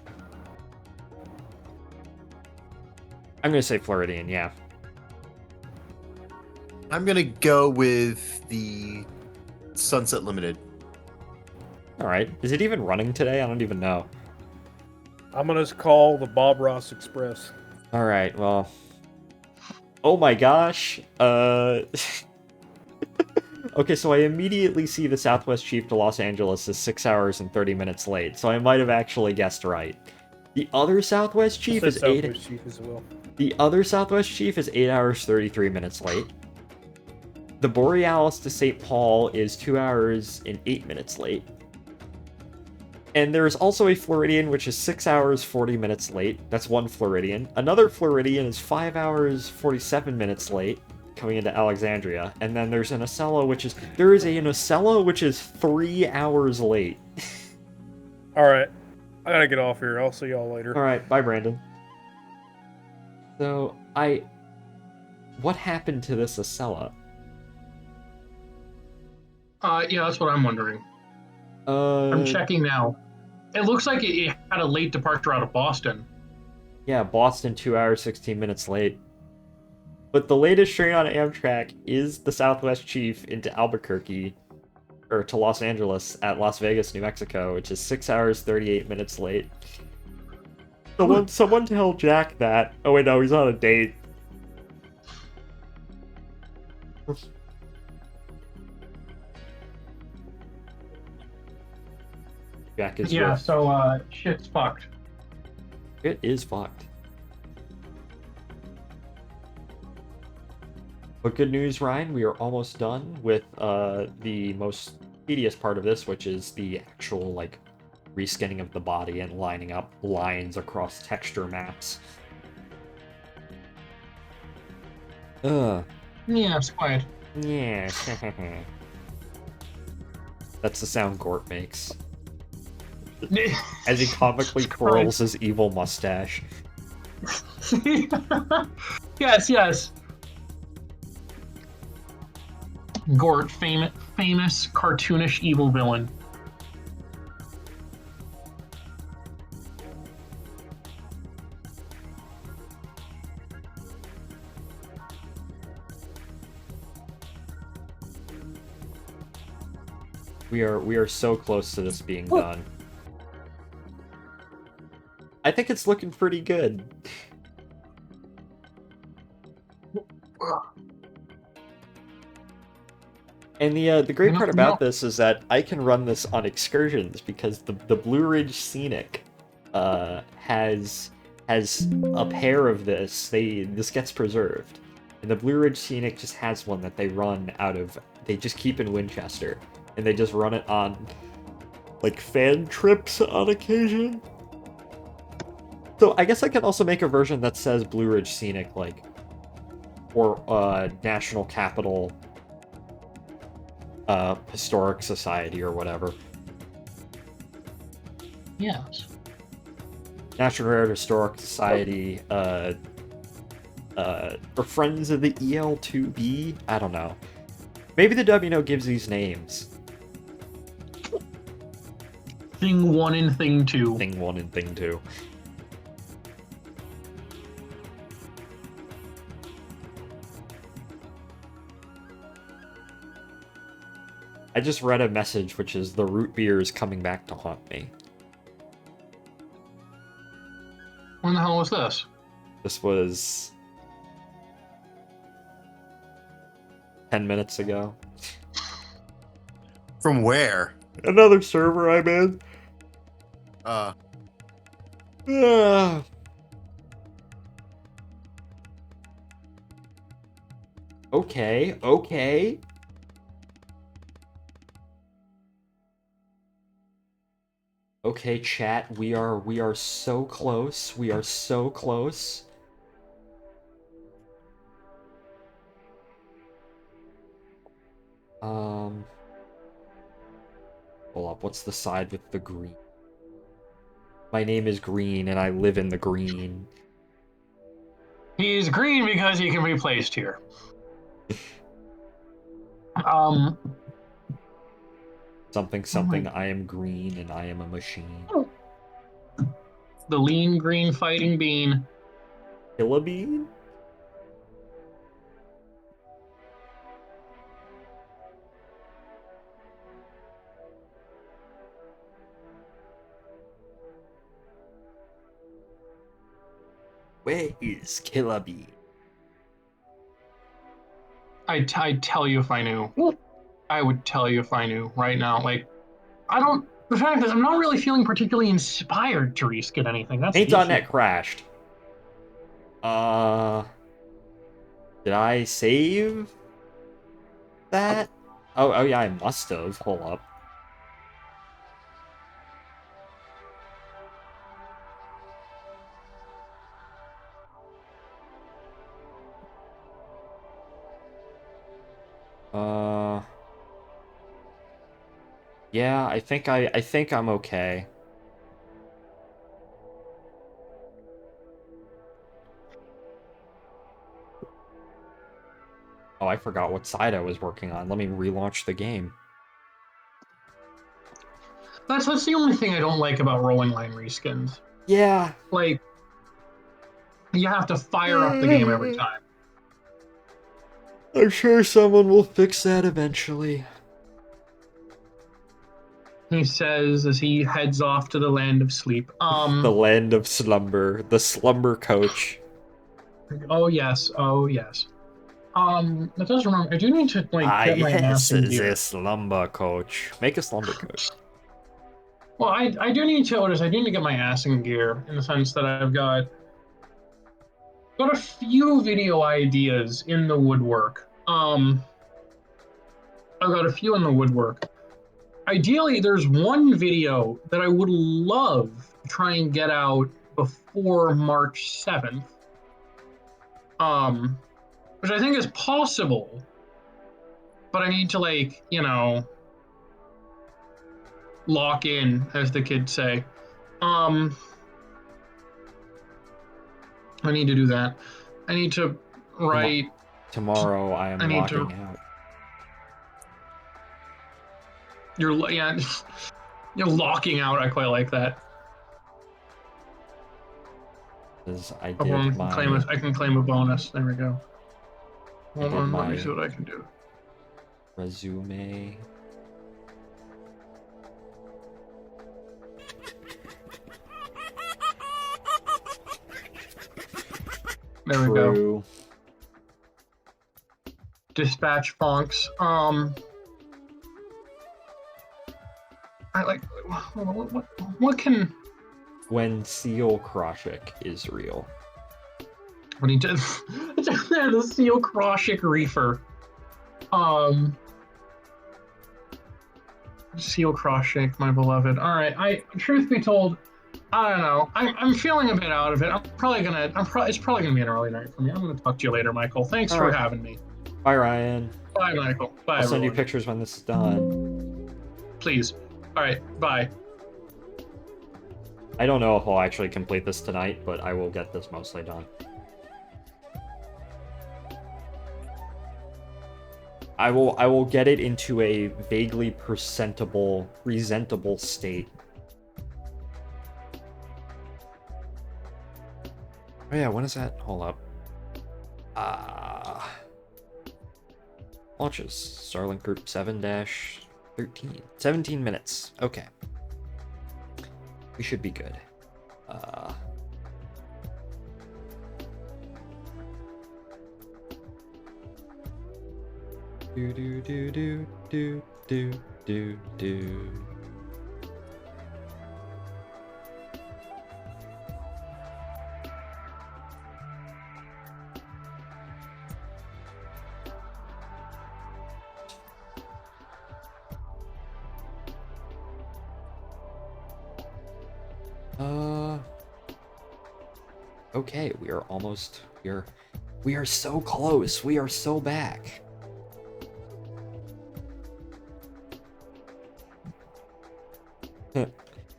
S1: I'm gonna say Floridian, yeah.
S11: I'm gonna go with the Sunset Limited.
S1: Alright. Is it even running today? I don't even know.
S7: I'm gonna call the Bob Ross Express.
S1: Alright, well... Oh my gosh! Okay, so I immediately see the Southwest Chief to Los Angeles is 6 hours and 30 minutes late, so I might have actually guessed right. The other Southwest Chief is
S7: Southwest Chief as well.
S1: The other Southwest Chief is 8 hours 33 minutes late. The Borealis to St. Paul is 2 hours and 8 minutes late. And there's also a Floridian, which is 6 hours 40 minutes late. That's one Floridian. Another Floridian is 5 hours 47 minutes late, coming into Alexandria. And then there's an Acela, which is... There is an Acela, which is 3 hours late.
S7: Alright. I gotta get off here. I'll see y'all later.
S1: Alright, bye, Brandon. So, what happened to this Acela?
S6: Yeah, that's what I'm wondering. I'm checking now. It looks like it had a late departure out of Boston.
S1: Yeah, Boston 2 hours 16 minutes late. But the latest train on Amtrak is the Southwest Chief into Albuquerque, or to Los Angeles at Las Vegas, New Mexico, which is 6 hours 38 minutes late. Someone tell Jack that. Oh wait, no, he's on a date. Jack is
S6: Yeah,
S1: with...
S6: so shit's fucked.
S1: It is fucked. But good news, Ryan, we are almost done with the most tedious part of this, which is the actual, like, reskinning of the body and lining up lines across texture maps. Ugh.
S6: Yeah, it's quiet.
S1: Yeah. That's the sound Gort makes. As he comically twirls his evil mustache.
S6: Yes. Gort, famous cartoonish evil villain.
S1: We are so close to this being done. I think it's looking pretty good. And the great part about this is that I can run this on excursions because the Blue Ridge Scenic has a pair of this. This gets preserved, and the Blue Ridge Scenic just has one that they run out of. They just keep in Winchester, and they just run it on like fan trips on occasion. So I guess I can also make a version that says Blue Ridge Scenic, like, or National Capital Historic Society or whatever.
S6: Yes.
S1: National Rare Historic Society, or Friends of the EL2B? I don't know. Maybe the WNO gives these names.
S6: Thing 1 and Thing 2.
S1: Thing 1 and Thing 2. I just read a message which is the root beer is coming back to haunt me.
S6: When the hell was this?
S1: This was 10 minutes ago.
S11: From where?
S1: Another server I'm in.
S11: Uh,
S1: Ah. Okay, okay. Okay, chat, we are so close. We are so close. Hold up, what's the side with the green? My name is Green and I live in the green.
S6: He's green because he can be placed here. Um,
S1: Something, I am green and I am a machine.
S6: the lean green fighting bean.
S1: Killa bean? Where is Killa bean?
S6: I'd tell you if I knew. I would tell you if I knew right now. Like, I don't. The fact is, I'm not really feeling particularly inspired to reskin anything. That's the issue.
S1: Paint.net crashed. Did I save that? Oh yeah, I must have. Hold up. Yeah, I think I'm okay. Oh, I forgot what side I was working on. Let me relaunch the game.
S6: That's the only thing I don't like about rolling line reskins.
S1: Yeah.
S6: Like, you have to fire up the game every time.
S1: I'm sure someone will fix that eventually.
S6: He says as he heads off to the land of sleep.
S1: The land of slumber. The slumber coach.
S6: Oh yes, oh yes. That does remember. I do need to get my ass in gear.
S1: The slumber coach. Make a slumber coach.
S6: Well, I do need to notice. I do need to get my ass in gear in the sense that I've got a few video ideas in the woodwork. I've got a few in the woodwork. Ideally, there's one video that I would love to try and get out before March 7th. Which I think is possible, but I need to, like, you know, lock in, as the kids say. I need to do that. I need to write.
S1: Tomorrow I am locking out.
S6: You're locking out. I quite like that.
S1: I
S6: can claim a bonus. There we go. Hold on, let me see what I can do.
S1: Resume.
S6: There we go. Dispatch fonks. I like. What can?
S1: When Seal Kroshik is real.
S6: When he did the Seal Kroshik Reefer. Seal Kroshik, my beloved. All right. Truth be told, I don't know. I'm feeling a bit out of it. It's probably gonna be an early night for me. I'm gonna talk to you later, Michael. Thanks for having me.
S1: Bye, Ryan.
S6: Bye, Michael. Bye,
S1: I'll send you
S6: everyone.
S1: pictures when this is done.
S6: Please. All right. Bye.
S1: I don't know if I'll actually complete this tonight, but I will get this mostly done. I will get it into a vaguely presentable state. Oh yeah, when is that? Hold up. Launches. Starlink Group 7-13. 17 minutes. Okay. We should be good. Do do do do do do do do. Okay, we are almost here. We are so close. We are so back.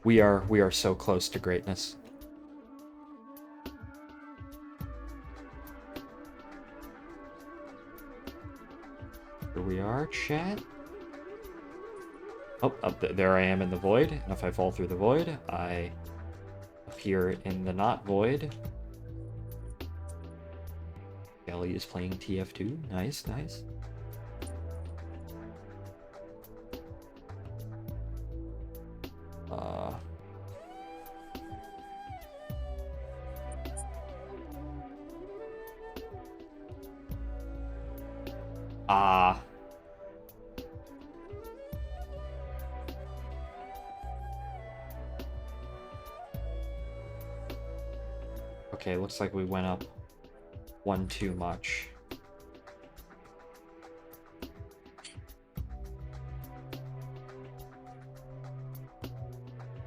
S1: We are so close to greatness. Here we are, chat. Oh, there I am in the void, and if I fall through the void, I appear in the not void. Kelly is playing TF2. Nice, nice. Okay, looks like we went up one too much.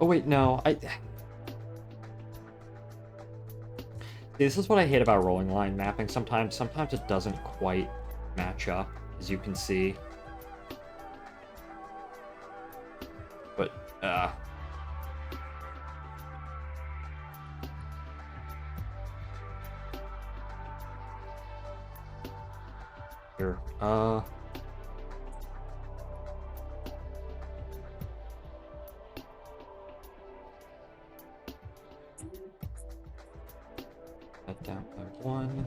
S1: Oh wait, no, this is what I hate about rolling line mapping sometimes. Sometimes it doesn't quite match up, as you can see. But, here, that down by one.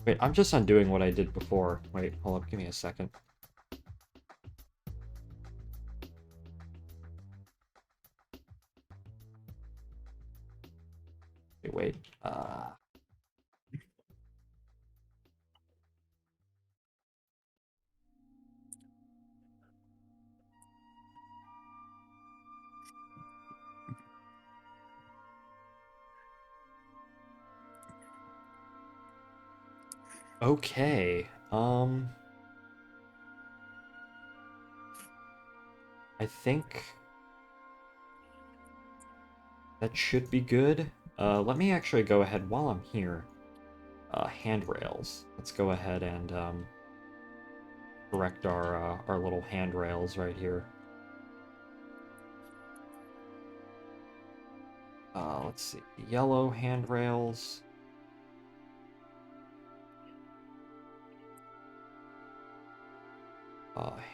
S1: Wait, I'm just undoing what I did before. Wait, hold up, give me a second. Wait, okay, I think that should be good. Let me actually go ahead while I'm here. Handrails. Let's go ahead and correct our little handrails right here. Let's see. Yellow handrails.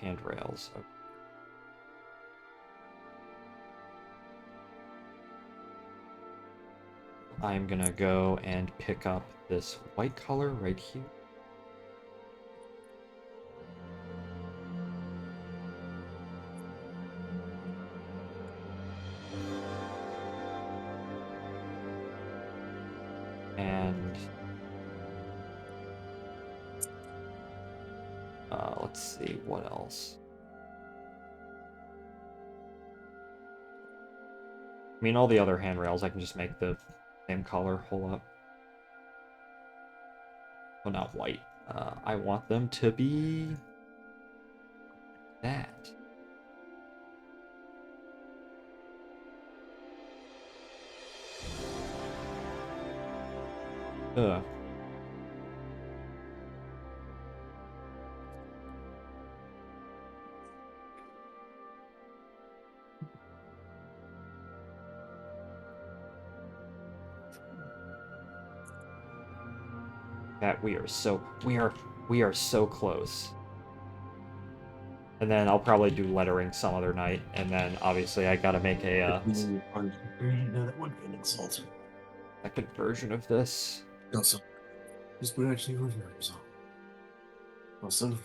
S1: Handrails. Okay. I'm gonna go and pick up this white color right here. And let's see what else. I mean, all the other handrails I can just make the same color. Hold up. Well, not white. I want them to be that. Ugh. That we are so close. And then I'll probably do lettering some other night. And then obviously I gotta make a
S11: No, that would be an insult.
S1: second version of this.
S11: Also, this would actually work so. Also,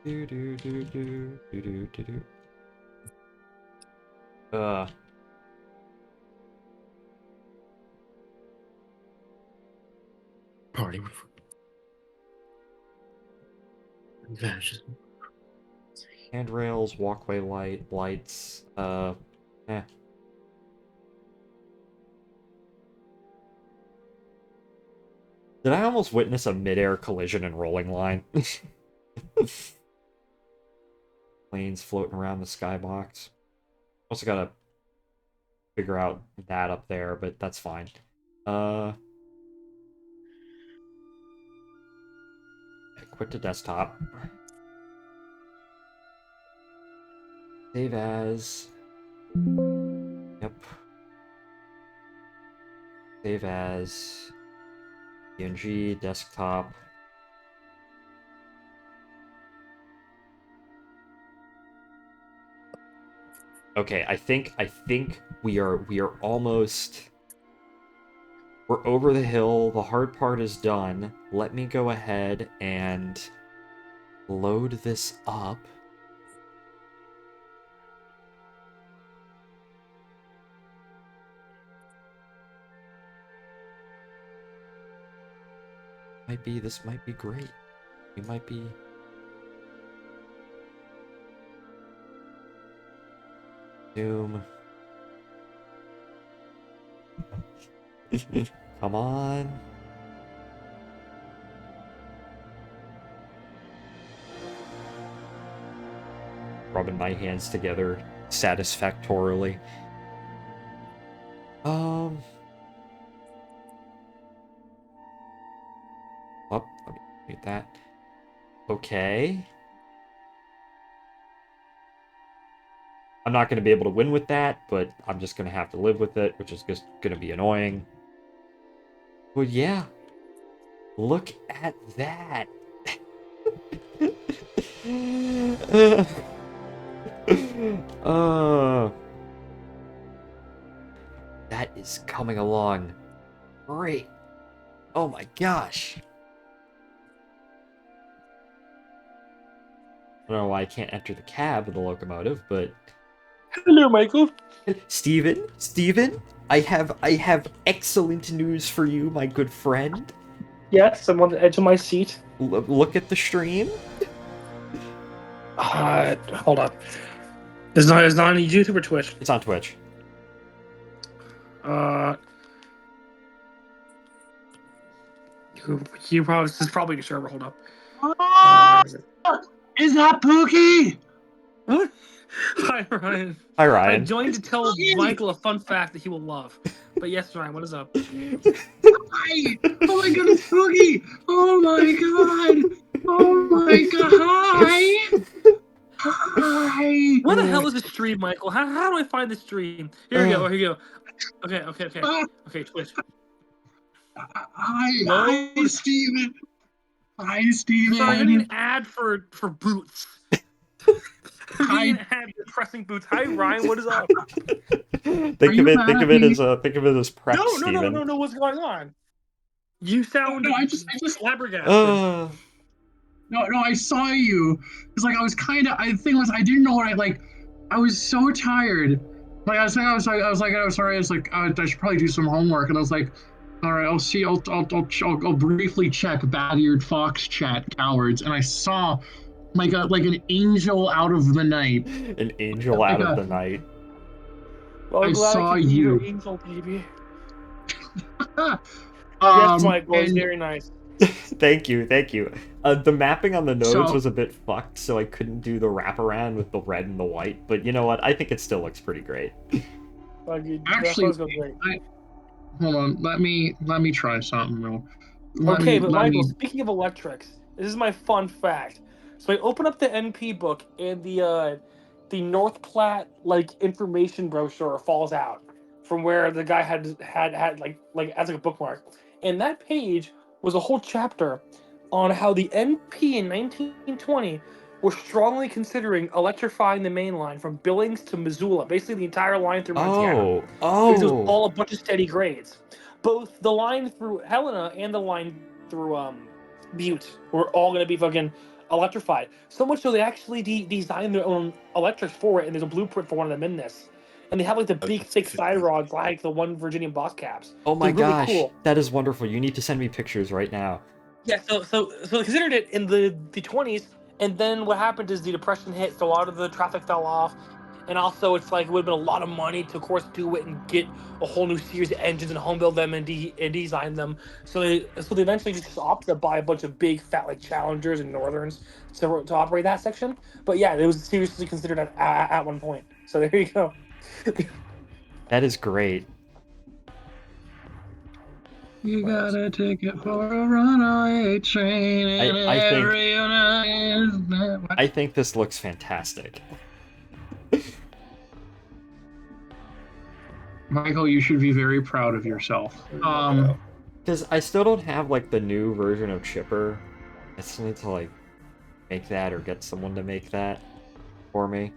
S1: Do do do do do do do do.
S11: party would vanishes.
S1: Handrails, walkway lights, eh. Did I almost witness a mid-air collision and rolling line? Planes floating around the skybox. Also gotta figure out that up there, but that's fine. Quit to desktop. Save as. Yep. Save as. PNG, desktop. Okay, I think we are almost. We're over the hill. The hard part is done. Let me go ahead and load this up. This might be great. We might be. Zoom. Come on. Rubbing my hands together satisfactorily. Oh, let me mute that. Okay. I'm not going to be able to win with that, but I'm just going to have to live with it, which is just going to be annoying. But yeah. Look at that. That is coming along great. Oh my gosh. I don't know why I can't enter the cab of the locomotive, but
S7: Hello, Michael.
S1: Steven, I have excellent news for you, my good friend.
S7: Yes, I'm on the edge of my seat.
S1: Look at the stream.
S7: Hold up. It's not on YouTube or Twitch.
S1: It's on Twitch.
S7: This is probably your server. Hold up.
S6: Is that Pookie?
S7: What? Hi, Ryan.
S1: Hi, Ryan.
S7: I joined to tell Michael a fun fact that he will love. But yes, Ryan, what is up?
S6: Hi! Oh my goodness, Pookie! Oh my god! Oh my god! Hi! Hi!
S7: Where the hell is the stream, Michael? How do I find the stream? Here we go. Here we go. Okay. Okay, Twitch.
S6: Hi, Steven. Hi, Steven.
S7: Sorry, I'm getting an ad for boots. I'm getting an ad for pressing boots. Hi, Ryan. What is up?
S1: Think of it as prep, Steven.
S7: No. What's going on? You sound
S6: I just
S7: flabbergasted.
S6: No, I saw you. It's like I was kind of. The thing was, I didn't know what I was so tired. Like I was sorry. I was like, I should probably do some homework. And I was like, all right, I'll see. I'll briefly check bad-eared fox chat cowards. And I saw like an angel out of the night.
S1: An angel out of the night.
S7: Well, I'm glad
S6: saw
S7: I could be
S6: you.
S7: your angel, baby. Yes, Michael, it's very nice.
S1: Thank you. The mapping on the nodes was a bit fucked, so I couldn't do the wraparound with the red and the white. But you know what? I think it still looks pretty great.
S6: Actually, hold on. Let me try something real.
S7: Michael, speaking of electrics, this is my fun fact. So I open up the NP book, and the North Platte information brochure falls out from where the guy had as a bookmark, and that page was a whole chapter on how the NP in 1920
S12: were strongly considering electrifying the main line from Billings to Missoula, basically the entire line through Montana. Because it was all a bunch of steady grades. Both the line through Helena and the line through Butte were all going to be fucking electrified. So much so they actually designed their own electrics for it, and there's a blueprint for one of them in this. And they have like the big thick side rods like the one Virginia boss caps.
S1: Oh my
S12: They're really
S1: gosh,
S12: cool.
S1: that is wonderful. You need to send me pictures right now.
S12: Yeah, so they considered it in the 20s, and then what happened is the depression hit, so a lot of the traffic fell off, and also it's like it would have been a lot of money to, of course, do it and get a whole new series of engines and home build them and design them. So they eventually just opted to buy a bunch of big fat like Challengers and Northerns to operate that section. But yeah, it was seriously considered at one point. So there you go.
S1: That is great.
S6: You got a ticket for a runaway train and
S1: I think this looks fantastic.
S6: Michael, you should be very proud of yourself.
S1: Because I still don't have like the new version of Chipper. I still need to like make that or get someone to make that for me.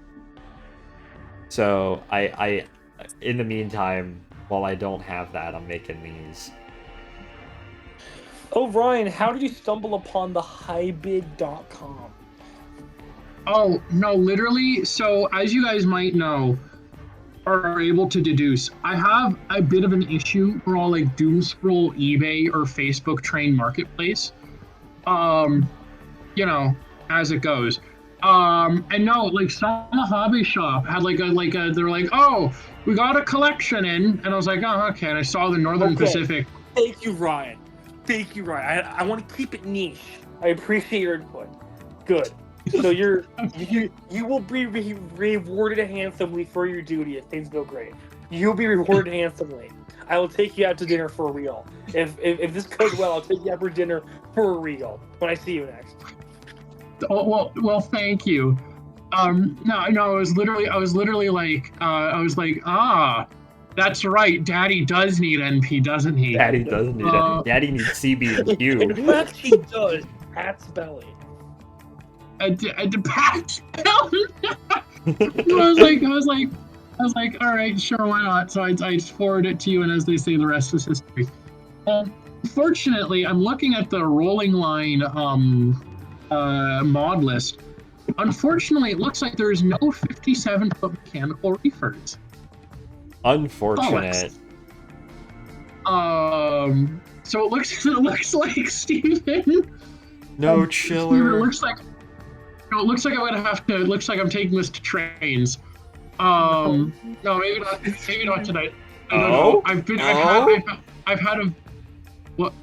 S1: So I in the meantime, while I don't have that, I'm making these.
S12: Oh, Ryan, how did you stumble upon the highbid.com?
S6: Oh, no, literally. So, as you guys might know, or are able to deduce, I have a bit of an issue where I'll like doom scroll eBay or Facebook Train Marketplace. You know, as it goes. And no, like some hobby shop had they're like, oh, we got a collection in, and I was like, oh, okay. And I saw the Northern Pacific.
S12: Thank you, Ryan. Thank you, Ryan. I want to keep it niche. I appreciate your input. Good. So you will be rewarded handsomely for your duty if things go great. You'll be rewarded handsomely. I will take you out to dinner for real. If this goes well, I'll take you out for dinner for real when I see you next.
S6: Oh, well, thank you. No, I was literally like, that's right. Daddy does need NP, doesn't he?
S1: Daddy does need NP. Daddy needs CB&Q.
S12: Who actually does? Pat's belly.
S6: Pat's belly. I was like, all right, sure, why not? So I just forwarded it to you, and as they say, the rest is history. Fortunately, I'm looking at the rolling line mod list. Unfortunately, it looks like there's no 57-foot mechanical reefers.
S1: Unfortunate.
S6: So it looks like Steven.
S1: No chiller.
S6: Steven, it looks like I'm gonna have to. It looks like I'm taking this to trains. No, maybe not. Maybe not tonight. I don't know. I've had a. What?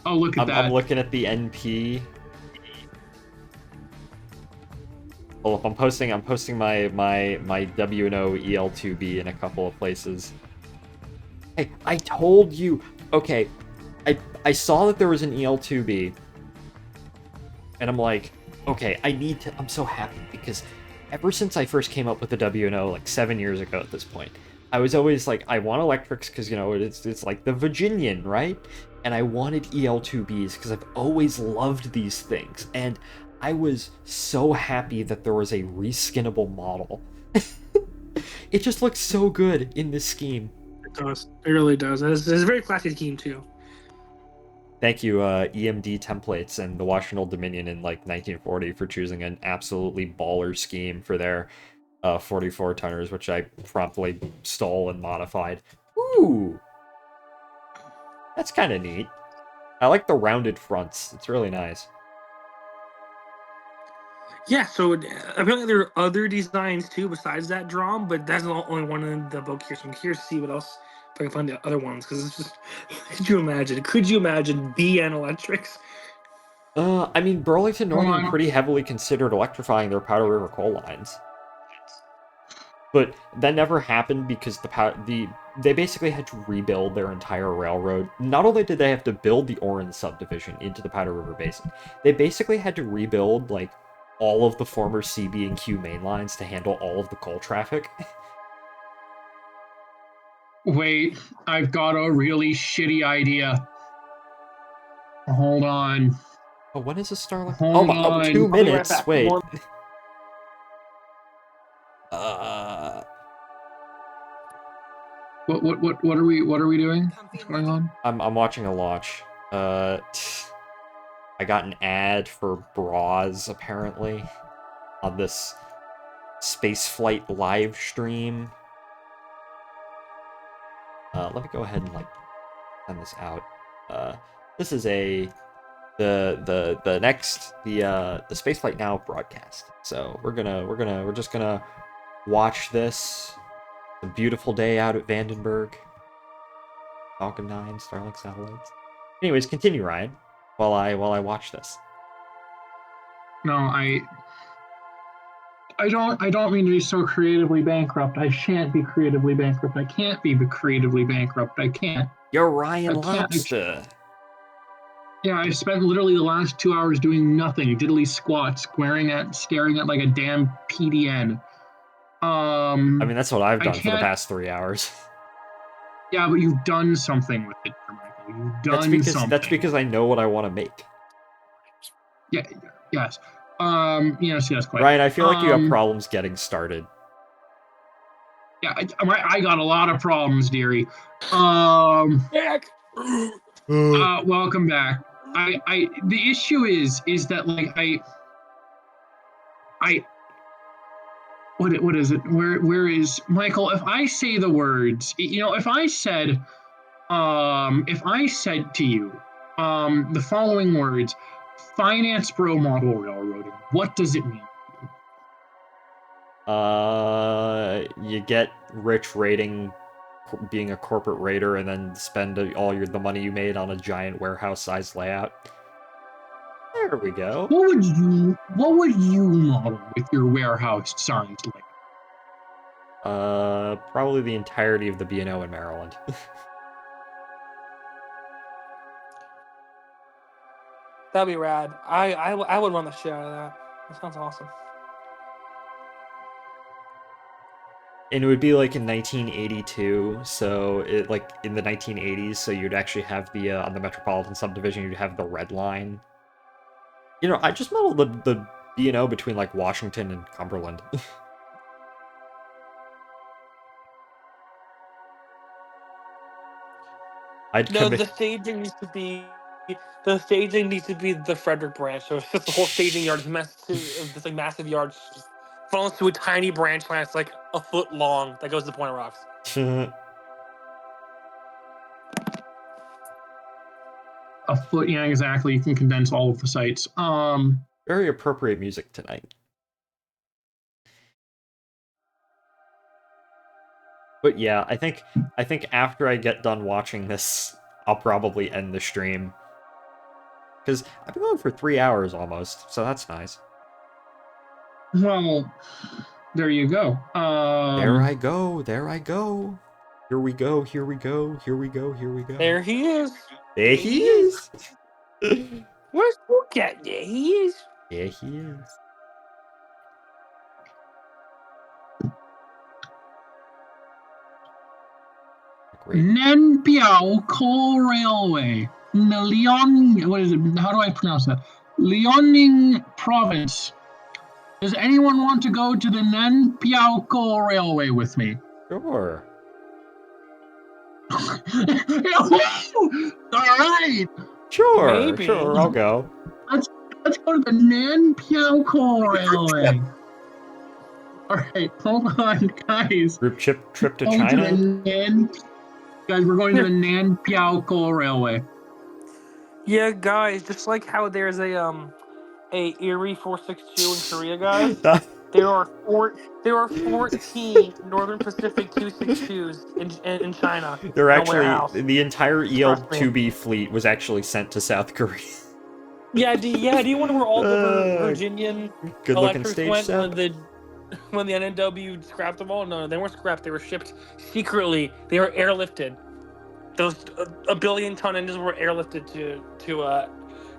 S6: Oh, look at that.
S1: I'm looking at the NP. Oh, I'm posting my W&O EL2B in a couple of places. Hey, I told you. Okay, I saw that there was an EL2B, and I'm like, okay, I'm so happy because ever since I first came up with the W&O like 7 years ago at this point, I was always like, I want electrics because, you know, it's like the Virginian, right? And I wanted EL2Bs because I've always loved these things, and I was so happy that there was a reskinnable model. It just looks so good in this scheme.
S12: It does. It really does. It's a very classy scheme, too.
S1: Thank you, EMD Templates and the Washington Dominion in like 1940 for choosing an absolutely baller scheme for their 44 tonners, which I promptly stole and modified. Ooh, that's kind of neat. I like the rounded fronts. It's really nice.
S12: Yeah, so apparently there are other designs too besides that drum, but that's the only one in the book here. So I'm curious to see what else, if I can find the other ones, because it's just, could you imagine BN Electrics?
S1: I mean, Burlington Northern pretty heavily considered electrifying their Powder River coal lines. But that never happened because they basically had to rebuild their entire railroad. Not only did they have to build the Orange subdivision into the Powder River Basin, they basically had to rebuild, like, all of the former CB&Q main lines to handle all of the coal traffic.
S6: Wait, I've got a really shitty idea. Hold on.
S1: Oh, when is the Starlink?
S6: Hold
S1: Oh,
S6: on.
S1: 2
S6: I'll be right
S1: minutes.
S12: back.
S1: Wait.
S12: More-
S6: What are we doing? What's going on?
S1: I'm watching a launch. I got an ad for bras apparently on this spaceflight live stream. Let me go ahead and like send this out. This is the Spaceflight Now broadcast. So we're just gonna watch this. A beautiful day out at Vandenberg. Falcon 9, Starlink satellites. Anyways, continue, Ryan, while I watch this.
S6: No, I don't mean to be so creatively bankrupt. I shan't be creatively bankrupt. I can't be creatively bankrupt. I can't.
S1: You're Ryan
S6: I can't.
S1: Lobster.
S6: Yeah, I spent literally the last 2 hours doing nothing, diddly squat, staring at like a damn PDN.
S1: I mean, that's what I've done for the past 3 hours.
S6: Yeah, but you've done something with it, Michael. You've done something.
S1: That's because I know what I want to make.
S6: Yeah. Yes. Yes, quite.
S1: Ryan, I feel like you have problems getting started.
S6: Yeah, I got a lot of problems, dearie.
S12: Back.
S6: Welcome back. The issue is that like what is it? Where is Michael? If I say the words, if I said to you, the following words, finance bro model railroading, what does it mean?
S1: You get rich being a corporate raider and then spend all the money you made on a giant warehouse-sized layout. There we go.
S6: What would you model with your warehouse signs like?
S1: Probably the entirety of the B&O in Maryland.
S12: That'd be rad. I would run the shit out of that. That sounds awesome.
S1: And it would be like in 1982, so it like in the 1980s, so you'd actually have the on the Metropolitan Subdivision, you'd have the red line. I just modeled the B&O between like Washington and Cumberland.
S12: The staging needs to be the Frederick branch. So it's just the whole staging yard is this like massive yard just funnels to a tiny branch line. It's like a foot long that goes to Point of Rocks.
S6: A foot, yeah, exactly. You can condense all of the sites.
S1: Very appropriate music tonight. But yeah, I think after I get done watching this, I'll probably end the stream. Because I've been going for 3 hours almost, so that's nice.
S6: Well, there you go.
S1: There I go. Here we go. Here we go.
S12: There he is.
S1: There he is.
S12: Where's Book at? There he is.
S1: There he is.
S6: Nen Piao Coal Railway. What is it? How do I pronounce that? Liaoning Province. Does anyone want to go to the Nen Piao Coal Railway with me?
S1: Sure.
S6: All right.
S1: Sure.
S12: Maybe.
S1: Sure, I'll go.
S6: Let's go to the Nan Piao Coal Railway. All right, hold on, guys.
S1: Group trip to China.
S6: Guys, we're going to the Nan Piao Coal Railway.
S12: Yeah, guys, just like how there's a Erie 462 in Korea, guys. There are 14 Northern Pacific 262s in China.
S1: They're actually the entire EL-2B fleet was actually sent to South Korea.
S12: Yeah, do you wonder where all the Virginian electrics went when the NNW scrapped them all? No, they weren't scrapped. They were shipped secretly. They were airlifted. Those a billion-ton engines were airlifted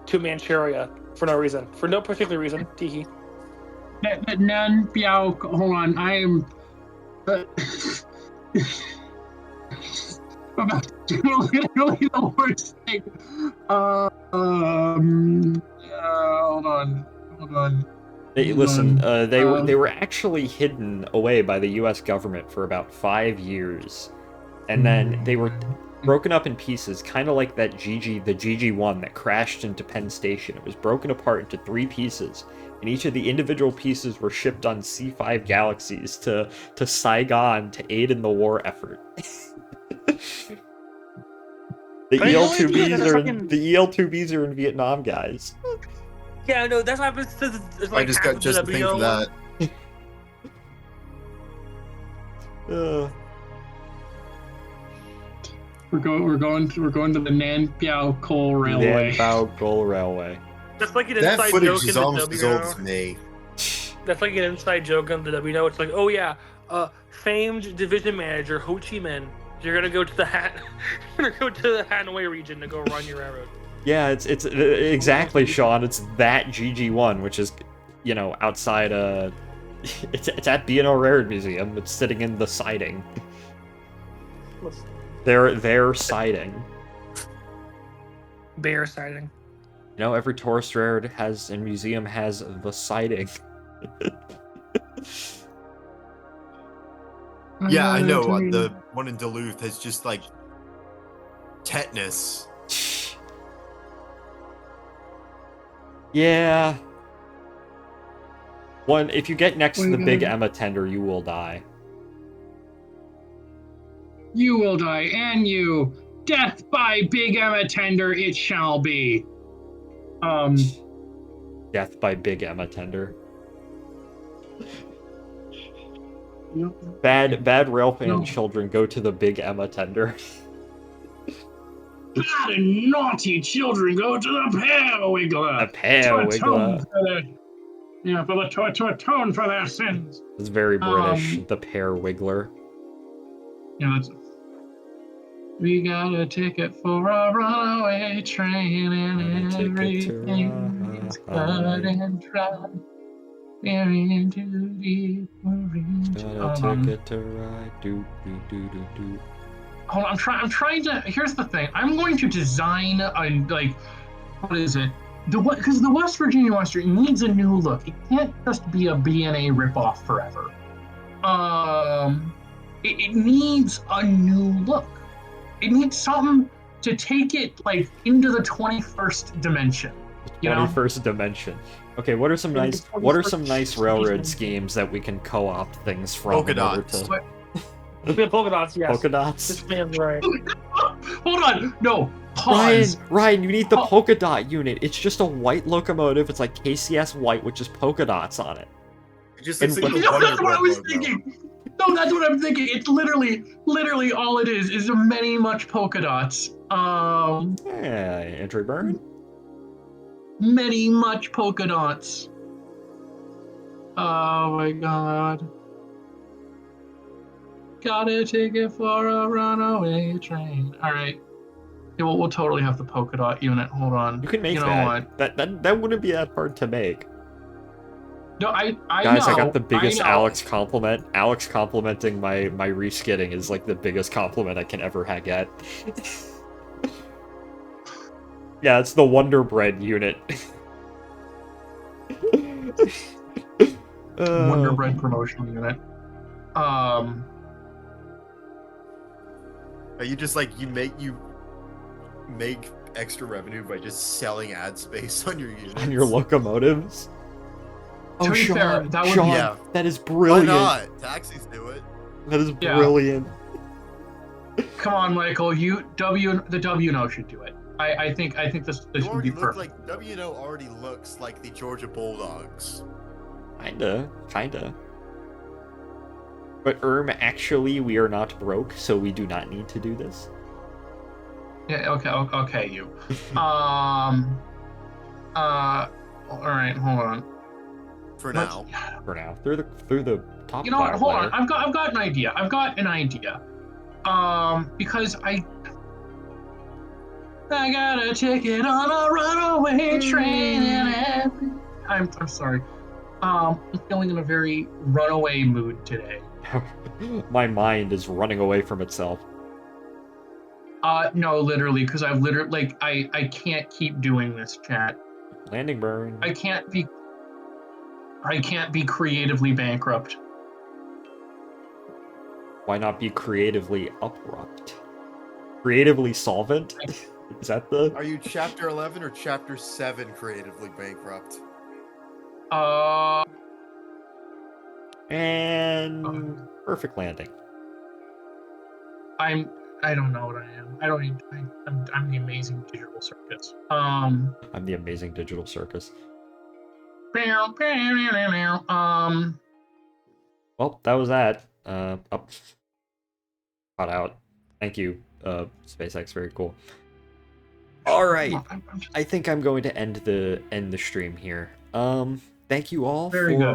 S12: to Manchuria for no reason, for no particular reason. Teehee.
S6: Nan Piao. Hold on, I am literally the worst thing.
S1: Listen, they were actually hidden away by the U.S. government for about 5 years, and then they were broken up in pieces, kind of like that the GG-1 that crashed into Penn Station. It was broken apart into 3 pieces, and each of the individual pieces were shipped on C5 Galaxies to Saigon to aid in the war effort. The EL-2Bs are in Vietnam, guys.
S12: Yeah, no, that's what happens to it's
S11: I
S12: like
S11: just
S12: half
S11: got
S12: of
S11: just
S12: the
S11: the thing for
S12: WO
S11: that.
S6: We're going to the Nan Piao Coal Railway.
S1: Nan Bao Coal Railway.
S12: That's like an
S5: That
S12: inside
S5: footage
S12: joke
S5: is
S12: in the
S5: almost as old as
S12: WO.
S5: me.
S12: That's like an inside joke on the WO. It's like, oh yeah, famed division manager Ho Chi Minh, you're gonna go to the Hanoi region to go run your railroad.
S1: Yeah, it's exactly, Sean. It's that GG-1, which is, you know, outside it's at B&O Railroad Museum. It's sitting in the siding. Their siding.
S12: Bear siding.
S1: You know, every tourist railroad and museum has the siding.
S5: Yeah, I know. The one in Duluth has just like tetanus.
S1: Yeah. If you get next to the big Emma tender, you will die.
S6: You will die, and you. Death by Big Emma tender it shall be.
S1: Death by Big Emma tender. Bad railfan children go to the Big Emma tender.
S6: Bad and naughty children go to the pear wiggler.
S1: The pear wiggler.
S6: To atone for their sins.
S1: It's very British. The pear wiggler.
S6: Yeah, we got a ticket for a runaway train and everything's cut and dry. We're in too deep.
S1: Got a ticket to ride. Do.
S6: Hold on, I'm trying to. Here's the thing. I'm going to design what is it? Because the West Virginia Western needs a new look. It can't just be a BNA ripoff forever. It needs a new look. It needs something to take it into the 21st dimension.
S1: 21st dimension. Okay, what are some nice railroad schemes that we can co-opt things from?
S5: Polka dots.
S12: Polka dots, yes.
S1: Polka dots.
S12: This man's right.
S6: Hold on, no. Pause.
S1: Ryan, you need the polka dot unit. It's just a white locomotive. It's like KCS white with just polka dots on it.
S5: It just looks like
S6: that's what I was thinking. No, that's what I'm thinking. It's literally all it is many much polka dots.
S1: Entry burn.
S6: Many much polka dots. Oh my god. Got a ticket for a runaway train. All right. Yeah, we'll totally have the polka dot unit. Hold on.
S1: You can make that. That wouldn't be that hard to make.
S6: No, I
S1: Guys,
S6: know,
S1: I got the biggest Alex compliment. Alex complimenting my reskitting is like the biggest compliment I can ever get. Yeah, it's the Wonder Bread unit.
S6: Wonder Bread promotional unit.
S5: Are you just you make extra revenue by just selling ad space on your units?
S1: On your locomotives?
S6: To be fair, that would
S1: be... That is brilliant.
S5: Why not? Taxis do it.
S1: That is brilliant.
S6: Come on, Michael. The WNO should do it. I think this would be perfect.
S5: WNO already looks like the Georgia Bulldogs.
S1: Kinda. But actually, we are not broke, so we do not need to do this.
S6: Yeah. Okay. You. All right. Hold on.
S5: For now.
S1: Through the top.
S6: You know what? Hold on. I've got an idea. Because I got a ticket on a runaway train and I'm sorry. I'm feeling in a very runaway mood today.
S1: My mind is running away from itself.
S6: No, literally, because I've literally I can't keep doing this, chat.
S1: Landing burn.
S6: I can't be. I can't be creatively bankrupt.
S1: Why not be creatively abrupt? Creatively solvent? Is that the...
S11: Are you chapter 11 or chapter 7 creatively bankrupt?
S1: And perfect landing.
S6: I don't know what I am. I don't need. I'm the amazing digital circus.
S1: I'm the amazing digital circus.
S6: Well,
S1: Well, that was that. Up. Got out. Thank you, SpaceX. Very cool. All right. I think I'm going to end the stream here. Thank you all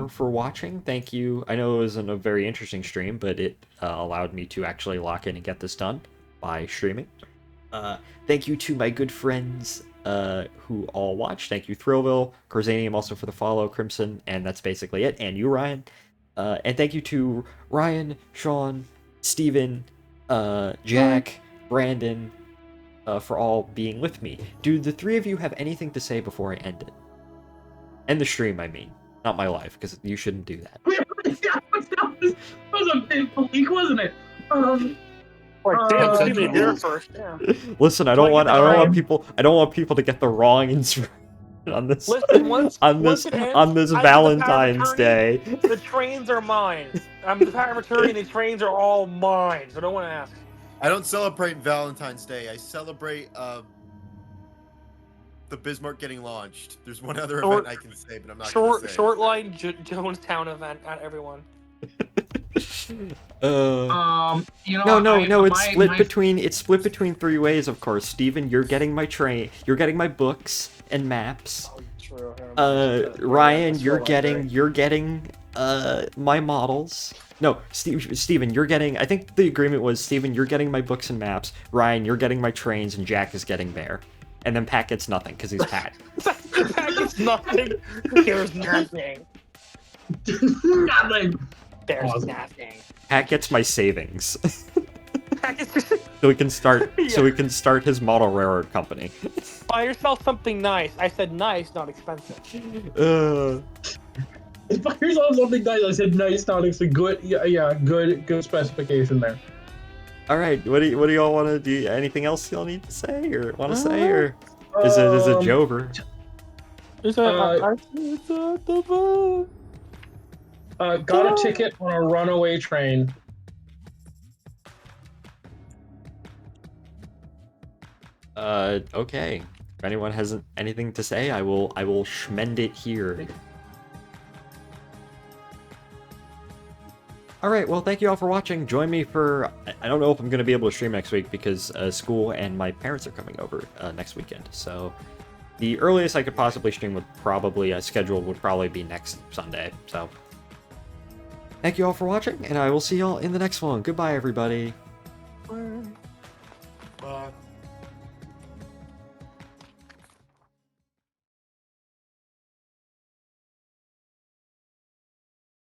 S1: for watching. Thank you. I know it wasn't a very interesting stream, but it allowed me to actually lock in and get this done by streaming. Thank you to my good friends who all watched. Thank you, Thrillville, Corzanium also for the follow, Crimson, and that's basically it. And you, Ryan. And thank you to Ryan, Sean, Steven, Jack, Brandon, for all being with me. Do the three of you have anything to say before I end it? End the stream, I mean. Not my life, because you shouldn't do that.
S6: that was a big leak, wasn't it?
S1: Listen, I don't want people to get the wrong instruction on this.
S12: Listen,
S1: on this Valentine's Day.
S12: The trains are mine. I'm the power of attorney, and the trains are all mine. So don't want to ask.
S11: I don't celebrate Valentine's Day. I celebrate the Bismarck getting launched. There's one other event I can say, but I'm not going to say.
S12: Short line Jonestown event, not everyone.
S1: No, it's split between three ways, of course. Steven, you're getting my train. You're getting my books and maps. Ryan, you're getting my models. No, Steven, you're getting... I think the agreement was, Steven, you're getting my books and maps. Ryan, you're getting my trains, and Jack is getting Bear. And then Pat gets nothing, because he's Pat.
S12: Pat gets nothing. There's nothing.
S6: Nothing.
S12: There's nothing.
S1: Pat gets my savings. So we can start his model railroad company.
S12: Buy yourself something nice. I said nice, not expensive.
S6: Buy yourself something nice. I said nice, not expensive. Good, yeah, good specification there.
S1: All right, what do y'all want to do? Anything else y'all need to say or want to say, or is it Jover?
S6: Got a ticket on a runaway train.
S1: Okay. If anyone has anything to say, I will schmend it here. Alright, well, thank you all for watching. Join me for... I don't know if I'm going to be able to stream next week because school and my parents are coming over next weekend. So the earliest I could possibly stream would probably... scheduled would probably be next Sunday. So thank you all for watching, and I will see y'all in the next one. Goodbye, everybody.
S12: Bye.